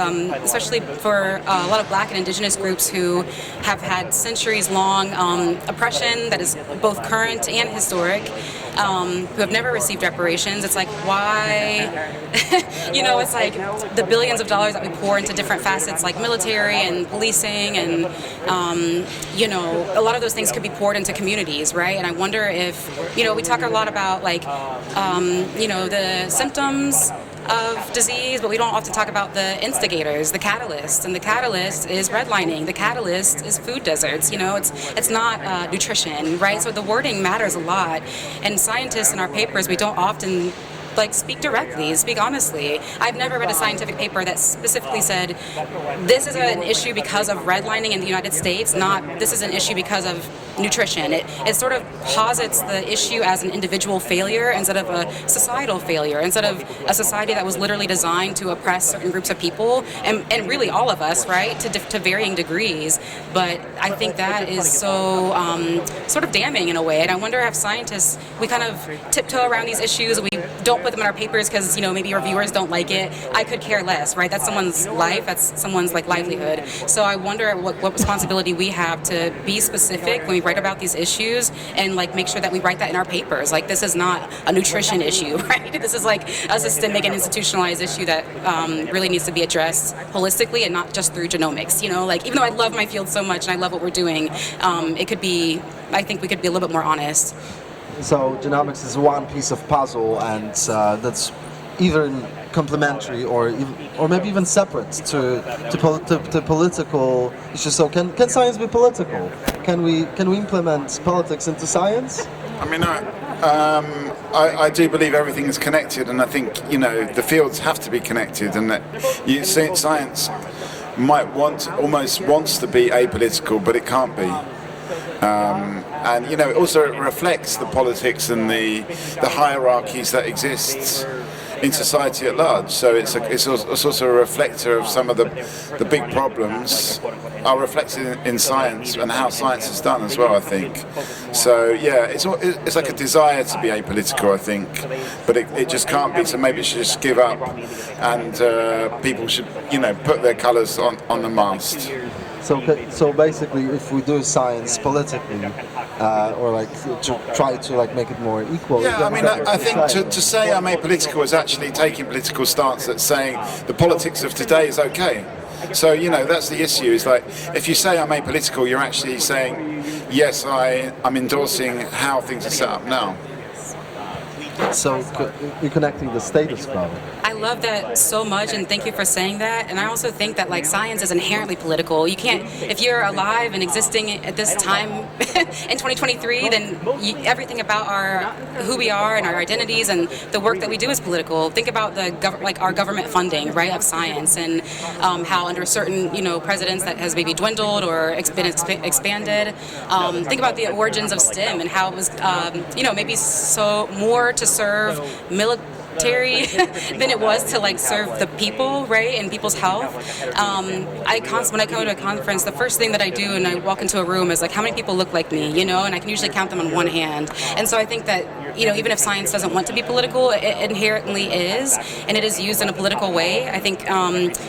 especially for a lot of Black and Indigenous groups who have had centuries-long oppression that is both current and historic, who have never received reparations. It's like, why? It's like the billions of dollars that we pour into different facets like military and policing and, a lot of those things could be poured into communities, right? And I wonder if, we talk a lot about like, the symptoms of disease, but we don't often talk about the instigators, the catalyst, and the catalyst is redlining, the catalyst is food deserts, it's not nutrition, right? So the wording matters a lot, and scientists in our papers, we don't often speak directly, speak honestly. I've never read a scientific paper that specifically said this is an issue because of redlining in the United States, not this is an issue because of nutrition. It sort of posits the issue as an individual failure instead of a societal failure, instead of a society that was literally designed to oppress certain groups of people, and really all of us, right, to varying degrees. But I think that is so sort of damning in a way, and I wonder if scientists, we kind of tiptoe around these issues, we don't put them in our papers because maybe our viewers don't like it. I could care less, right? That's someone's life, that's someone's livelihood. So I wonder what responsibility we have to be specific when we write about these issues and make sure that we write that in our papers. This is not a nutrition issue, right? This is a systemic and institutionalized issue that really needs to be addressed holistically and not just through genomics. Even though I love my field so much and I love what we're doing, I think we could be a little bit more honest. So genomics is one piece of puzzle, and that's either complementary or maybe even separate to political issues. So can science be political? Can we implement politics into science? I mean, I do believe everything is connected, and I think the fields have to be connected, and that science might almost wants to be apolitical, but it can't be. And it also reflects the politics and the hierarchies that exist in society at large. So it's also a reflector of some of the big problems are reflected in science and how science is done as well, I think. So yeah, it's like a desire to be apolitical, I think, but it just can't be. So maybe it should just give up, and people should put their colours on the mast. So basically, if we do science politically, or try to make it more equal. Yeah, I mean, I think to say I'm apolitical is actually taking political stance at saying the politics of today is okay. So that's the issue. Is if you say I'm apolitical, you're actually saying yes, I'm endorsing how things are set up now. So you're connecting the status quo. I love that so much, and thank you for saying that. And I also think that like science is inherently political. You can't, if you're alive and existing at this time in 2023, then everything about who we are and our identities and the work that we do is political. Think about our government funding, right, of science, and how under certain presidents that has maybe dwindled or been expanded. Think about the origins of STEM and how it was maybe so more to serve military than it was to like serve the people, right, and people's health. When I go to a conference, the first thing that I do when I walk into a room is like, how many people look like me, and I can usually count them on one hand. And so I think that even if science doesn't want to be political, it inherently is, and it is used in a political way. I think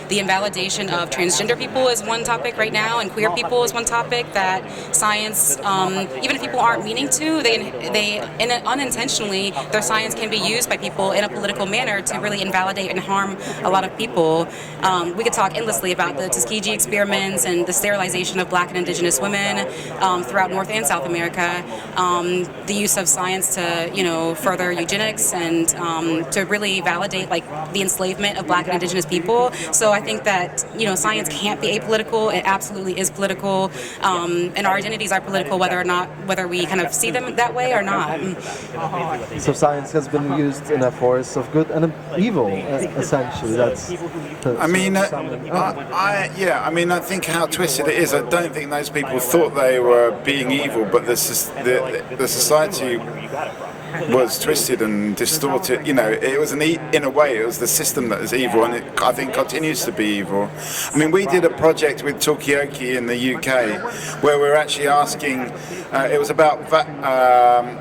the invalidation of transgender people is one topic right now, and queer people is one topic that science, even if people aren't meaning to, they unintentionally, their science can be used by people in a political manner to really invalidate and harm a lot of people. We could talk endlessly about the Tuskegee experiments and the sterilization of Black and Indigenous women throughout North and South America, the use of science to further eugenics and to really validate like the enslavement of Black and Indigenous people. So I think that science can't be apolitical. It absolutely is political, and our identities are political whether we kind of see them that way or not. So science has been used in a force of good and evil, essentially. That's. I think how twisted it is. I don't think those people thought they were being evil, but the society was twisted and distorted. It was in a way, it was the system that was evil, and it, I think, continues to be evil. We did a project with Talkaoke in the UK where we were actually asking. It was about.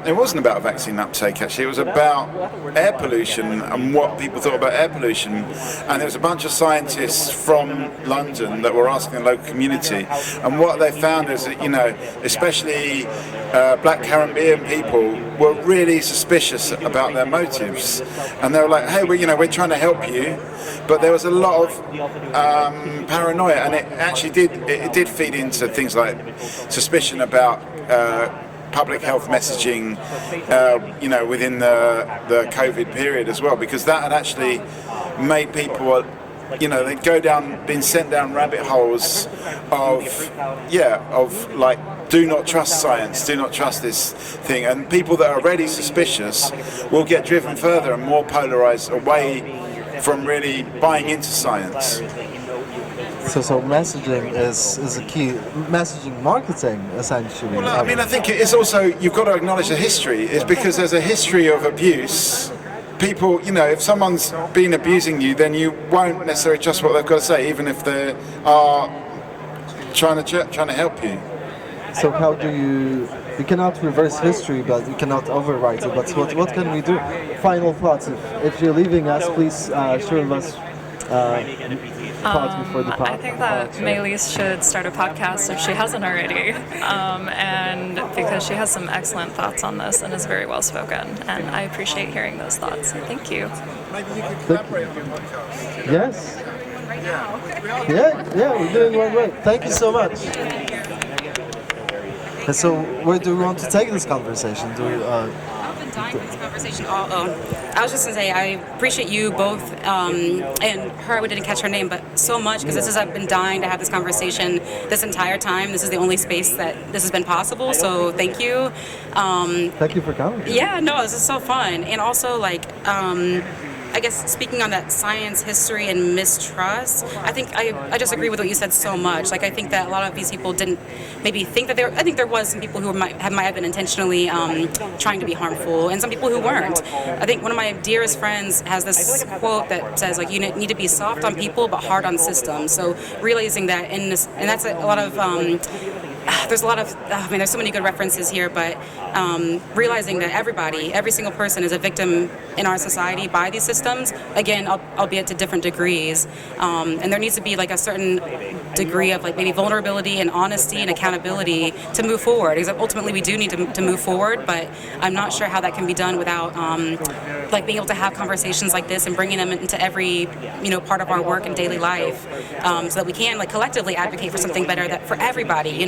It wasn't about vaccine uptake. Actually, it was about air pollution and what people thought about air pollution. And there was a bunch of scientists from London that were asking the local community, and what they found is that especially Black Caribbean people were really suspicious about their motives, and they were like, "Hey, we're trying to help you," but there was a lot of paranoia, and it actually did feed into things like suspicion about public health messaging, within the COVID period as well, because that had actually made people. They'd been sent down rabbit holes of like, do not trust science, do not trust this thing. And people that are already suspicious will get driven further and more polarized away from really buying into science. So messaging is a key. Messaging marketing, essentially. Well, I think it is also, you've got to acknowledge the history. It's because there's a history of abuse. People, if someone's been abusing you, then you won't necessarily trust what they've got to say, even if they are trying to help you. So how do you cannot reverse history, but you cannot overwrite it. But what can we do? Final thoughts. If you're leaving us, please share with us thoughts before the podcast. I think that Maylise should start a podcast if she hasn't already, and because she has some excellent thoughts on this and is very well spoken, and I appreciate hearing those thoughts. So thank you. Maybe you could collaborate with your podcast. Yes. Yeah, we're doing one right. Thank you so much. And so, where do we want to take this conversation? I've been dying for this conversation. I was just going to say, I appreciate you both, and her, we didn't catch her name, but so much, because I've been dying to have this conversation this entire time. This is the only space that this has been possible, so thank you. Thank you for coming. Yeah, no, this is so fun. And also, I guess speaking on that science, history, and mistrust, I think I just agree with what you said so much. I think that a lot of these people didn't maybe think that I think there was some people who might have been intentionally trying to be harmful, and some people who weren't. I think one of my dearest friends has this quote that says, you need to be soft on people but hard on systems. So realizing that and that's a lot of there's a lot of, there's so many good references here, but realizing that every single person is a victim in our society by these systems, again, albeit to different degrees. And there needs to be a certain degree of maybe vulnerability and honesty and accountability to move forward. Because ultimately we do need to move forward, but I'm not sure how that can be done without being able to have conversations like this and bringing them into every part of our work and daily life, so that we can collectively advocate for something better for everybody.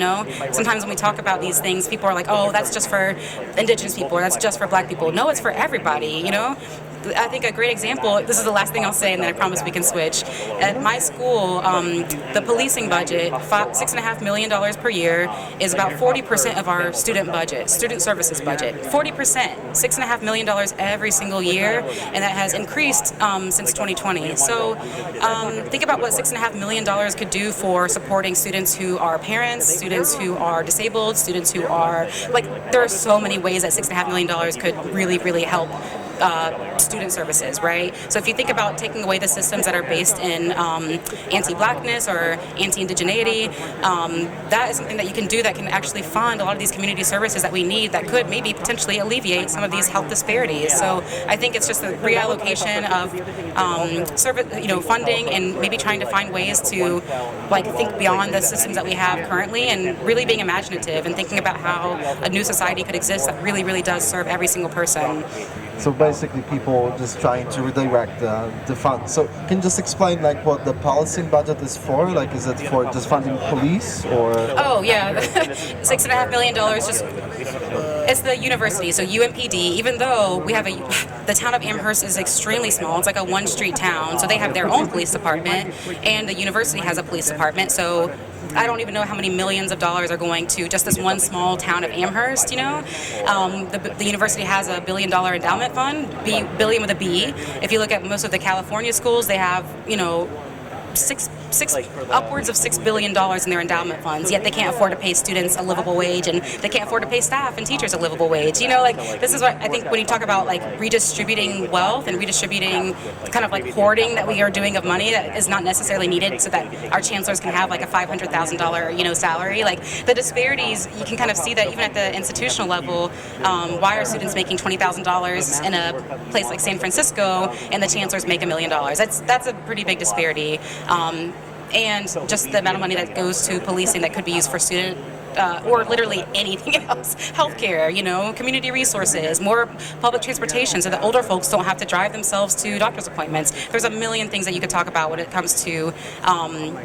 sometimes when we talk about these things, people are like, oh, that's just for indigenous people, or that's just for black people. No, it's for everybody, you know? I think a great example, this is the last thing I'll say and then I promise we can switch. At my school, the policing budget, $6.5 million per year, is about 40% of our student budget, student services budget. 40%, $6.5 million every single year, and that has increased since 2020. So think about what $6.5 million could do for supporting students who are parents, students who are disabled, students who are, like, there are so many ways that $6.5 million could really, really help student services, right? So if you think about taking away the systems that are based in anti-blackness or anti-indigeneity, that is something that you can do that can actually fund a lot of these community services that we need that could maybe potentially alleviate some of these health disparities. So I think it's just a reallocation of funding and maybe trying to find ways to like think beyond the systems that we have currently and really being imaginative and thinking about how a new society could exist that really, really does serve every single person. So basically people just trying to redirect the funds. So can you just explain like what the policing budget is for? Like is it for just funding police or? Oh yeah, $6.5 million just, it's the university, so UMPD, even though we have the town of Amherst is extremely small, it's like a one-street town, so they have their own police department, and the university has a police department, so I don't even know how many millions of dollars are going to just this one small town of Amherst, you know? The university has a $1 billion endowment fund, billion with a B. If you look at most of the California schools, they have, you know, upwards of $6 billion in their endowment funds, yet they can't afford to pay students a livable wage, and they can't afford to pay staff and teachers a livable wage. You know, like, this is what I think when you talk about like redistributing wealth and redistributing kind of like hoarding that we are doing of money that is not necessarily needed so that our chancellors can have like a $500,000, you know, salary. Like the disparities, you can kind of see that even at the institutional level. Why are students making $20,000 in a place like San Francisco and the chancellors make $1 million? That's a pretty big disparity. And just the amount of money that goes to policing that could be used for student or literally anything else, healthcare, you know, community resources, more public transportation so that older folks don't have to drive themselves to doctor's appointments. There's a million things that you could talk about when it comes to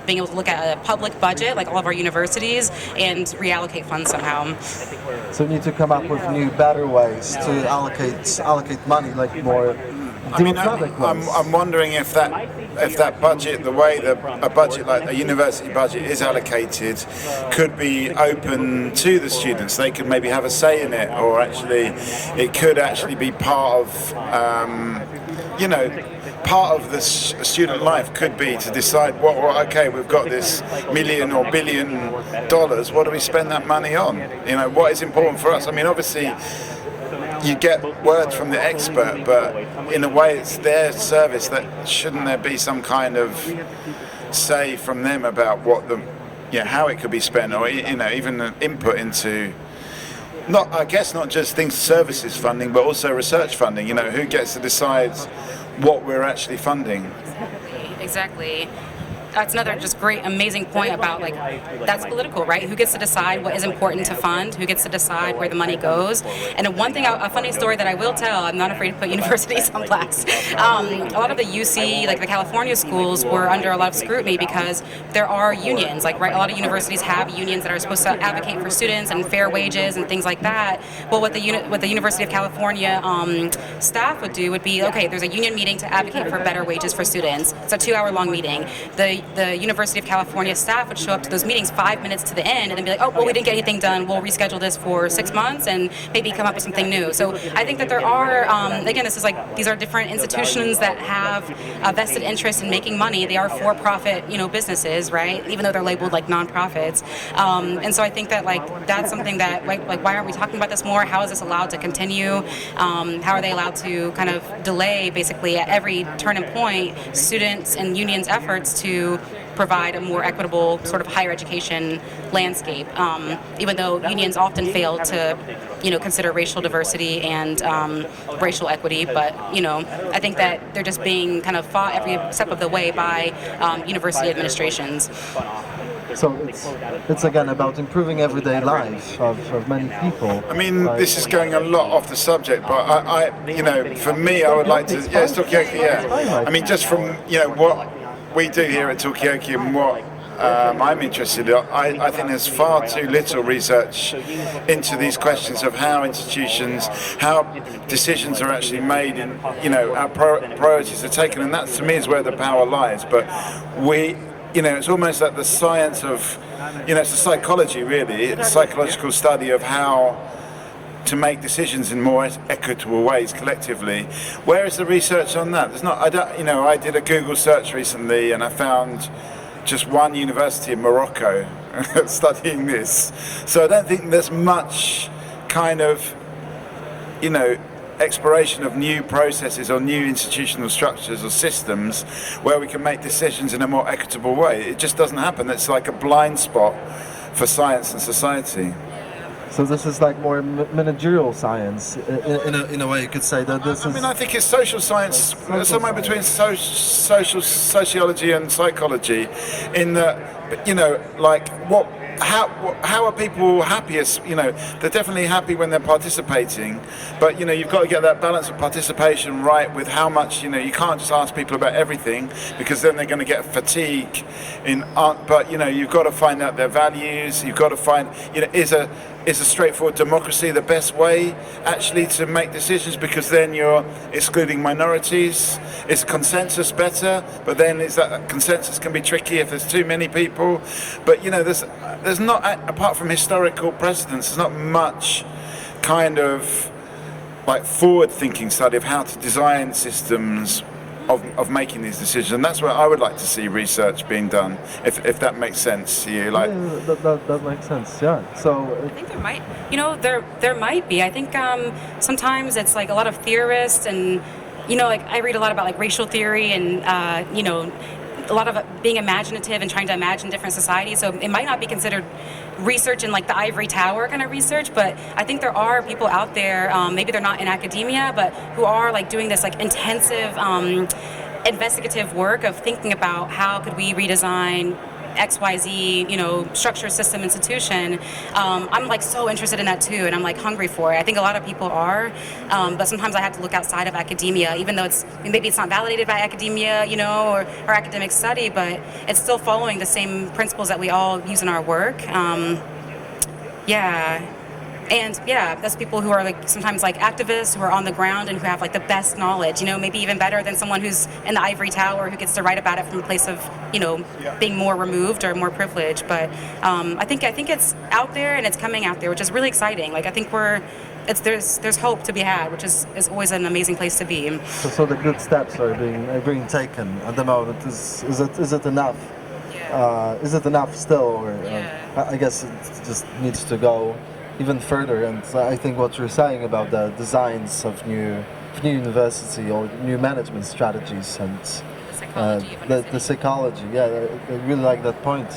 being able to look at a public budget like all of our universities and reallocate funds somehow. So we need to come up with new, better ways to allocate money, like more. I mean, I'm wondering if that budget, the way that a budget like a university budget is allocated, could be open to the students. They could maybe have a say in it, or actually, it could actually be part of, part of the student life could be to decide, okay, we've got this million or billion dollars. What do we spend that money on? You know, what is important for us? I mean, obviously, you get words from the expert, but in a way it's their service. That shouldn't there be some kind of say from them about how it could be spent, or even an input into not just things, services funding, but also research funding. You know, who gets to decide what we're actually funding? Exactly. That's another just great, amazing point about like that's political, right? Who gets to decide what is important to fund? Who gets to decide where the money goes? And one thing, a funny story that I will tell, I'm not afraid to put universities on blast. A lot of the UC, like the California schools, were under a lot of scrutiny because there are unions. Like, right, a lot of universities have unions that are supposed to advocate for students and fair wages and things like that. Well, what the University of California staff would do would be, okay, there's a union meeting to advocate for better wages for students. It's a 2-hour-long meeting. The University of California staff would show up to those meetings 5 minutes to the end and then be like, oh, well, we didn't get anything done. We'll reschedule this for 6 months and maybe come up with something new. So I think that there are, again, this is like, these are different institutions that have a vested interest in making money. They are for-profit, businesses, right? Even though they're labeled like nonprofits. And so I think that that's something that, like, why aren't we talking about this more? How is this allowed to continue? How are they allowed to kind of delay, basically, at every turn and point, students and unions' efforts to provide a more equitable sort of higher education landscape, even though unions often fail to, consider racial diversity and racial equity. But, I think that they're just being kind of fought every step of the way by university administrations. So it's again about improving everyday life of many people. I mean, this is going a lot off the subject, but I for me, I would like to, it's Talkaoke, I mean, just from, what we do here at Talkaoke and what I'm interested in. I think there's far too little research into these questions of how institutions, how decisions are actually made, and our priorities are taken, and that to me is where the power lies. But it's almost like the science of, it's a psychology really, it's a psychological study of how to make decisions in more equitable ways collectively. Where is the research on that? There's not. I did a Google search recently, and I found just one university in Morocco studying this. So I don't think there's much kind of, exploration of new processes or new institutional structures or systems where we can make decisions in a more equitable way. It just doesn't happen. It's like a blind spot for science and society. So this is like more managerial science, in a way you could say that this is... I think it's social science, somewhere between sociology and psychology, in that, how are people happiest? They're definitely happy when they're participating, but you've got to get that balance of participation right with how much, you can't just ask people about everything, because then they're going to get fatigue but you've got to find out their values. You've got to find, is a straightforward democracy the best way actually to make decisions, because then you're excluding minorities? Is consensus better? But then consensus can be tricky if there's too many people. But there's not, apart from historical precedents, there's not much kind of like forward-thinking study of how to design systems of making these decisions, and that's where I would like to see research being done, if that makes sense to you. That makes sense. Yeah. So I think there might, there might be. I think sometimes it's like a lot of theorists, and I read a lot about like racial theory and a lot of being imaginative and trying to imagine different societies. So it might not be considered research in like the ivory tower kind of research, but I think there are people out there, maybe they're not in academia, but who are like doing this like intensive investigative work of thinking about how could we redesign XYZ, structure, system, institution. I'm like so interested in that too, and I'm like hungry for it. I think a lot of people are, but sometimes I have to look outside of academia, even though maybe it's not validated by academia, or academic study, but it's still following the same principles that we all use in our work. And that's people who are like sometimes like activists who are on the ground and who have like the best knowledge, maybe even better than someone who's in the ivory tower who gets to write about it from a place of, being more removed or more privileged. But I think it's out there and it's coming out there, which is really exciting. Like I think there's hope to be had, which is always an amazing place to be. So the good steps are being taken at the moment. Is it enough? Is it enough still, or I guess it just needs to go even further? And I think what you're saying about the designs of new university or new management strategies and the psychology, I really like that point.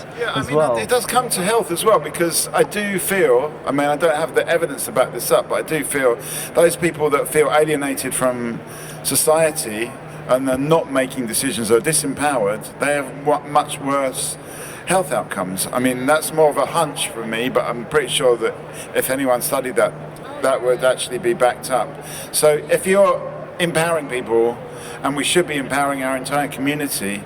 Well. It does come to health as well, because I do feel, I don't have the evidence to back this up, but I do feel those people that feel alienated from society and they're not making decisions or disempowered, they have much worse health outcomes. That's more of a hunch for me, but I'm pretty sure that if anyone studied that, that would actually be backed up. So if you're empowering people, and we should be empowering our entire community,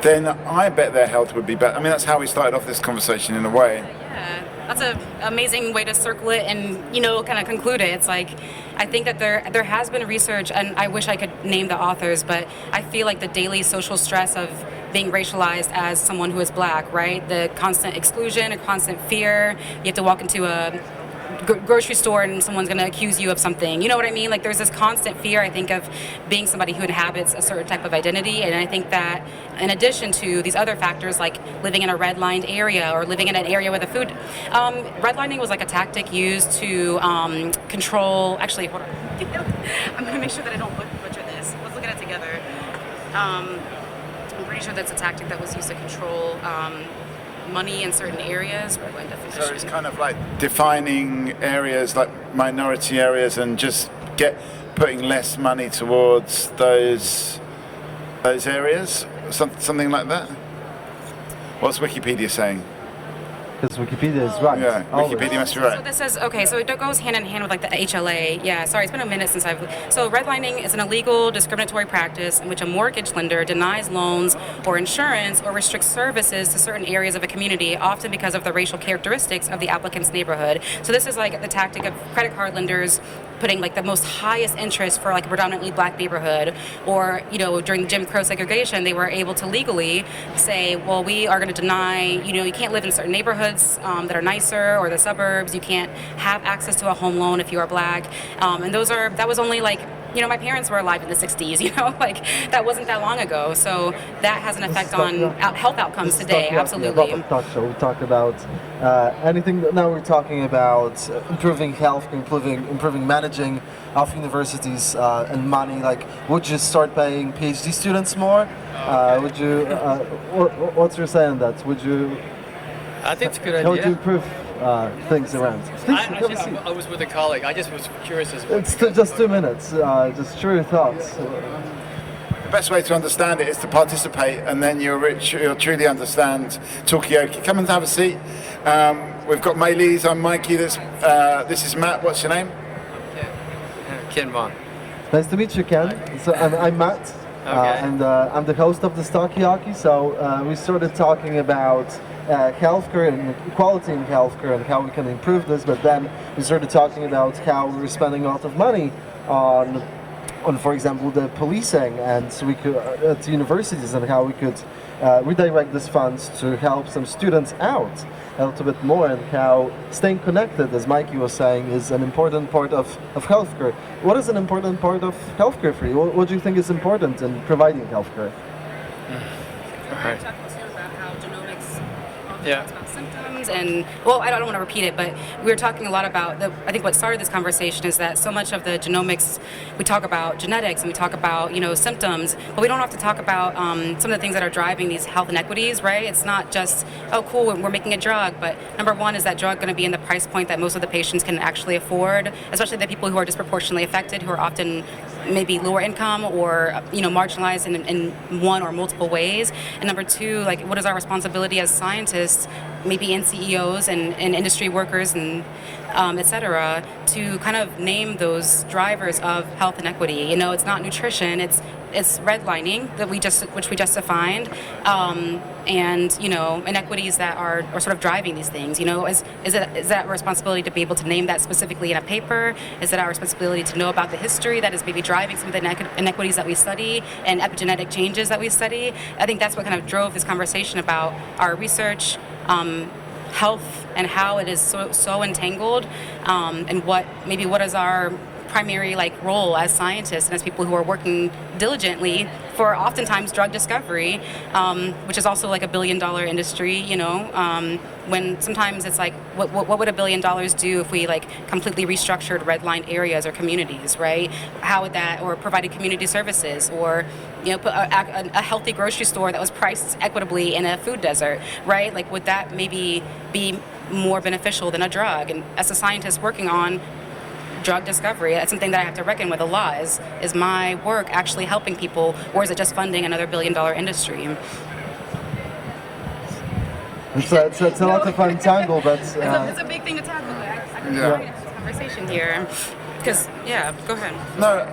then I bet their health would be better. That's how we started off this conversation in a way. Yeah, that's an amazing way to circle it and, kind of conclude it. It's like, I think that there has been research, and I wish I could name the authors, but I feel like the daily social stress of being racialized as someone who is black, right? The constant exclusion, a constant fear. You have to walk into a grocery store and someone's going to accuse you of something. You know what I mean? Like there's this constant fear, I think, of being somebody who inhabits a certain type of identity. And I think that in addition to these other factors, like living in a red-lined area or living in an area with a food, redlining was like a tactic used to control, actually, hold on. I'm going to make sure that I don't butcher this. Let's look at it together. I'm pretty sure that's a tactic that was used to control money in certain areas. So it's kind of like defining areas like minority areas and just putting less money towards those areas, something like that. What's Wikipedia saying? Because Wikipedia is right. Yeah, Wikipedia must be right. So this is, okay, so it goes hand in hand with like the HLA. Yeah, sorry, it's been a minute since so redlining is an illegal discriminatory practice in which a mortgage lender denies loans or insurance or restricts services to certain areas of a community, often because of the racial characteristics of the applicant's neighborhood. So this is like the tactic of credit card lenders putting like the most highest interest for like a predominantly black neighborhood, or during the Jim Crow segregation they were able to legally say, well, we are going to deny, you can't live in certain neighborhoods that are nicer, or the suburbs, you can't have access to a home loan if you are black, and that was only like, my parents were alive in the 60s, like that wasn't that long ago, so that has an effect on health outcomes today, absolutely. Talk show. We talk about anything. Now we're talking about improving health, improving managing of universities and money. Like, would you start paying PhD students more? Would you? What's your say on that? Would you? I think it's a good idea. How would you improve things around? I was with a colleague. I just was curious as well. It's just 2 minutes. Just true thoughts. The best way to understand it is to participate, and then you'll truly understand Talkaoke. Come and have a seat. We've got Maylis. I'm Mikey. This is Matt. What's your name? Ken Vaughn. Nice to meet you, Ken. So I'm Matt, and I'm the host of the Talkaoke. So we started talking about healthcare and equality in healthcare and how we can improve this, but then we started talking about how we're spending a lot of money on for example, the policing, and so we could at universities, and how we could redirect these funds to help some students out a little bit more, and how staying connected, as Mikey was saying, is an important part of healthcare. What is an important part of healthcare for you? What do you think is important in providing healthcare? All right. Talk about how genomics yeah. talks about symptoms, and well, I don't want to repeat it, but we were talking a lot about I think what started this conversation is that so much of the genomics, we talk about genetics and we talk about symptoms, but we don't have to talk about some of the things that are driving these health inequities, right? It's not just, oh cool, we're making a drug, but number one, is that drug going to be in the price point that most of the patients can actually afford, especially the people who are disproportionately affected, who are often maybe lower income or marginalized in one or multiple ways. And number two, like, what is our responsibility as scientists, maybe in CEOs and industry workers and et cetera, to kind of name those drivers of health inequity. It's not nutrition, it's redlining which we just defined, and inequities that are sort of driving these things. Is that our responsibility to be able to name that specifically in a paper? Is it our responsibility to know about the history that is maybe driving some of the inequities that we study and epigenetic changes that we study? I think that's what kind of drove this conversation about our research, health, and how it is so entangled, and what is our primary role as scientists and as people who are working diligently for oftentimes drug discovery, which is also like $1 billion industry, when sometimes it's like, what would $1 billion do if we completely restructured redlined areas or communities, right? How would that, or provided community services, or put a healthy grocery store that was priced equitably in a food desert, right? Would that maybe be more beneficial than a drug? And as a scientist working on drug discovery, that's something that I have to reckon with a lot. Is my work actually helping people, or is it just funding another $1 billion industry? It's a lot of untangle, but it's a big thing to tackle. I can this conversation here. Because go ahead. No.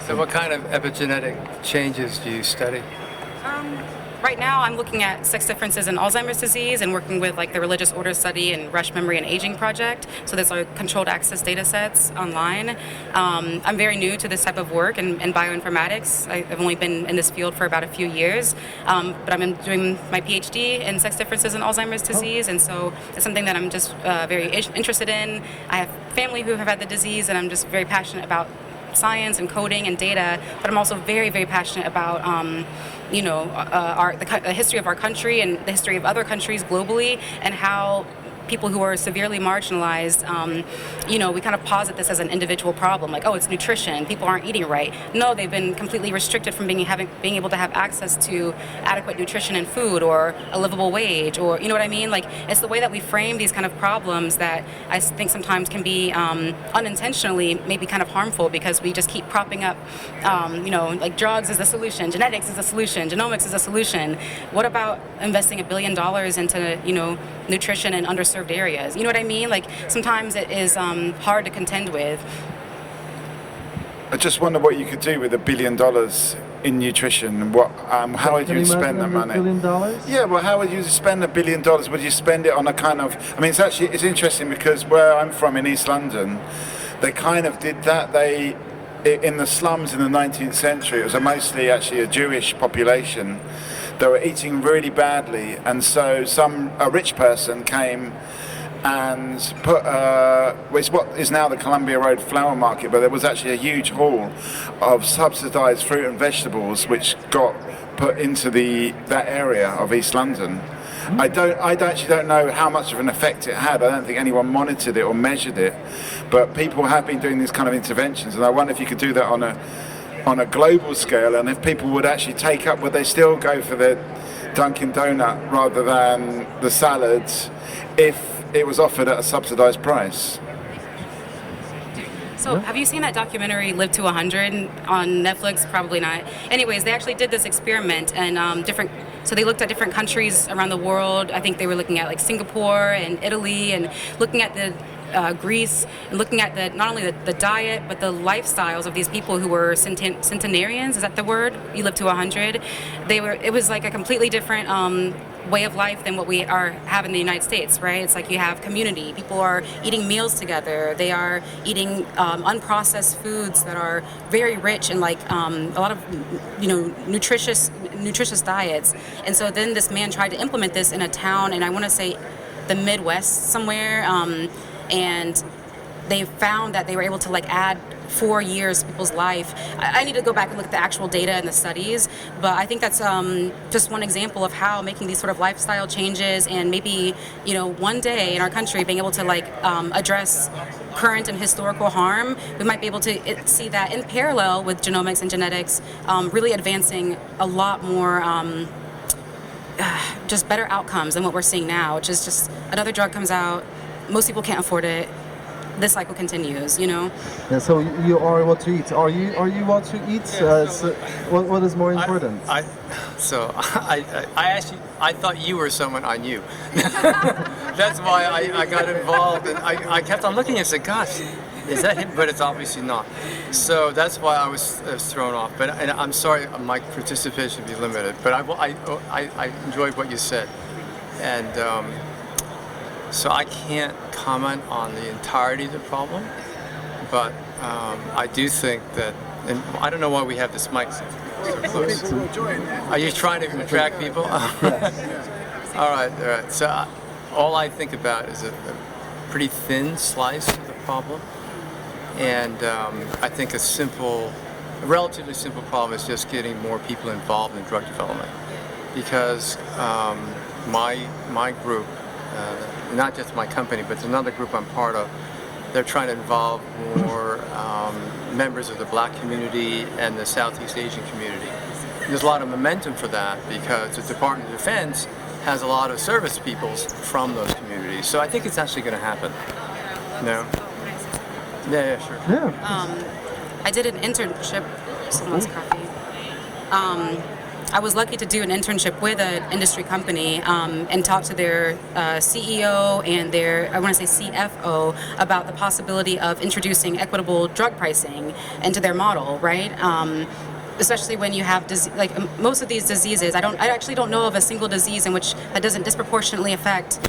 So what kind of epigenetic changes do you study? Right now, I'm looking at sex differences in Alzheimer's disease and working with the Religious Order Study and Rush Memory and Aging Project. So there's controlled access data sets online. I'm very new to this type of work in bioinformatics. I've only been in this field for about a few years, but I'm doing my PhD in sex differences in Alzheimer's disease, and so it's something that I'm just very interested in. I have family who have had the disease, and I'm just very passionate about science and coding and data, but I'm also very, very passionate about the history of our country and the history of other countries globally, and how people who are severely marginalized, we kind of posit this as an individual problem, like, oh, it's nutrition, people aren't eating right. No, they've been completely restricted from being able to have access to adequate nutrition and food, or a livable wage, or, you know what I mean? Like, it's the way that we frame these kind of problems that I think sometimes can be unintentionally maybe kind of harmful, because we just keep propping up, like drugs is the solution, genetics is the solution, genomics is the solution. What about investing $1 billion into, nutrition in underserved areas? You know what I mean? Like, sometimes it is hard to contend with. I just wonder what you could do with $1 billion in nutrition. How would you spend the money? $1 billion? Yeah, well, how would you spend $1 billion? Would you spend it on a kind of? I mean, it's interesting, because where I'm from in East London, they kind of did that. In the slums in the 19th century, it was mostly actually a Jewish population. They were eating really badly, and so a rich person came and put it's what is now the Columbia Road Flower Market, but there was actually a huge hall of subsidised fruit and vegetables which got put into that area of East London. I actually don't know how much of an effect it had. I don't think anyone monitored it or measured it, but people have been doing these kind of interventions, and I wonder if you could do that on a global scale, and if people would actually take up, would they still go for the Dunkin' Donut rather than the salads if it was offered at a subsidised price? So have you seen that documentary Live to 100 on Netflix? Probably not. Anyways, they actually did this experiment, and so they looked at different countries around the world. I think they were looking at like Singapore and Italy, and looking at the Greece, and looking at not only the diet but the lifestyles of these people who were centenarians. Is that the word? You live to 100. It was like a completely different way of life than what we have in the United States, right? It's like you have community. People are eating meals together. They are eating unprocessed foods that are very rich in like a lot of nutritious diets. And so then this man tried to implement this in a town, and I want to say the Midwest somewhere, and they found that they were able to like add 4 years to people's life. I need to go back and look at the actual data and the studies, but I think that's just one example of how making these sort of lifestyle changes, and maybe one day in our country being able to like address current and historical harm, we might be able to see that in parallel with genomics and genetics really advancing a lot more just better outcomes than what we're seeing now, which is just another drug comes out, most people can't afford it, this cycle continues, Yeah, so you are what to eat. Are you what to eat? What is more important? I thought you were someone I knew. That's why I got involved, and I kept on looking and said, gosh, is that him? But it's obviously not. So that's why I was thrown off. And I'm sorry, my participation will be limited, but I enjoyed what you said. And so I can't comment on the entirety of the problem, but I do think that, and I don't know why we have this mic so close. Are you trying to attract people? All right. So all I think about is a pretty thin slice of the problem, and I think a relatively simple problem is just getting more people involved in drug development, because my group, not just my company, but another group I'm part of, they're trying to involve more members of the black community and the Southeast Asian community. There's a lot of momentum for that, because the Department of Defense has a lot of service people from those communities. So I think it's actually going to happen. No? Yeah, sure. Yeah. I did an internship. Someone's coffee. I was lucky to do an internship with an industry company and talk to their CEO and their, I want to say CFO, about the possibility of introducing equitable drug pricing into their model, right? Especially when you have most of these diseases. I actually don't know of a single disease in which that doesn't disproportionately affect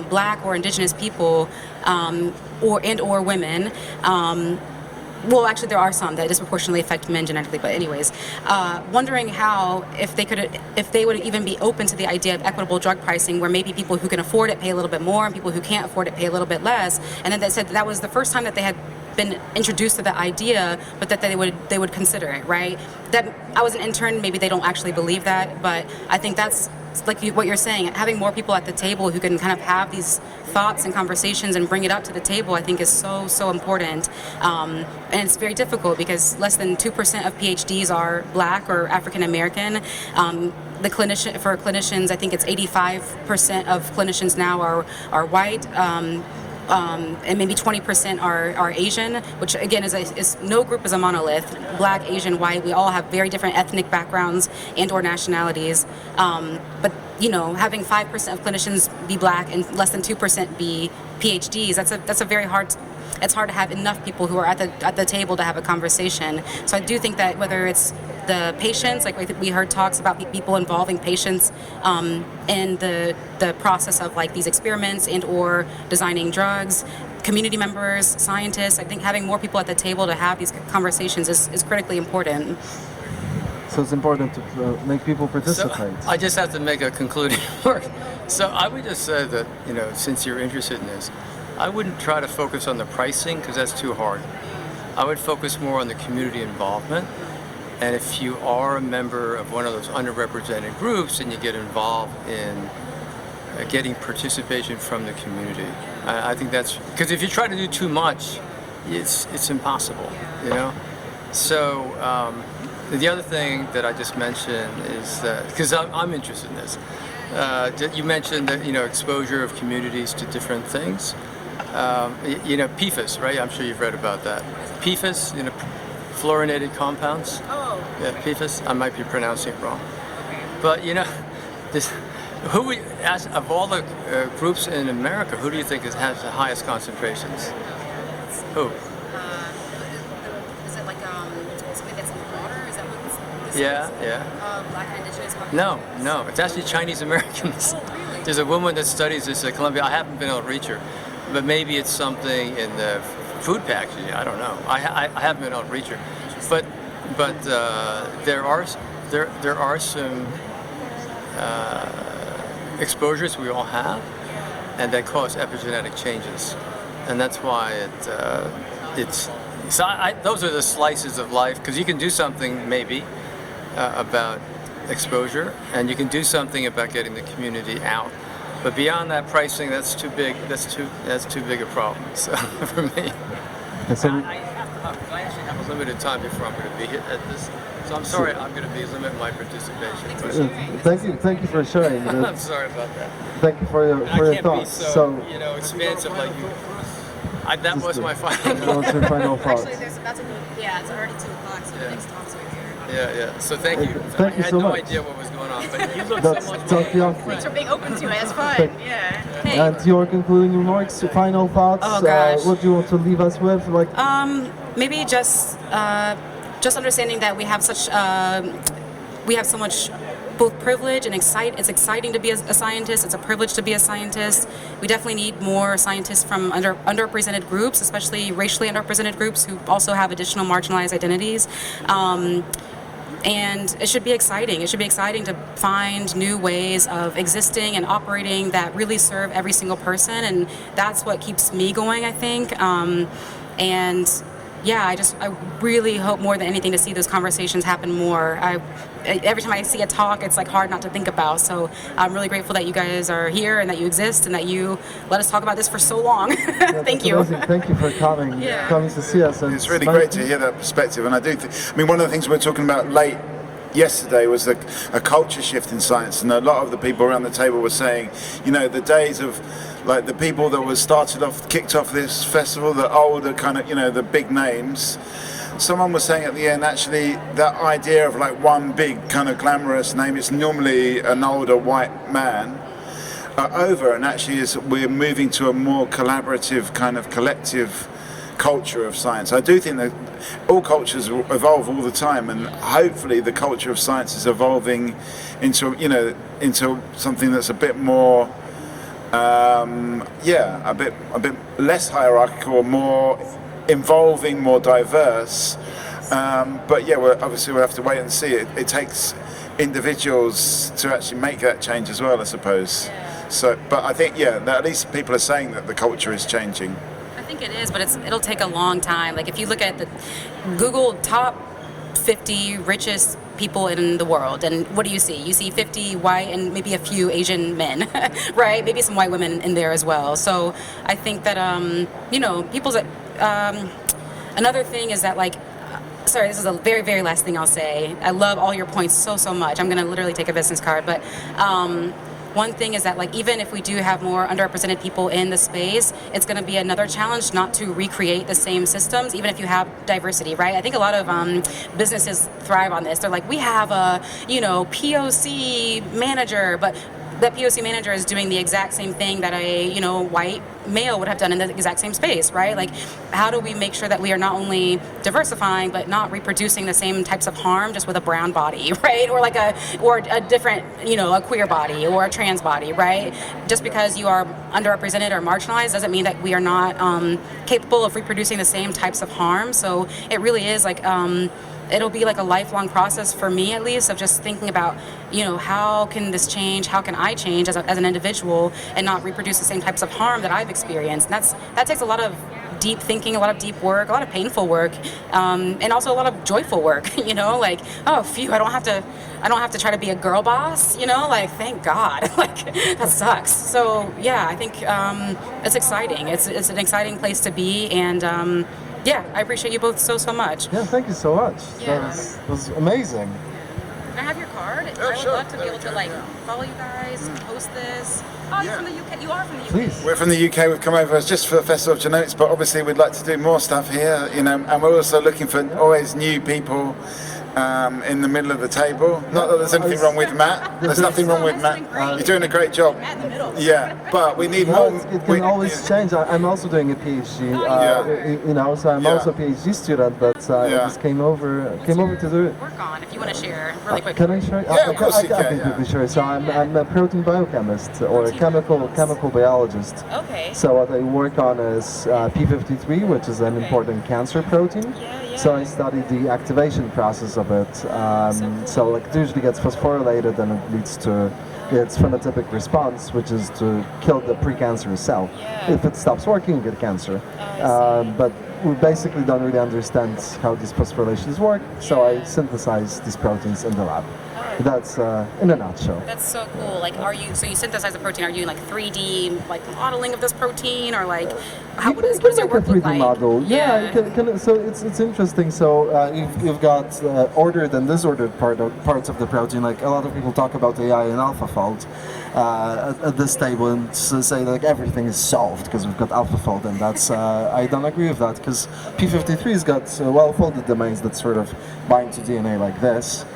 Black or Indigenous people or women. Well, actually, there are some that disproportionately affect men genetically, but anyways, wondering how, if they would even be open to the idea of equitable drug pricing, where maybe people who can afford it pay a little bit more, and people who can't afford it pay a little bit less. And then they said that was the first time that they had been introduced to the idea, but that they would consider it, right? That I was an intern, maybe they don't actually believe that, but I think that's like what you're saying, having more people at the table who can kind of have these thoughts and conversations and bring it up to the table, I think is so important. And it's very difficult because less than 2% of PhDs are Black or African American. For clinicians, I think it's 85% of clinicians now are white. And maybe 20% are Asian, which again is no group is a monolith. Black, Asian, white, we all have very different ethnic backgrounds and/or nationalities. But having 5% of clinicians be Black and less than 2% be PhDs, that's a very hard. It's hard to have enough people who are at the table to have a conversation. So I do think that whether it's the patients, like we heard talks about people involving patients in the process of like these experiments and or designing drugs, community members, scientists. I think having more people at the table to have these conversations is critically important. So it's important to make people participate. So I just have to make a concluding remark. So I would just say that, since you're interested in this, I wouldn't try to focus on the pricing because that's too hard. I would focus more on the community involvement. And if you are a member of one of those underrepresented groups and you get involved in getting participation from the community, I think that's because if you try to do too much, it's impossible, So the other thing that I just mentioned is that because I'm interested in this, you mentioned that exposure of communities to different things. PFAS, right? I'm sure you've read about that. PFAS, fluorinated compounds. Oh. Yeah, PFAS. I might be pronouncing it wrong. But of all the groups in America, who do you think has the highest concentrations? Who? Is it like something that's in the water? Is that what this Yeah. Black and Indigenous populations? No. It's actually Chinese Americans. Oh, really? There's a woman that studies this at Columbia. I haven't been able to reach her, but maybe it's something in the food packaging. I don't know. I haven't been able to reach her, but there are some exposures we all have, and that cause epigenetic changes, and that's why those are the slices of life because you can do something maybe about exposure, and you can do something about getting the community out. But beyond that, pricing, that's too big. That's too big a problem. So for me, I actually have a limited time before I'm going to be at this. So I'm sorry, I'm going to limit my participation. Thank you for sharing. I'm sorry about that. Thank you for your thoughts. So expansive like you. That was my final. That was your final thoughts. Actually, it's already 2 o'clock, so the next talk's right here. Yeah. So thank you. Thank you so much. I had no idea what was going on, but you look That's so much Talkaoke. Thanks for being open to it. It's fun. Yeah. And your concluding remarks, final thoughts. Oh gosh. What do you want to leave us with? Maybe just understanding that we have so much both privilege and it's exciting to be a scientist. It's a privilege to be a scientist. We definitely need more scientists from underrepresented groups, especially racially underrepresented groups who also have additional marginalized identities. And it should be exciting. It should be exciting to find new ways of existing and operating that really serve every single person, and that's what keeps me going, I think. I really hope more than anything to see those conversations happen more. Every time I see a talk, it's like hard not to think about. So I'm really grateful that you guys are here and that you exist and that you let us talk about this for so long. Thank you. Amazing. Thank you for coming to see us. And it's really great to hear that perspective. And I do one of the things we were talking about late yesterday was a culture shift in science, and a lot of the people around the table were saying, the days of like the people that kicked off this festival, the older kind of, the big names. Someone was saying at the end, actually, that idea of like one big kind of glamorous name, it's normally an older white man, over, and actually we're moving to a more collaborative kind of collective culture of science. I do think that all cultures evolve all the time, and hopefully the culture of science is evolving into something that's a bit more a bit less hierarchical, more involving, more diverse. We'll have to wait and see. It takes individuals to actually make that change as well, I suppose. So, but I think that at least people are saying that the culture is changing. I think it is, but it'll take a long time. Like if you look at the Google top 50 richest people in the world, and what do you see? You see 50 white and maybe a few Asian men, right? Maybe some white women in there as well. So I think that people's another thing is that, like, sorry, this is the very, very last thing I'll say. I love all your points so much. I'm gonna literally take a business card, but one thing is that, like, even if we do have more underrepresented people in the space, it's going to be another challenge not to recreate the same systems, even if you have diversity, right? I think a lot of businesses thrive on this. They're like, we have a, POC manager, but that POC manager is doing the exact same thing that a, white male would have done in the exact same space, right? Like, how do we make sure that we are not only diversifying, but not reproducing the same types of harm just with a brown body, right? Or like a different, a queer body or a trans body, right? Just because you are underrepresented or marginalized doesn't mean that we are not capable of reproducing the same types of harm. So it really is like, it'll be like a lifelong process for me, at least, of just thinking about, how can this change? How can I change as an individual and not reproduce the same types of harm that I've experienced? And that takes a lot of deep thinking, a lot of deep work, a lot of painful work, and also a lot of joyful work. Like, oh, phew, I don't have to try to be a girl boss. Like, thank God. Like, that sucks. So yeah, I think it's exciting. It's an exciting place to be, and yeah, I appreciate you both so much. Yeah, thank you so much. Yeah. That was amazing. Can I have your card? I would love to be able to follow you guys, post this. Oh, you're from the UK. You are from the UK. Please. We're from the UK. We've come over just for the Festival of Genomics, but obviously we'd like to do more stuff here, and we're also looking for always new people in the middle of the table. Not that there's anything wrong with Matt. There's nothing wrong with Matt. You're doing a great job. Yeah, but we need more. It can always change. I'm also doing a PhD. So I'm also a PhD student, but I just came over to do it. Work on if you want to share really quick. Can I share? Yeah, of course you can. I can quickly share. So I'm a protein biochemist or a chemical biologist. Okay. So what I work on is P53, which is an important cancer protein. So I studied the activation process of it. So like, it usually gets phosphorylated and it leads to its phenotypic response, which is to kill the precancerous cell. If it stops working, you get cancer. But we basically don't really understand how these phosphorylations work, so I synthesize these proteins in the lab. That's in a nutshell. That's so cool. Like, so you synthesize the protein? Are you doing like 3D modeling of this protein, or like what does your work look like? Model. Yeah. So it's interesting. So you've got ordered and disordered parts of the protein. Like, a lot of people talk about AI and AlphaFold at this table and say like everything is solved because we've got AlphaFold, and that's I don't agree with that, because P53's got well-folded domains that sort of bind to DNA like this.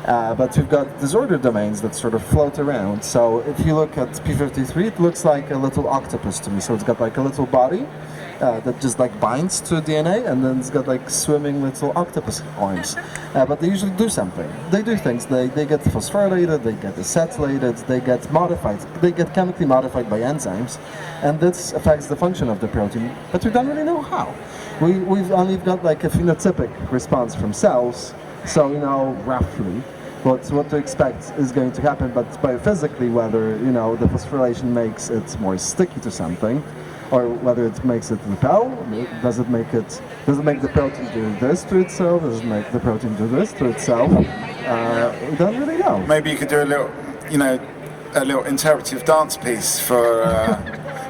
But we've got disordered domains that sort of float around. So if you look at P53, it looks like a little octopus to me. So it's got like a little body that just like binds to DNA, and then it's got like swimming little octopus arms. But they usually do something. They do things. They get phosphorylated, they get acetylated, they get modified. They get chemically modified by enzymes, and this affects the function of the protein. But we don't really know how. We've only got like a phenotypic response from cells. So roughly what to expect is going to happen, but biophysically, whether the phosphorylation makes it more sticky to something, or whether it makes it repel, does it make the protein do this to itself? Does it make the protein do this to itself? We don't really know. Maybe you could do a little interpretive dance piece for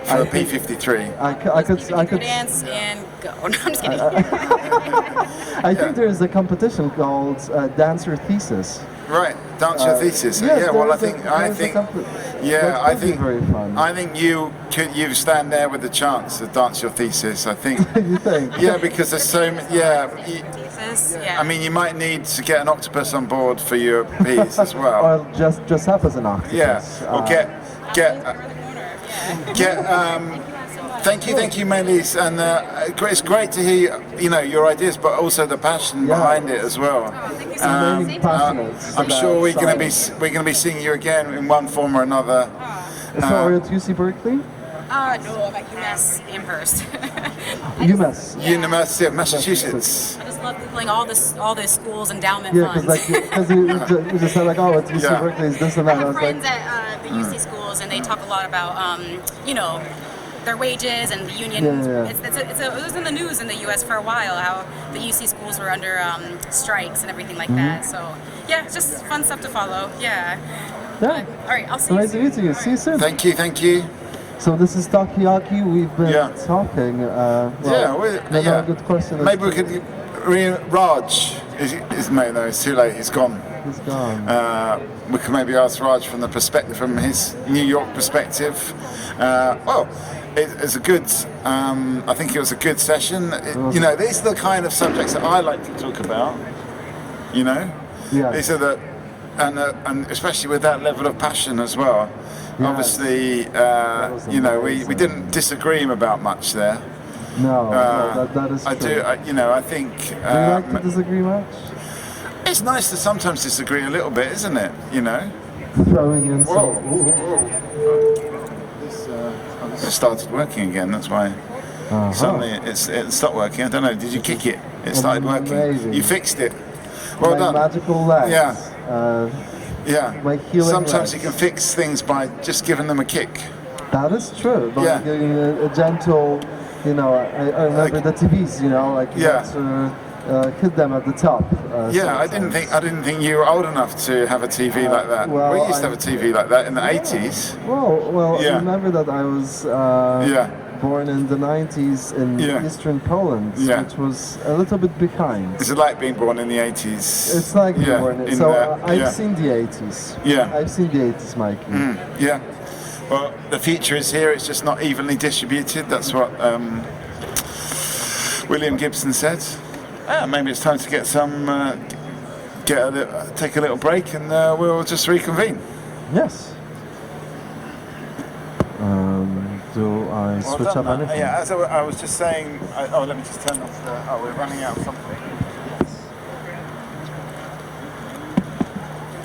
P53. I could dance and go. No, I'm just kidding. I think there is a competition called Dancer Thesis. Right, dance your thesis. Yes, yeah, well, I think very fun. I think you stand there with the chance to dance your thesis. I think. You think? Yeah, because there's so many. Thesis, yeah. I mean, you might need to get an octopus on board for your piece as well. Or just have as an octopus. Yeah, or Thank you, Melis, and it's great to hear your ideas, but also the passion behind it as well. I'm sure we're going to be seeing you again in one form or another. So are you at UC Berkeley? No, I'm at UMass Amherst. University of Massachusetts. I just love googling all the schools endowment funds. Because you just said like, oh, at UC Berkeley is this and that. I have friends at the UC schools, and they talk a lot about their wages and the union. It was in the news in the U.S. for a while how the UC schools were under strikes and everything like that. So yeah, it's just fun stuff to follow. Yeah. But, all right, I'll see you soon. Nice to meet you. See you soon. Thank you, thank you. So this is Talkaoke. We've been talking. Another good question. Maybe we could. Raj is mate. No, it's too late. He's gone. He's gone. We could maybe ask Raj from his New York perspective. It's a good. I think it was a good session. These are the kind of subjects that I like to talk about. These are the, and especially with that level of passion as well. Yeah. Obviously, we didn't disagree about much there. No, that is true. I think. Do you like to disagree much? It's nice to sometimes disagree a little bit, isn't it? Throwing in This started working again. That's why suddenly it stopped working. I don't know. Did you kick it? It started working. Amazing. You fixed it. Well done. Magical legs. Yeah. My healing Sometimes legs. you can fix things by just giving them a kick. That is true. But giving a gentle, I remember the TVs, hit them at the top. I didn't think you were old enough to have a TV like that. We used to have a TV like that in the 80s. I remember that I was born in the 90s in eastern Poland, which was a little bit behind. Is it like being born in the 80s? It's like being born in I've seen the 80s. I've seen the 80s, Mikey. Well, the future is here. It's just not evenly distributed. That's what William Gibson said. Maybe it's time to get take a little break, and we'll just reconvene. Yes. Do I switch up anything? Yeah, as I was just saying. Let me just turn off the. We're running out of something.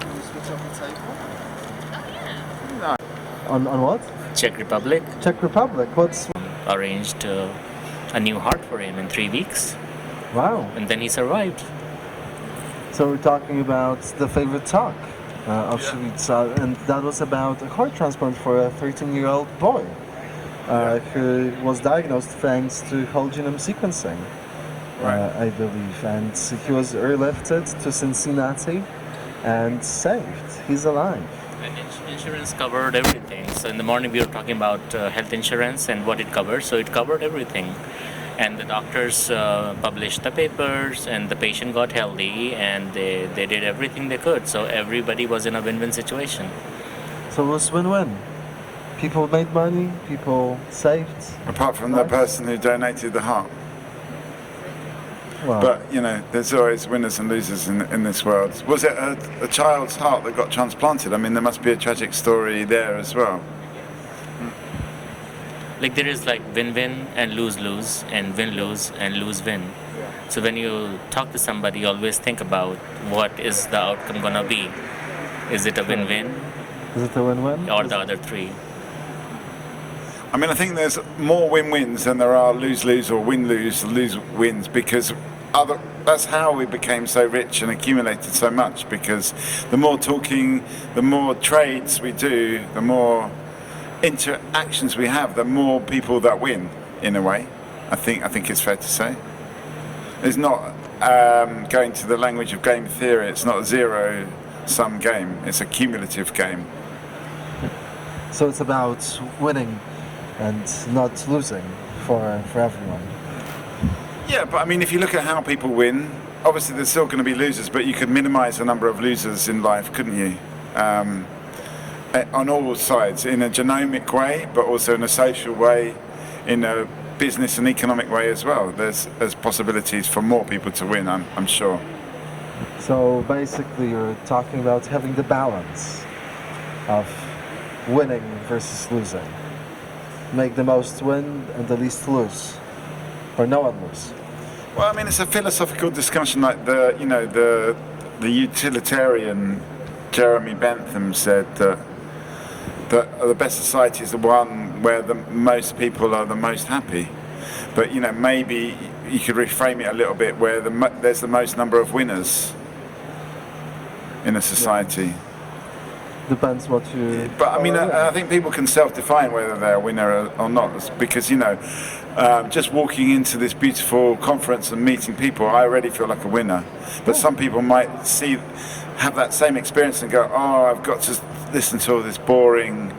Can you switch off the table? On what? Czech Republic. Czech Republic. What's arranged a new heart for him in 3 weeks. Wow. And then he survived. So we're talking about the favorite talk of Shvitsa, and that was about a heart transplant for a 13-year-old boy who was diagnosed thanks to whole genome sequencing, I believe. And he was airlifted to Cincinnati and saved. He's alive. And insurance covered everything. So in the morning we were talking about health insurance and what it covers. So it covered everything. And the doctors published the papers, and the patient got healthy, and they did everything they could. So everybody was in a win-win situation. So it was win-win. People made money, people saved. Apart from the person who donated the heart. Wow. But, there's always winners and losers in this world. Was it a child's heart that got transplanted? I mean, there must be a tragic story there as well. Like there is like win-win and lose-lose and win-lose and lose-win. So when you talk to somebody, you always think about what is the outcome gonna be. Is it a win-win? Is it a win-win? Or the other three? I mean, I think there's more win-wins than there are lose-lose or win-lose, lose-wins, because that's how we became so rich and accumulated so much, because the more talking, the more trades we do, the more interactions we have, the more people that win, in a way. I think it's fair to say. It's not going to the language of game theory. It's not a zero-sum game. It's a cumulative game. So it's about winning and not losing for everyone. Yeah, but I mean, if you look at how people win, obviously there's still going to be losers, but you could minimise the number of losers in life, couldn't you? On all sides, in a genomic way, but also in a social way, in a business and economic way as well. There's possibilities for more people to win, I'm sure. So basically you're talking about having the balance of winning versus losing. Make the most win and the least lose, or no one lose. Well, I mean, it's a philosophical discussion, like the utilitarian Jeremy Bentham said that the best society is the one where the most people are the most happy. But maybe you could reframe it a little bit, where there's the most number of winners in a society. Depends what you. But I mean, I think people can self-define whether they're a winner or not, because just walking into this beautiful conference and meeting people, I already feel like a winner. But some people might have that same experience and go, "Oh, I've got to listen to all this boring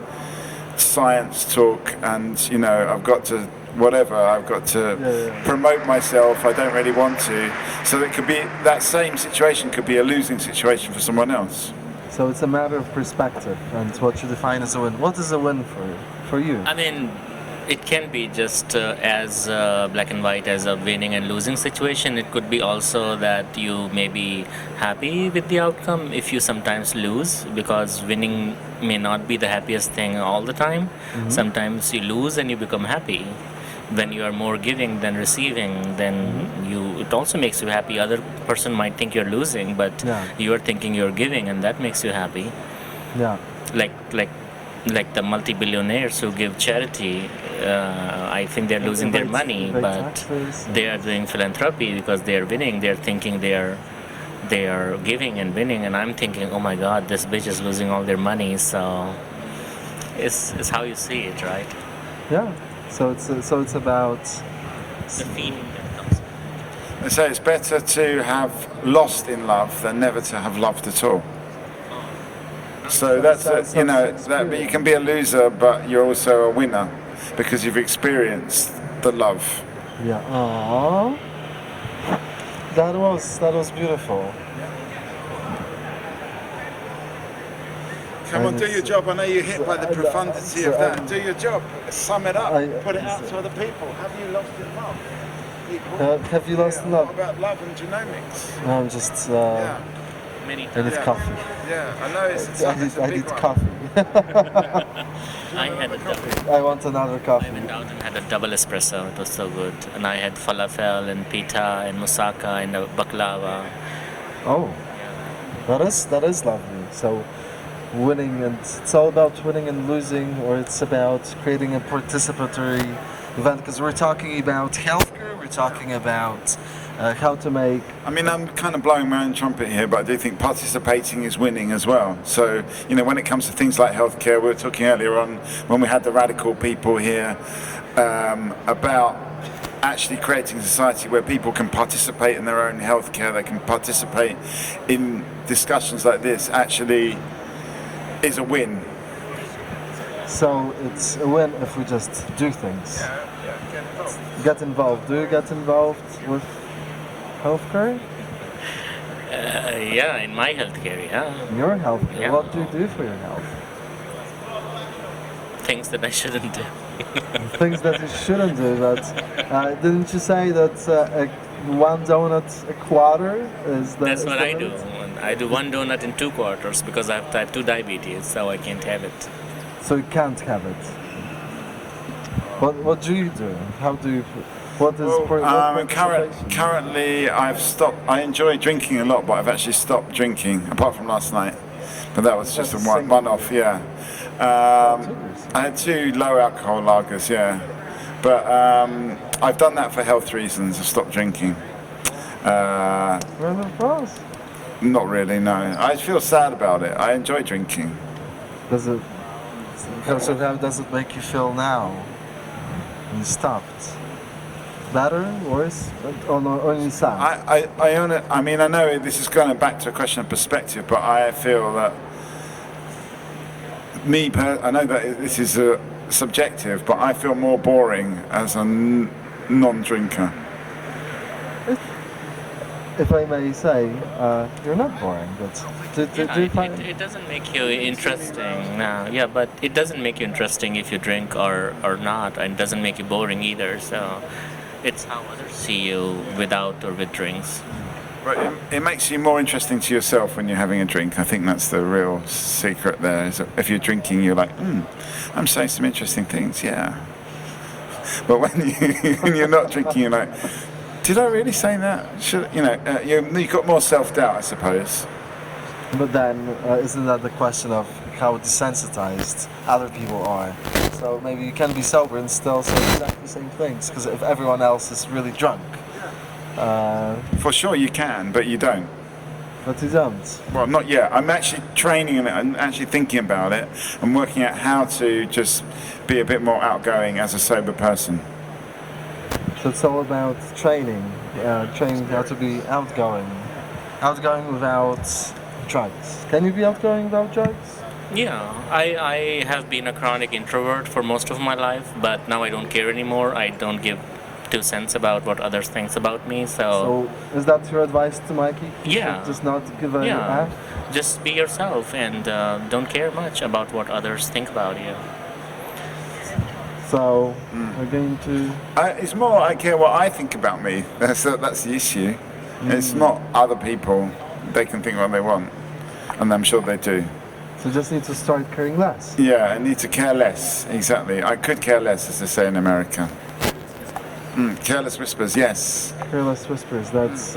science talk, and I've got to whatever. I've got to promote myself. I don't really want to." So it could be that same situation could be a losing situation for someone else. So it's a matter of perspective and what you define as a win. What is a win for you? I mean, it can be just as black and white as a winning and losing situation. It could be also that you may be happy with the outcome if you sometimes lose, because winning may not be the happiest thing all the time. Mm-hmm. Sometimes you lose and you become happy. When you are more giving than receiving, then it also makes you happy. Other person might think you're losing, but you are thinking you're giving, and that makes you happy. Yeah. Like the multi-billionaires who give charity, I think they're losing their money, but they are doing philanthropy because they are winning. They're thinking they are giving and winning, and I'm thinking, oh my God, this bitch is losing all their money. So it's how you see it, right? Yeah. So it's about the feeling that comes. They say it's better to have lost in love than never to have loved at all. So that's but you can be a loser, but you're also a winner because you've experienced the love. Yeah. Aww. That was beautiful. Come on, do your job. I know you're hit by the profundity of that. Do your job. Sum it up. Put it out to other people. Have you lost in love? People. Have you lost in love? What about love and genomics? No, I'm just. I need coffee. Yeah, I know it's I need coffee. I had a double. I want another coffee. I went out and had a double espresso. It was so good. And I had falafel and pita and moussaka and a baklava. Oh, that is lovely. So, winning, and it's all about winning and losing, or it's about creating a participatory event, because we're talking about healthcare, we're talking about how to make... I mean, I'm kind of blowing my own trumpet here, but I do think participating is winning as well. So, when it comes to things like healthcare, we were talking earlier on when we had the radical people here about actually creating a society where people can participate in their own healthcare, they can participate in discussions like this, actually is a win. So it's a win if we just do things. Get involved. Do you get involved with healthcare? Yeah, in my healthcare, yeah. In your healthcare? Yeah. What do you do for your health? Things that I shouldn't do. Things that you shouldn't do. But didn't you say that one donut a quarter is that? That's what I do. I do one donut in 2 quarters because I have type 2 diabetes, so I can't have it. So you can't have it. What do you do? How do you? What is currently I've stopped. I enjoy drinking a lot, but I've actually stopped drinking apart from last night. But that was just a one-off. Yeah. I had 2 low alcohol lagers. Yeah. But I've done that for health reasons. I've stopped drinking. Round of applause. Not really. No. I feel sad about it. I enjoy drinking. Does it? So how does it make you feel now? When you stopped? Better, worse, or only sad? I own it. I mean, I know this is going back to a question of perspective, but I feel that I know that this is subjective, but I feel more boring as a non-drinker. If I may say, you're not boring, but do you find... It doesn't make you interesting. No, yeah, but it doesn't make you interesting if you drink or not, and it doesn't make you boring either. So it's how others see you without or with drinks. Right, it makes you more interesting to yourself when you're having a drink. I think that's the real secret there. Is that if you're drinking, you're like, I'm saying some interesting things, yeah. But when you're not drinking, you're like, did I really say that? You've got more self-doubt, I suppose. But then, isn't that the question of how desensitized other people are? So maybe you can be sober and still say exactly the same things, because if everyone else is really drunk. For sure you can, but you don't. but you don't. Well, not yet. I'm actually training in it. I'm actually thinking about it and working out how to just be a bit more outgoing as a sober person. So it's all about training, training how to be outgoing. Outgoing without drugs. Can you be outgoing without drugs? Yeah, I have been a chronic introvert for most of my life, but now I don't care anymore. I don't give 2 cents about what others think about me. So is that your advice to Mikey? Yeah. Just not give a F? Just be yourself and don't care much about what others think about you. So we're going to. It's more I care what I think about me. That's the issue. It's not other people. They can think what they want, and I'm sure they do. So just need to start caring less. Yeah, I need to care less. Exactly. I could care less, as they say in America. Careless whispers, yes. Careless whispers. That's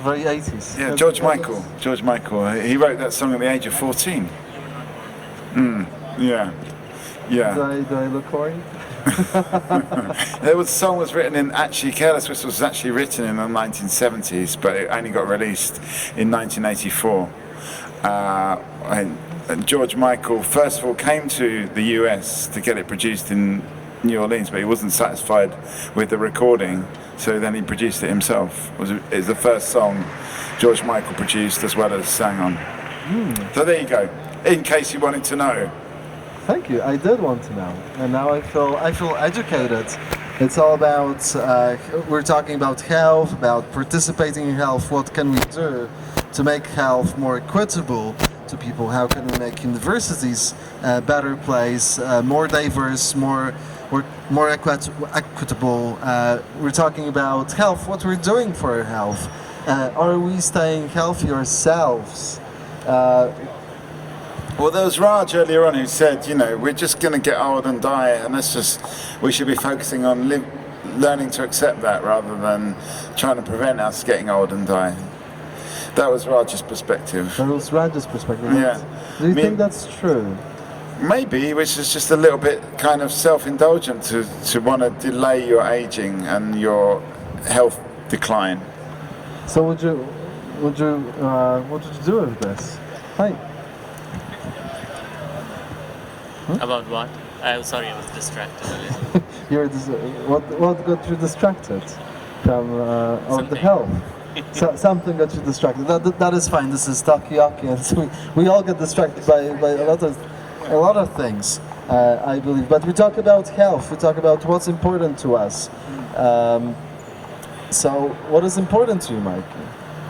very 80s. Yeah, George Michael. George Michael. He wrote that song at the age of 14. Yeah. Yeah. Do I look corny? The song was written in, actually, Careless Whisper was actually written in the 1970s, but it only got released in 1984. And George Michael, first of all, came to the US to get it produced in New Orleans, but he wasn't satisfied with the recording, so then he produced it himself. It's the first song George Michael produced as well as sang on. So there you go, in case you wanted to know. Thank you. I did want to know, and now I feel educated. It's all about we're talking about health, about participating in health. What can we do to make health more equitable to people? How can we make universities a better place, more diverse, more equitable? We're talking about health. What we're doing for our health. Are we staying healthy ourselves? Well, there was Raj earlier on who said, we're just going to get old and die, and we should be focusing on learning to accept that rather than trying to prevent us getting old and die. That was Raj's perspective. That was Raj's perspective. Yeah. Do you think that's true? Maybe, which is just a little bit kind of self-indulgent to want to delay your aging and your health decline. So what would you do with this? Hi. About what? I'm sorry, I was distracted a little. What got you distracted from the health? Something got you distracted. That is fine. This is Talkaoke, and so we all get distracted by a lot of things, I believe. But we talk about health. We talk about what's important to us. So, what is important to you, Mikey?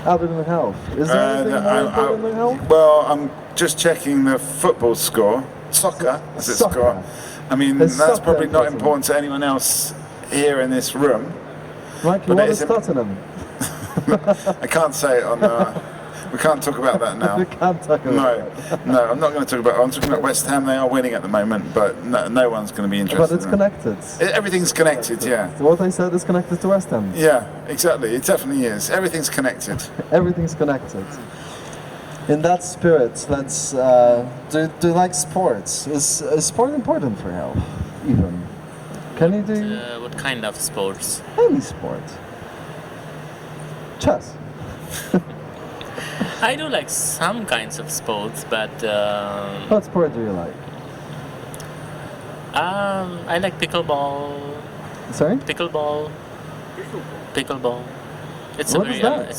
Other than health, is there anything more important than health? Well, I'm just checking the football score. Soccer, as it's score. I mean, that's probably not important to anyone else here in this room. Mikey, what is Tottenham? I can't say it on we can't talk about that now. We can't talk about that. No, I'm not going to talk about it. I'm talking about West Ham. They are winning at the moment, but no one's going to be interested. But it's connected. Everything's connected, yeah. So what I said is connected to West Ham. Yeah, exactly. It definitely is. Everything's connected. Everything's connected. In that spirit, let's do you like sports? Is sport important for health? Even can you do what kind of sports? Any sport. Chess. I do like some kinds of sports, but what sport do you like? I like pickleball. Sorry? Pickleball. It's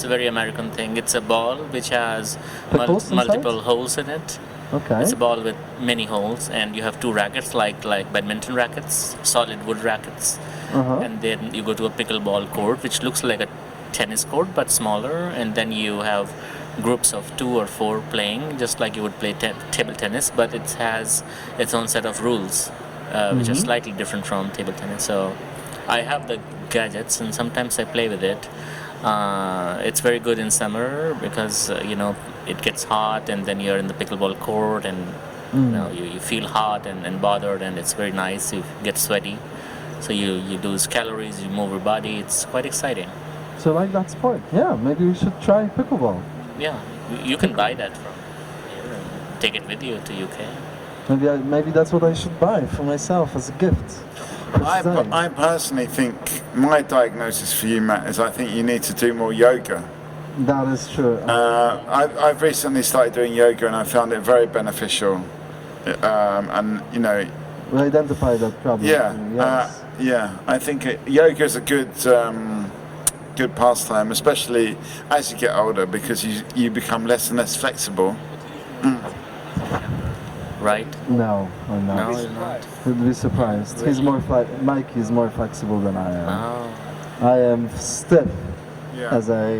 a very American thing. It's a ball which has multiple holes in it. Okay. It's a ball with many holes, and you have 2 rackets, like badminton rackets, solid wood rackets, and then you go to a pickleball court, which looks like a tennis court but smaller, and then you have groups of 2 or 4 playing, just like you would play table tennis, but it has its own set of rules, which are slightly different from table tennis. So I have the gadgets, and sometimes I play with it. It's very good in summer because it gets hot, and then you're in the pickleball court, and you feel hot and bothered, and it's very nice. You get sweaty, so you lose calories, you move your body. It's quite exciting. So like that sport? Yeah, maybe we should try pickleball. Yeah, you can buy that from here and take it with you to UK. Maybe that's what I should buy for myself as a gift. I personally think my diagnosis for you, Matt, is I think you need to do more yoga. That is true. I've recently started doing yoga and I found it very beneficial. And you know, we identify that problem. Yeah, Yes. yeah. I think yoga is a good good pastime, especially as you get older, because you become less and less flexible. Right? No, I'm not. No, you're not. You'd be surprised. He's more Mike is more flexible than I am. Oh. I am stiff Yeah. as a.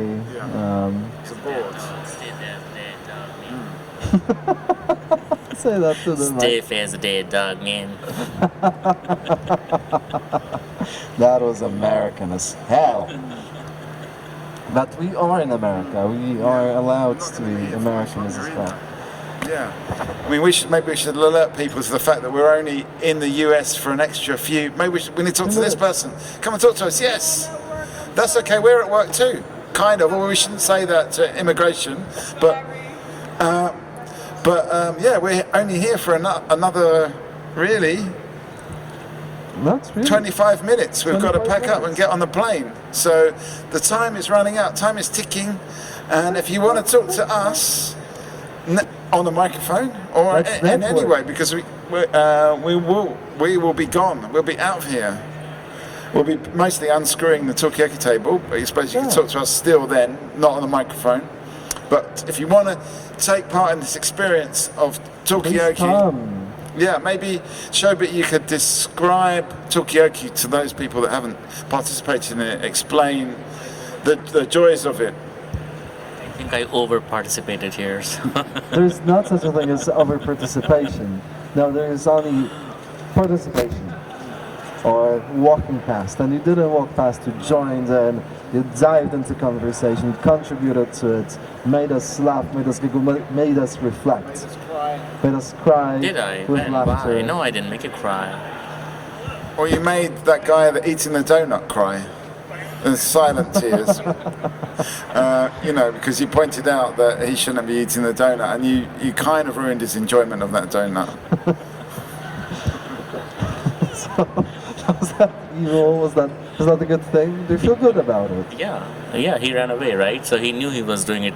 It's a board. Say that to the mic. Stiff as a dead dog, man. That was American as hell. But we are in America. We are allowed to be Americans as well. Yeah. I mean, maybe we should alert people to the fact that we're only in the US for an extra few. Maybe we need to talk to this person. Come and talk to us. Yes. That's okay. We're at work too. Kind of. Well, we shouldn't say that to immigration, but yeah, we're only here for another really. Not really. 25 minutes. We've got to 25 pack up minutes. and get on the plane. So the time is running out. Time is ticking. And if you want to talk to us on the microphone or in any way, because we will be gone. We'll be out of here. We'll be mostly unscrewing the Talkaoke table, but I suppose you can talk to us still then, not on the microphone. But if you want to take part in this experience of Talkaoke, yeah, maybe Shobit, you could describe Talkaoke to those people that haven't participated in it, explain the joys of it. I think I over-participated here. So. There's not such a thing as over-participation. No, there is only participation or walking past. And you didn't walk past, you joined and you dived into conversation, contributed to it, made us laugh, made us giggle, made us reflect. Made us cry. Did I? With Man, laughter. why? No, I didn't make it cry. Or you made that guy that eating the donut cry. And silent tears. You know, because you pointed out that he shouldn't be eating the donut, and you kind of ruined his enjoyment of that donut. So, was that evil? Was that a good thing? Do you feel good about it? Yeah, he ran away, right? So he knew he was doing it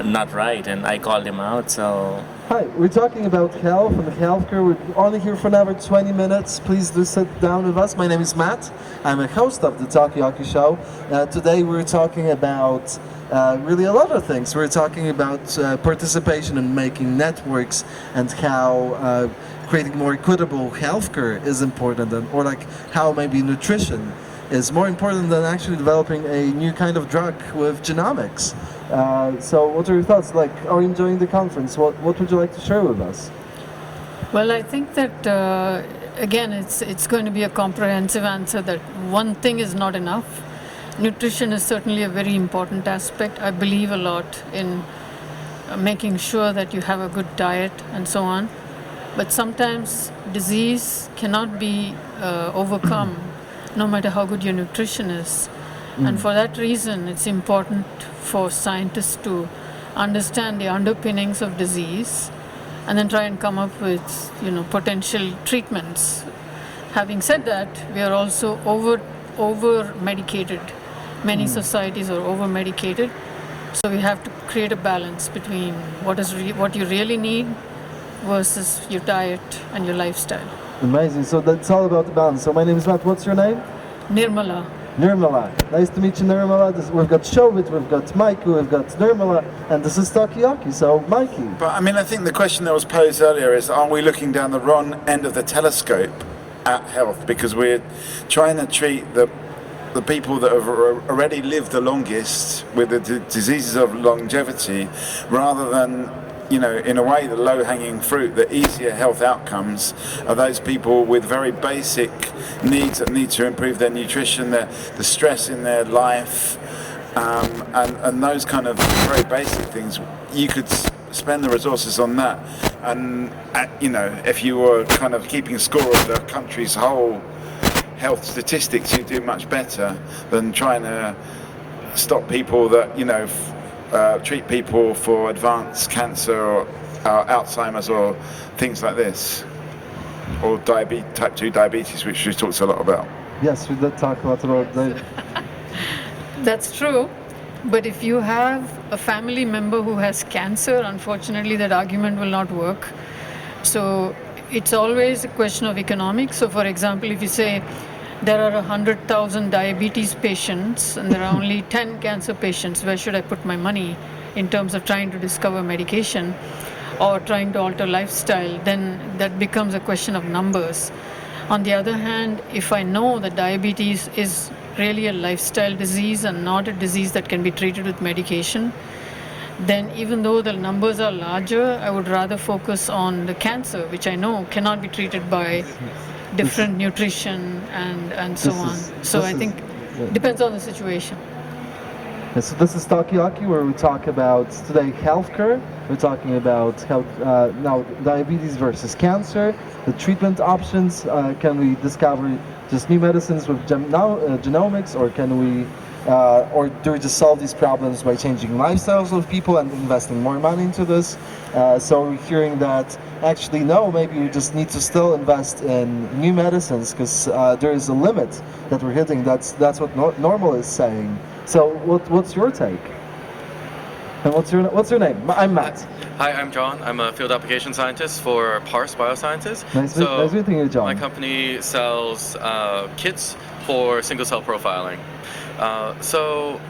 not right, and I called him out, so... Hi, we're talking about health and healthcare. We're only here for another 20 minutes. Please do sit down with us. My name is Matt. I'm a host of the Talkaoke show. Today we're talking about really a lot of things. We're talking about participation in making networks and how creating more equitable healthcare is important, or like how maybe nutrition is more important than actually developing a new kind of drug with genomics. So what are your thoughts? Like, are you enjoying the conference? What would you like to share with us? Well, I think that, again, it's going to be a comprehensive answer that one thing is not enough. Nutrition is certainly a very important aspect. I believe a lot in making sure that you have a good diet and so on. But sometimes disease cannot be overcome no matter how good your nutrition is. And for that reason, it's important for scientists to understand the underpinnings of disease and then try and come up with, potential treatments. Having said that, we are also over medicated. Many societies are over medicated, so we have to create a balance between what you really need versus your diet and your lifestyle. Amazing. So that's all about the balance. So my name is Matt. What's your name? Nirmala. Nirmala. Nice to meet you, Nirmala. We've got Shobit, we've got Mikey, we've got Nirmala, and this is Talkaoke. So, Mikey. But I mean, I think the question that was posed earlier is, are we looking down the wrong end of the telescope at health? Because we're trying to treat the people that have already lived the longest with the diseases of longevity, rather than, in a way, the low-hanging fruit, the easier health outcomes are those people with very basic needs that need to improve their nutrition, the stress in their life, and those kind of very basic things. You could spend the resources on that, and if you were kind of keeping score of the country's whole health statistics, you do much better than trying to stop people that treat people for advanced cancer or Alzheimer's or things like this, or type 2 diabetes, which we talked a lot about. Yes, we did talk a lot about that. That's true. But if you have a family member who has cancer, unfortunately that argument will not work. So it's always a question of economics. So for example, if you say there are 100,000 diabetes patients and there are only 10 cancer patients, where should I put my money in terms of trying to discover medication or trying to alter lifestyle, then that becomes a question of numbers. On the other hand, if I know that diabetes is really a lifestyle disease and not a disease that can be treated with medication, then even though the numbers are larger, I would rather focus on the cancer, which I know cannot be treated by different nutrition and so on. So I think it depends on the situation. Yeah, so this is Talkaoke, where we talk about today healthcare. We're talking about health, now diabetes versus cancer, the treatment options. Can we discover just new medicines with genomics, or can we, or do we just solve these problems by changing lifestyles of people and investing more money into this? So we're hearing that actually no, maybe we just need to still invest in new medicines because there is a limit that we're hitting. That's what Normal is saying. So what's your take? And what's your name? I'm Matt. Hi, I'm John. I'm a field application scientist for Parse Biosciences. Nice meeting you, John. My company sells kits for single cell profiling. So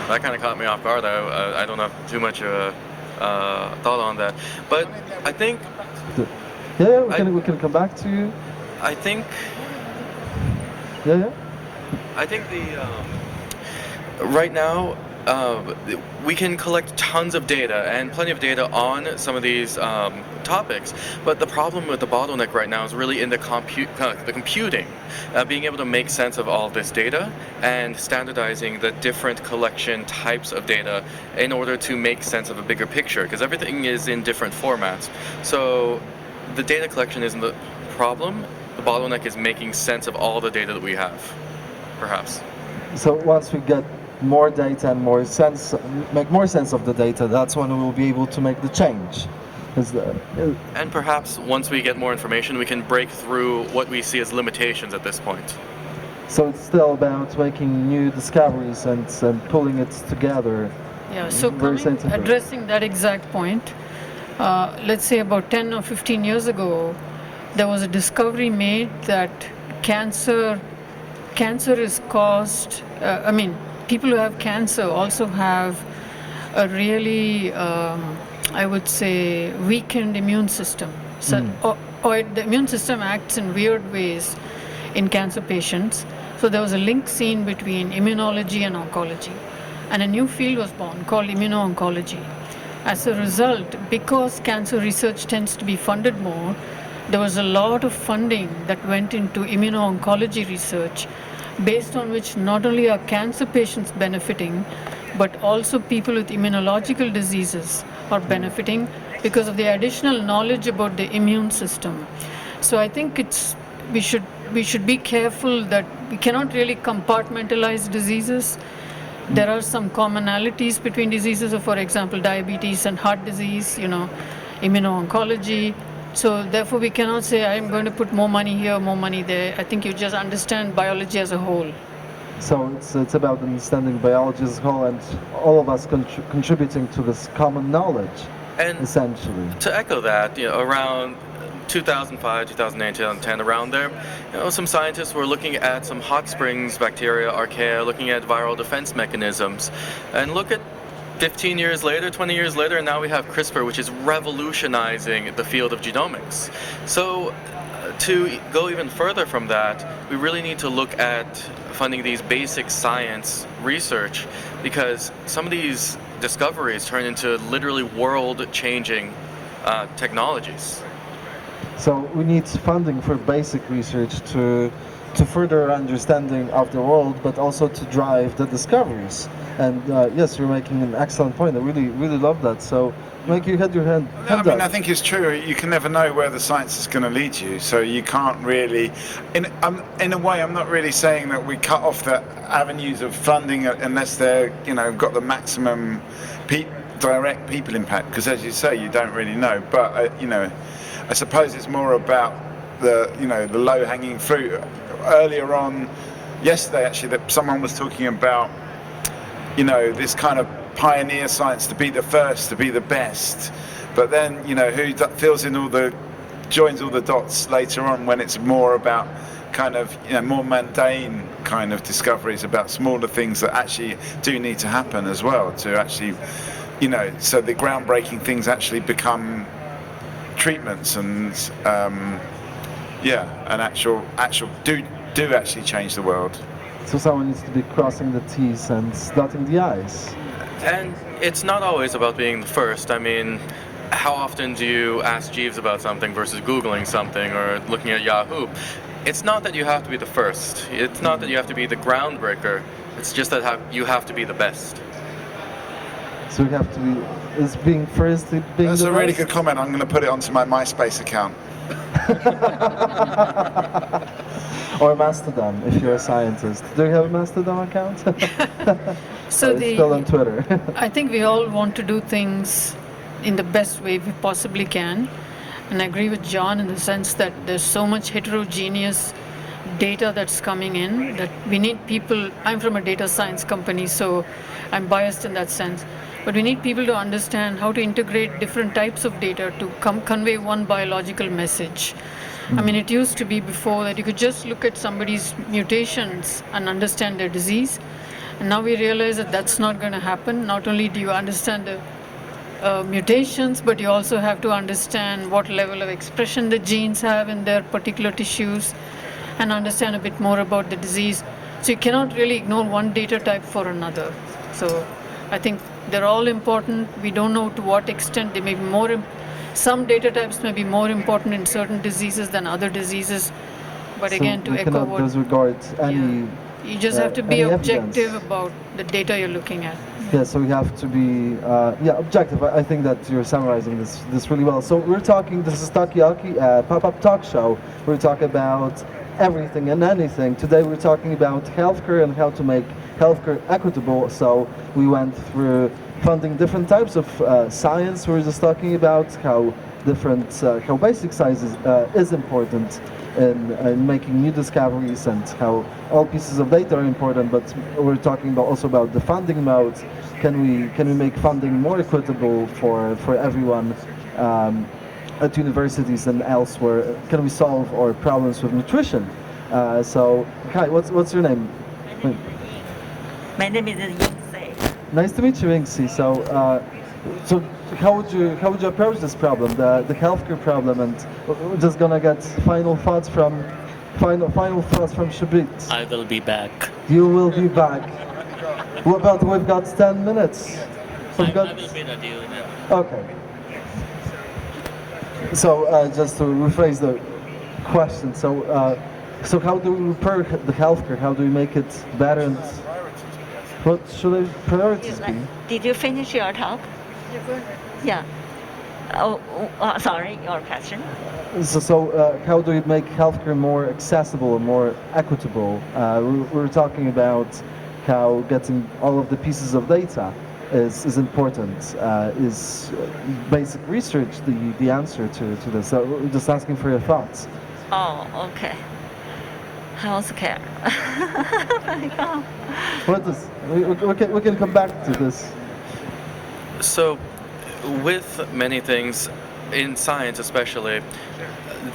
that kind of caught me off guard. I don't have too much thought on that, but I think. Yeah, we can come back to you. I think. Yeah. I think right now, we can collect tons of data and plenty of data on some of these topics, but the problem with the bottleneck right now is really in the computing, being able to make sense of all this data and standardizing the different collection types of data in order to make sense of a bigger picture, because everything is in different formats. So the data collection isn't the problem. The bottleneck is making sense of all the data that we have, perhaps. So once we get more data and make more sense of the data, that's when we will be able to make the change. And perhaps once we get more information, we can break through what we see as limitations at this point. So it's still about making new discoveries and pulling it together. Yeah, so addressing that exact point, let's say about 10 or 15 years ago, there was a discovery made that cancer is caused, people who have cancer also have a really, I would say, weakened immune system. So, or the immune system acts in weird ways in cancer patients. So there was a link seen between immunology and oncology. And a new field was born called immuno-oncology. As a result, because cancer research tends to be funded more, there was a lot of funding that went into immuno-oncology research, based on which not only are cancer patients benefiting, but also people with immunological diseases are benefiting because of the additional knowledge about the immune system. So I think we should be careful that we cannot really compartmentalize diseases. There are some commonalities between diseases, so for example, diabetes and heart disease, immuno-oncology. So therefore, we cannot say, I'm going to put more money here, more money there. I think you just understand biology as a whole. So it's about understanding biology as a whole and all of us contributing to this common knowledge, and essentially. To echo that, around 2005, 2008, 2010, around there, some scientists were looking at some hot springs bacteria, archaea, looking at viral defense mechanisms. And look at 15 years later, 20 years later, and now we have CRISPR, which is revolutionizing the field of genomics. So to go even further from that, we really need to look at funding these basic science research, because some of these discoveries turn into literally world-changing technologies. So we need funding for basic research to further understanding of the world, but also to drive the discoveries. And yes, you're making an excellent point. I really love that. So, Mike, you had your hand up. I think it's true. You can never know where the science is going to lead you. So you can't really, in a way, I'm not really saying that we cut off the avenues of funding unless they're, got the maximum direct people impact. Because as you say, you don't really know. But I suppose it's more about the low-hanging fruit. Earlier on, yesterday actually, that someone was talking about this kind of pioneer science to be the first, to be the best. But then, who fills in joins all the dots later on when it's more about kind of, more mundane kind of discoveries about smaller things that actually do need to happen as well to actually, so the groundbreaking things actually become treatments and, and actual do actually change the world. So someone needs to be crossing the T's and dotting the I's. And it's not always about being the first. I mean, how often do you ask Jeeves about something versus Googling something or looking at Yahoo? It's not that you have to be the first. It's not that you have to be the groundbreaker. It's just that you have to be the best. So you have to be, is being first being That's the a really best? good comment. I'm going to put it onto my MySpace account. Or Mastodon, if you're a scientist. Do you have a Mastodon account? So Or still on Twitter. I think we all want to do things in the best way we possibly can. And I agree with John in the sense that there's so much heterogeneous data that's coming in that we need people. I'm from a data science company, so I'm biased in that sense. But we need people to understand how to integrate different types of data to convey one biological message. I mean, it used to be before that you could just look at somebody's mutations and understand their disease. And now we realize that that's not going to happen. Not only do you understand the mutations, but you also have to understand what level of expression the genes have in their particular tissues and understand a bit more about the disease. So you cannot really ignore one data type for another. So I think they're all important. We don't know to what extent they may be more. Some data types may be more important in certain diseases than other diseases. But again, to echo what disregard any. You just have to be any objective evidence. about the data you're looking at. Yeah, so we have to be objective. I think that you're summarizing this really well. So we're talking, this is Talkaoke, pop-up talk show. We're talking about everything and anything. Today we're talking about healthcare and how to make healthcare equitable. So we went through funding different types of science. We're just talking about how how basic science is important in making new discoveries and how all pieces of data are important, but we're talking also about the funding mode. Can we make funding more equitable for everyone at universities and elsewhere? Can we solve our problems with nutrition? So, Kai, what's your name? My name is Yingse. Nice to meet you, Yingse. So how would you approach this problem, the healthcare problem, and we're just gonna get final thoughts from Shabit. I will be back. You will be back. What about we've got 10 minutes? I will be ready. Okay. So just to rephrase the question, so how do we repair the healthcare? How do we make it better? And what should our priorities be? Did you finish your talk? Yeah. Sorry, your question. So how do we make healthcare more accessible and more equitable? We're talking about how getting all of the pieces of data is important. Is basic research the answer to this? So we're just asking for your thoughts. Oh, okay. Healthcare. We can come back to this. So, with many things, in science especially,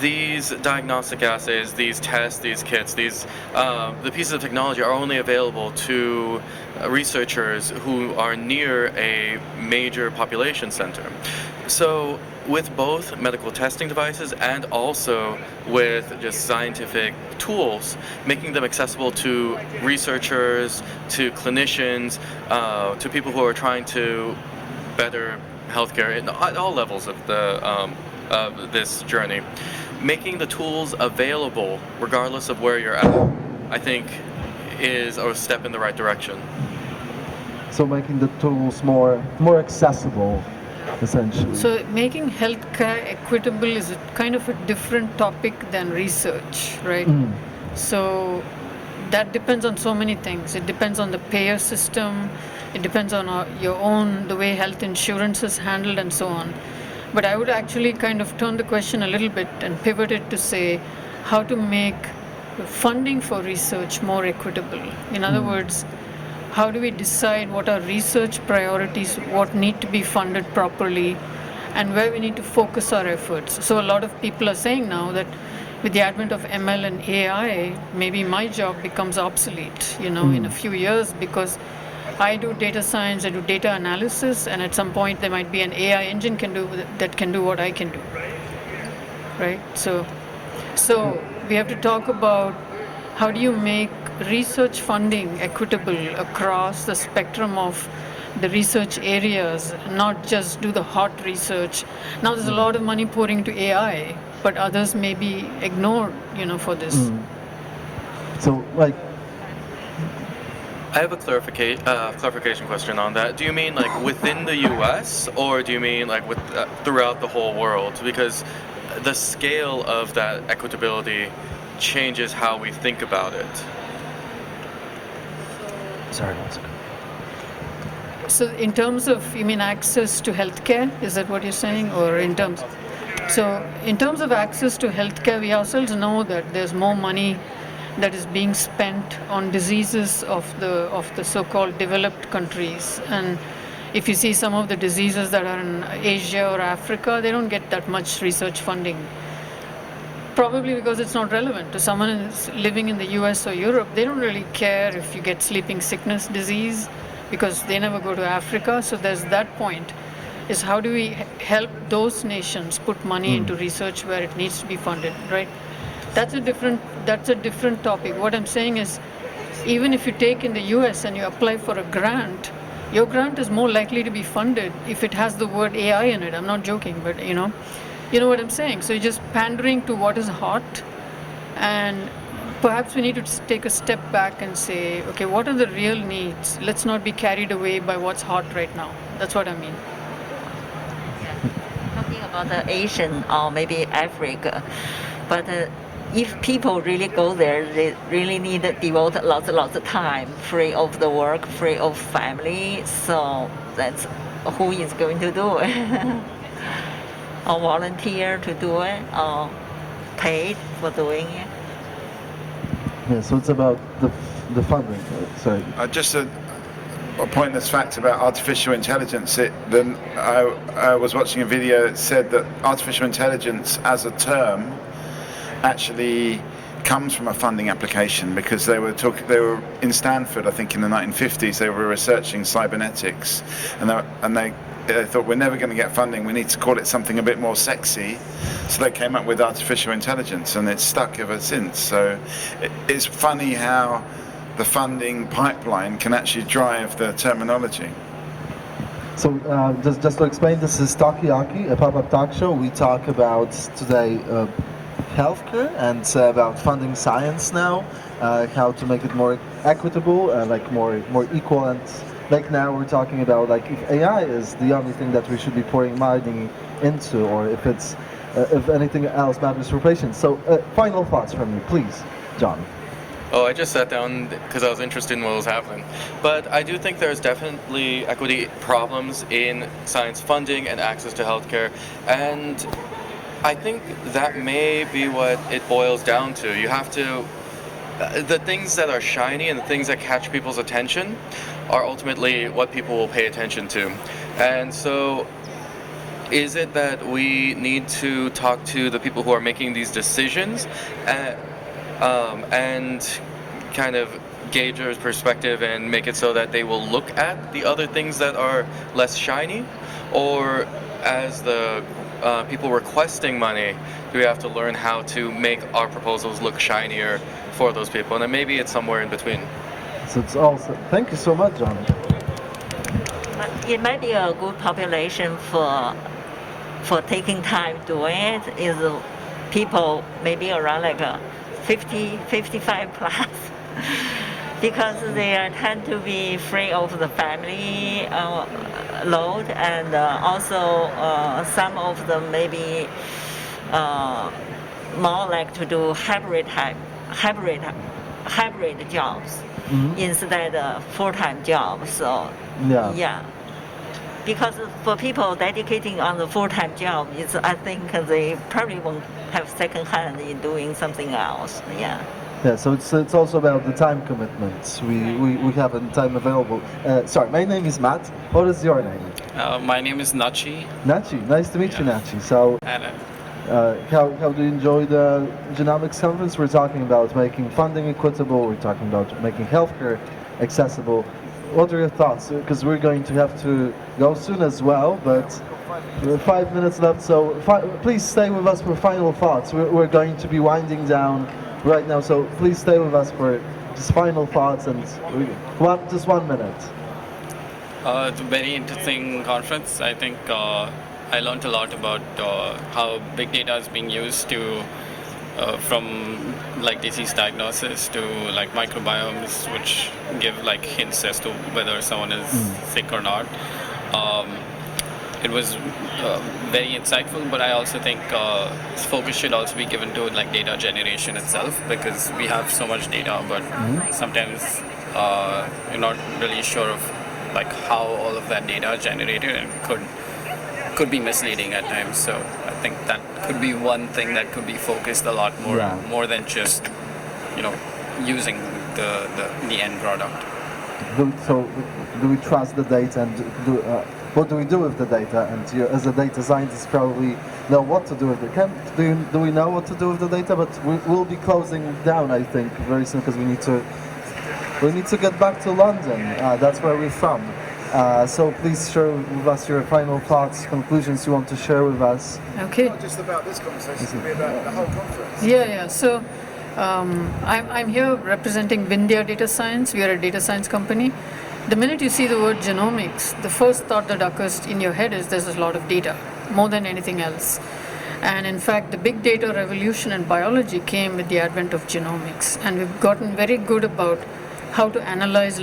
these diagnostic assays, these tests, these kits, the pieces of technology are only available to researchers who are near a major population center. So, with both medical testing devices and also with just scientific tools, making them accessible to researchers, to clinicians, to people who are trying to better healthcare at all levels of this journey. Making the tools available, regardless of where you're at, I think is a step in the right direction. So making the tools more accessible, essentially. So making healthcare equitable is a kind of a different topic than research, right? So that depends on so many things. It depends on the payer system. It depends on the way health insurance is handled and so on. But I would actually kind of turn the question a little bit and pivot it to say how to make funding for research more equitable. In other words, how do we decide what are research priorities, what need to be funded properly, and where we need to focus our efforts. So a lot of people are saying now that with the advent of ML and AI, maybe my job becomes obsolete, in a few years, because I do data science, I do data analysis, and at some point there might be an AI engine that can do what I can do, right? So we have to talk about how do you make research funding equitable across the spectrum of the research areas, not just do the hot research. Now there's a lot of money pouring into AI, but others may be ignored, for this. So, I have a clarification question on that. Do you mean like within the U.S. or do you mean like throughout the whole world? Because the scale of that equitability changes how we think about it. Sorry, one second. So in terms of, you mean access to healthcare? Is that what you're saying? Or in terms of access to healthcare, we ourselves know that there's more money that is being spent on diseases of the so-called developed countries. And if you see some of the diseases that are in Asia or Africa, they don't get that much research funding. Probably because it's not relevant to someone who's living in the US or Europe. They don't really care if you get sleeping sickness disease because they never go to Africa. So there's that point, is how do we help those nations put money into research where it needs to be funded, right? That's a different topic. What I'm saying is, even if you take in the US and you apply for a grant, your grant is more likely to be funded if it has the word AI in it. I'm not joking, but you know what I'm saying. So you're just pandering to what is hot, and perhaps we need to take a step back and say, okay, what are the real needs? Let's not be carried away by what's hot right now. That's what I mean. Talking about the Asian or maybe Africa, but if people really go there, they really need to devote lots of time, free of the work, free of family. So that's who is going to do it? Or volunteer to do it, or paid for doing it. Yeah, so it's about the funding. Sorry. Just a pointless fact about artificial intelligence. I was watching a video that said that artificial intelligence as a term actually comes from a funding application, because they were in Stanford, I think in the 1950s, they were researching cybernetics, and they thought, we're never going to get funding, we need to call it something a bit more sexy, so they came up with artificial intelligence, and it's stuck ever since. So it's funny how the funding pipeline can actually drive the terminology. So just to explain, this is Talkaoke, a pop-up talk show. We talk about today healthcare and about funding science now, how to make it more equitable, like more equal, and like now we're talking about like if AI is the only thing that we should be pouring money into, or if it's if anything else matters for patients. So final thoughts from you, please, John. Oh, I just sat down because I was interested in what was happening. But I do think there's definitely equity problems in science funding and access to healthcare, and I think that may be what it boils down to. You have to, the things that are shiny and the things that catch people's attention are ultimately what people will pay attention to. And so is it that we need to talk to the people who are making these decisions and kind of gauge their perspective and make it so that they will look at the other things that are less shiny? Or as the people requesting money, do we have to learn how to make our proposals look shinier for those people? And then maybe it's somewhere in between. So it's also, thank you so much, John. It might be a good population for taking time doing it is people maybe around like 50, 55 plus, because they tend to be free of the family load, and also some of them maybe more like to do hybrid jobs instead of full-time jobs. So yeah. Because for people dedicating on the full-time job, I think they probably won't have second hand in doing something else. Yeah. Yeah, so it's also about the time commitments we have and time available. Sorry, my name is Matt. What is your name? My name is Nachi. Nachi, nice to meet you, Nachi. So, how do you enjoy the Genomics conference? We're talking about making funding equitable. We're talking about making healthcare accessible. What are your thoughts? Because we're going to have to go soon as well, but 5 minutes left. So please stay with us for final thoughts. We're going to be winding down right now, so please stay with us for just final thoughts and just 1 minute. It's a very interesting conference. I think I learned a lot about how big data is being used to from like disease diagnosis to like microbiomes, which give like hints as to whether someone is sick or not. It was very insightful, but I also think focus should also be given to like data generation itself, because we have so much data, but sometimes you're not really sure of like how all of that data is generated, and could be misleading at times. So I think that could be one thing that could be focused a lot more than just using the end product. So do we trust the data, and what do we do with the data? And you, as a data scientist, probably know what to do with it. Do we know what to do with the data? But we'll be closing down, I think, very soon, because we need to get back to London. That's where we're from. So please share with us your final thoughts, conclusions you want to share with us. Okay. Not just about this conversation, it's going to be about the whole conference. Yeah. So I'm here representing Vindhya Data Science. We are a data science company. The minute you see the word genomics, the first thought that occurs in your head is there's a lot of data, more than anything else. And in fact, the big data revolution in biology came with the advent of genomics. And we've gotten very good about how to analyze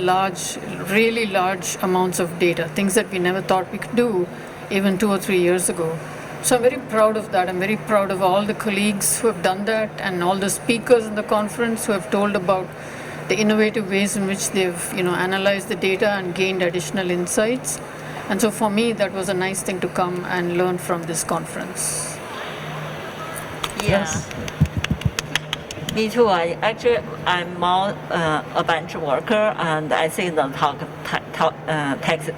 really large amounts of data, things that we never thought we could do even 2 or 3 years ago. So I'm very proud of that. I'm very proud of all the colleagues who have done that, and all the speakers in the conference who have told about the innovative ways in which they've analyzed the data and gained additional insights. And so for me, that was a nice thing to come and learn from this conference. Yes. Me too. I'm more a bench worker, and I think the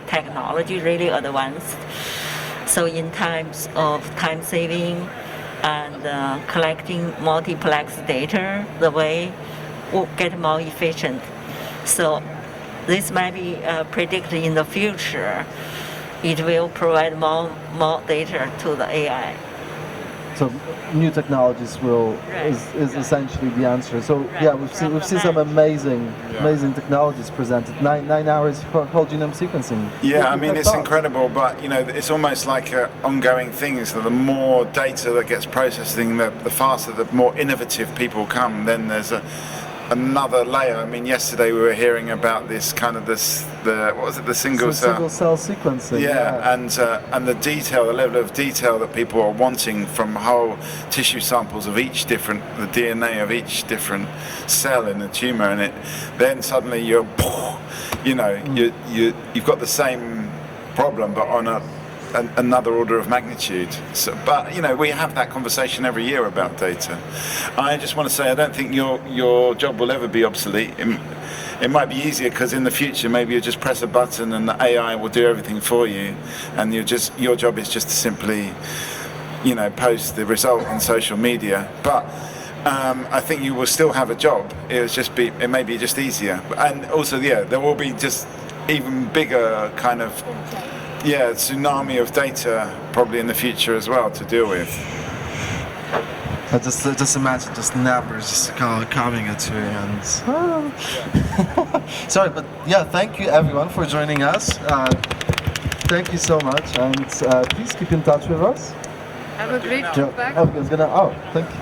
technology really advanced. So in times of time saving and collecting multiplex data, the way will get more efficient. So this might be predicted in the future. It will provide more data to the AI. So new technologies is essentially the answer. So yeah, we've seen some amazing technologies presented. 9 hours for whole genome sequencing. Yeah, I mean it's incredible, but it's almost like an ongoing thing. So the more data that gets processing, the faster, the more innovative people come. Then there's another layer. I mean, yesterday we were hearing about this kind of the single cell sequencing. Yeah, and the detail, the level of detail that people are wanting from whole tissue samples of the DNA of each different cell in the tumor, and then suddenly you've got the same problem, but on another order of magnitude. So, but we have that conversation every year about data. I just want to say I don't think your job will ever be obsolete. It might be easier because in the future maybe you just press a button and the AI will do everything for you, and your job is just to simply post the result on social media. But I think you will still have a job. It may be just easier, and also there will be just even bigger kind of tsunami of data probably in the future as well to deal with. I just imagine just numbers just coming at you and sorry, but thank you everyone for joining us. Thank you so much, and please keep in touch with us. Have a great trip back. Thank you.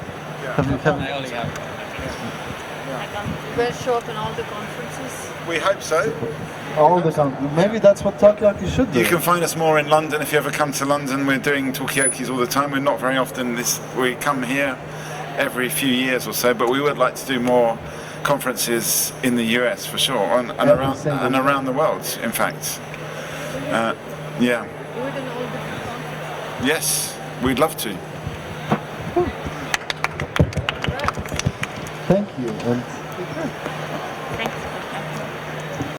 Have you will show up in all the conferences? We hope so. Maybe that's what Talkaoke should do. You can find us more in London if you ever come to London. We're doing Talkaokes all the time. We're not very often we come here every few years or so, but we would like to do more conferences in the US for sure, and around the world, in fact. Yes, we'd love to. Thank you. And Thank you.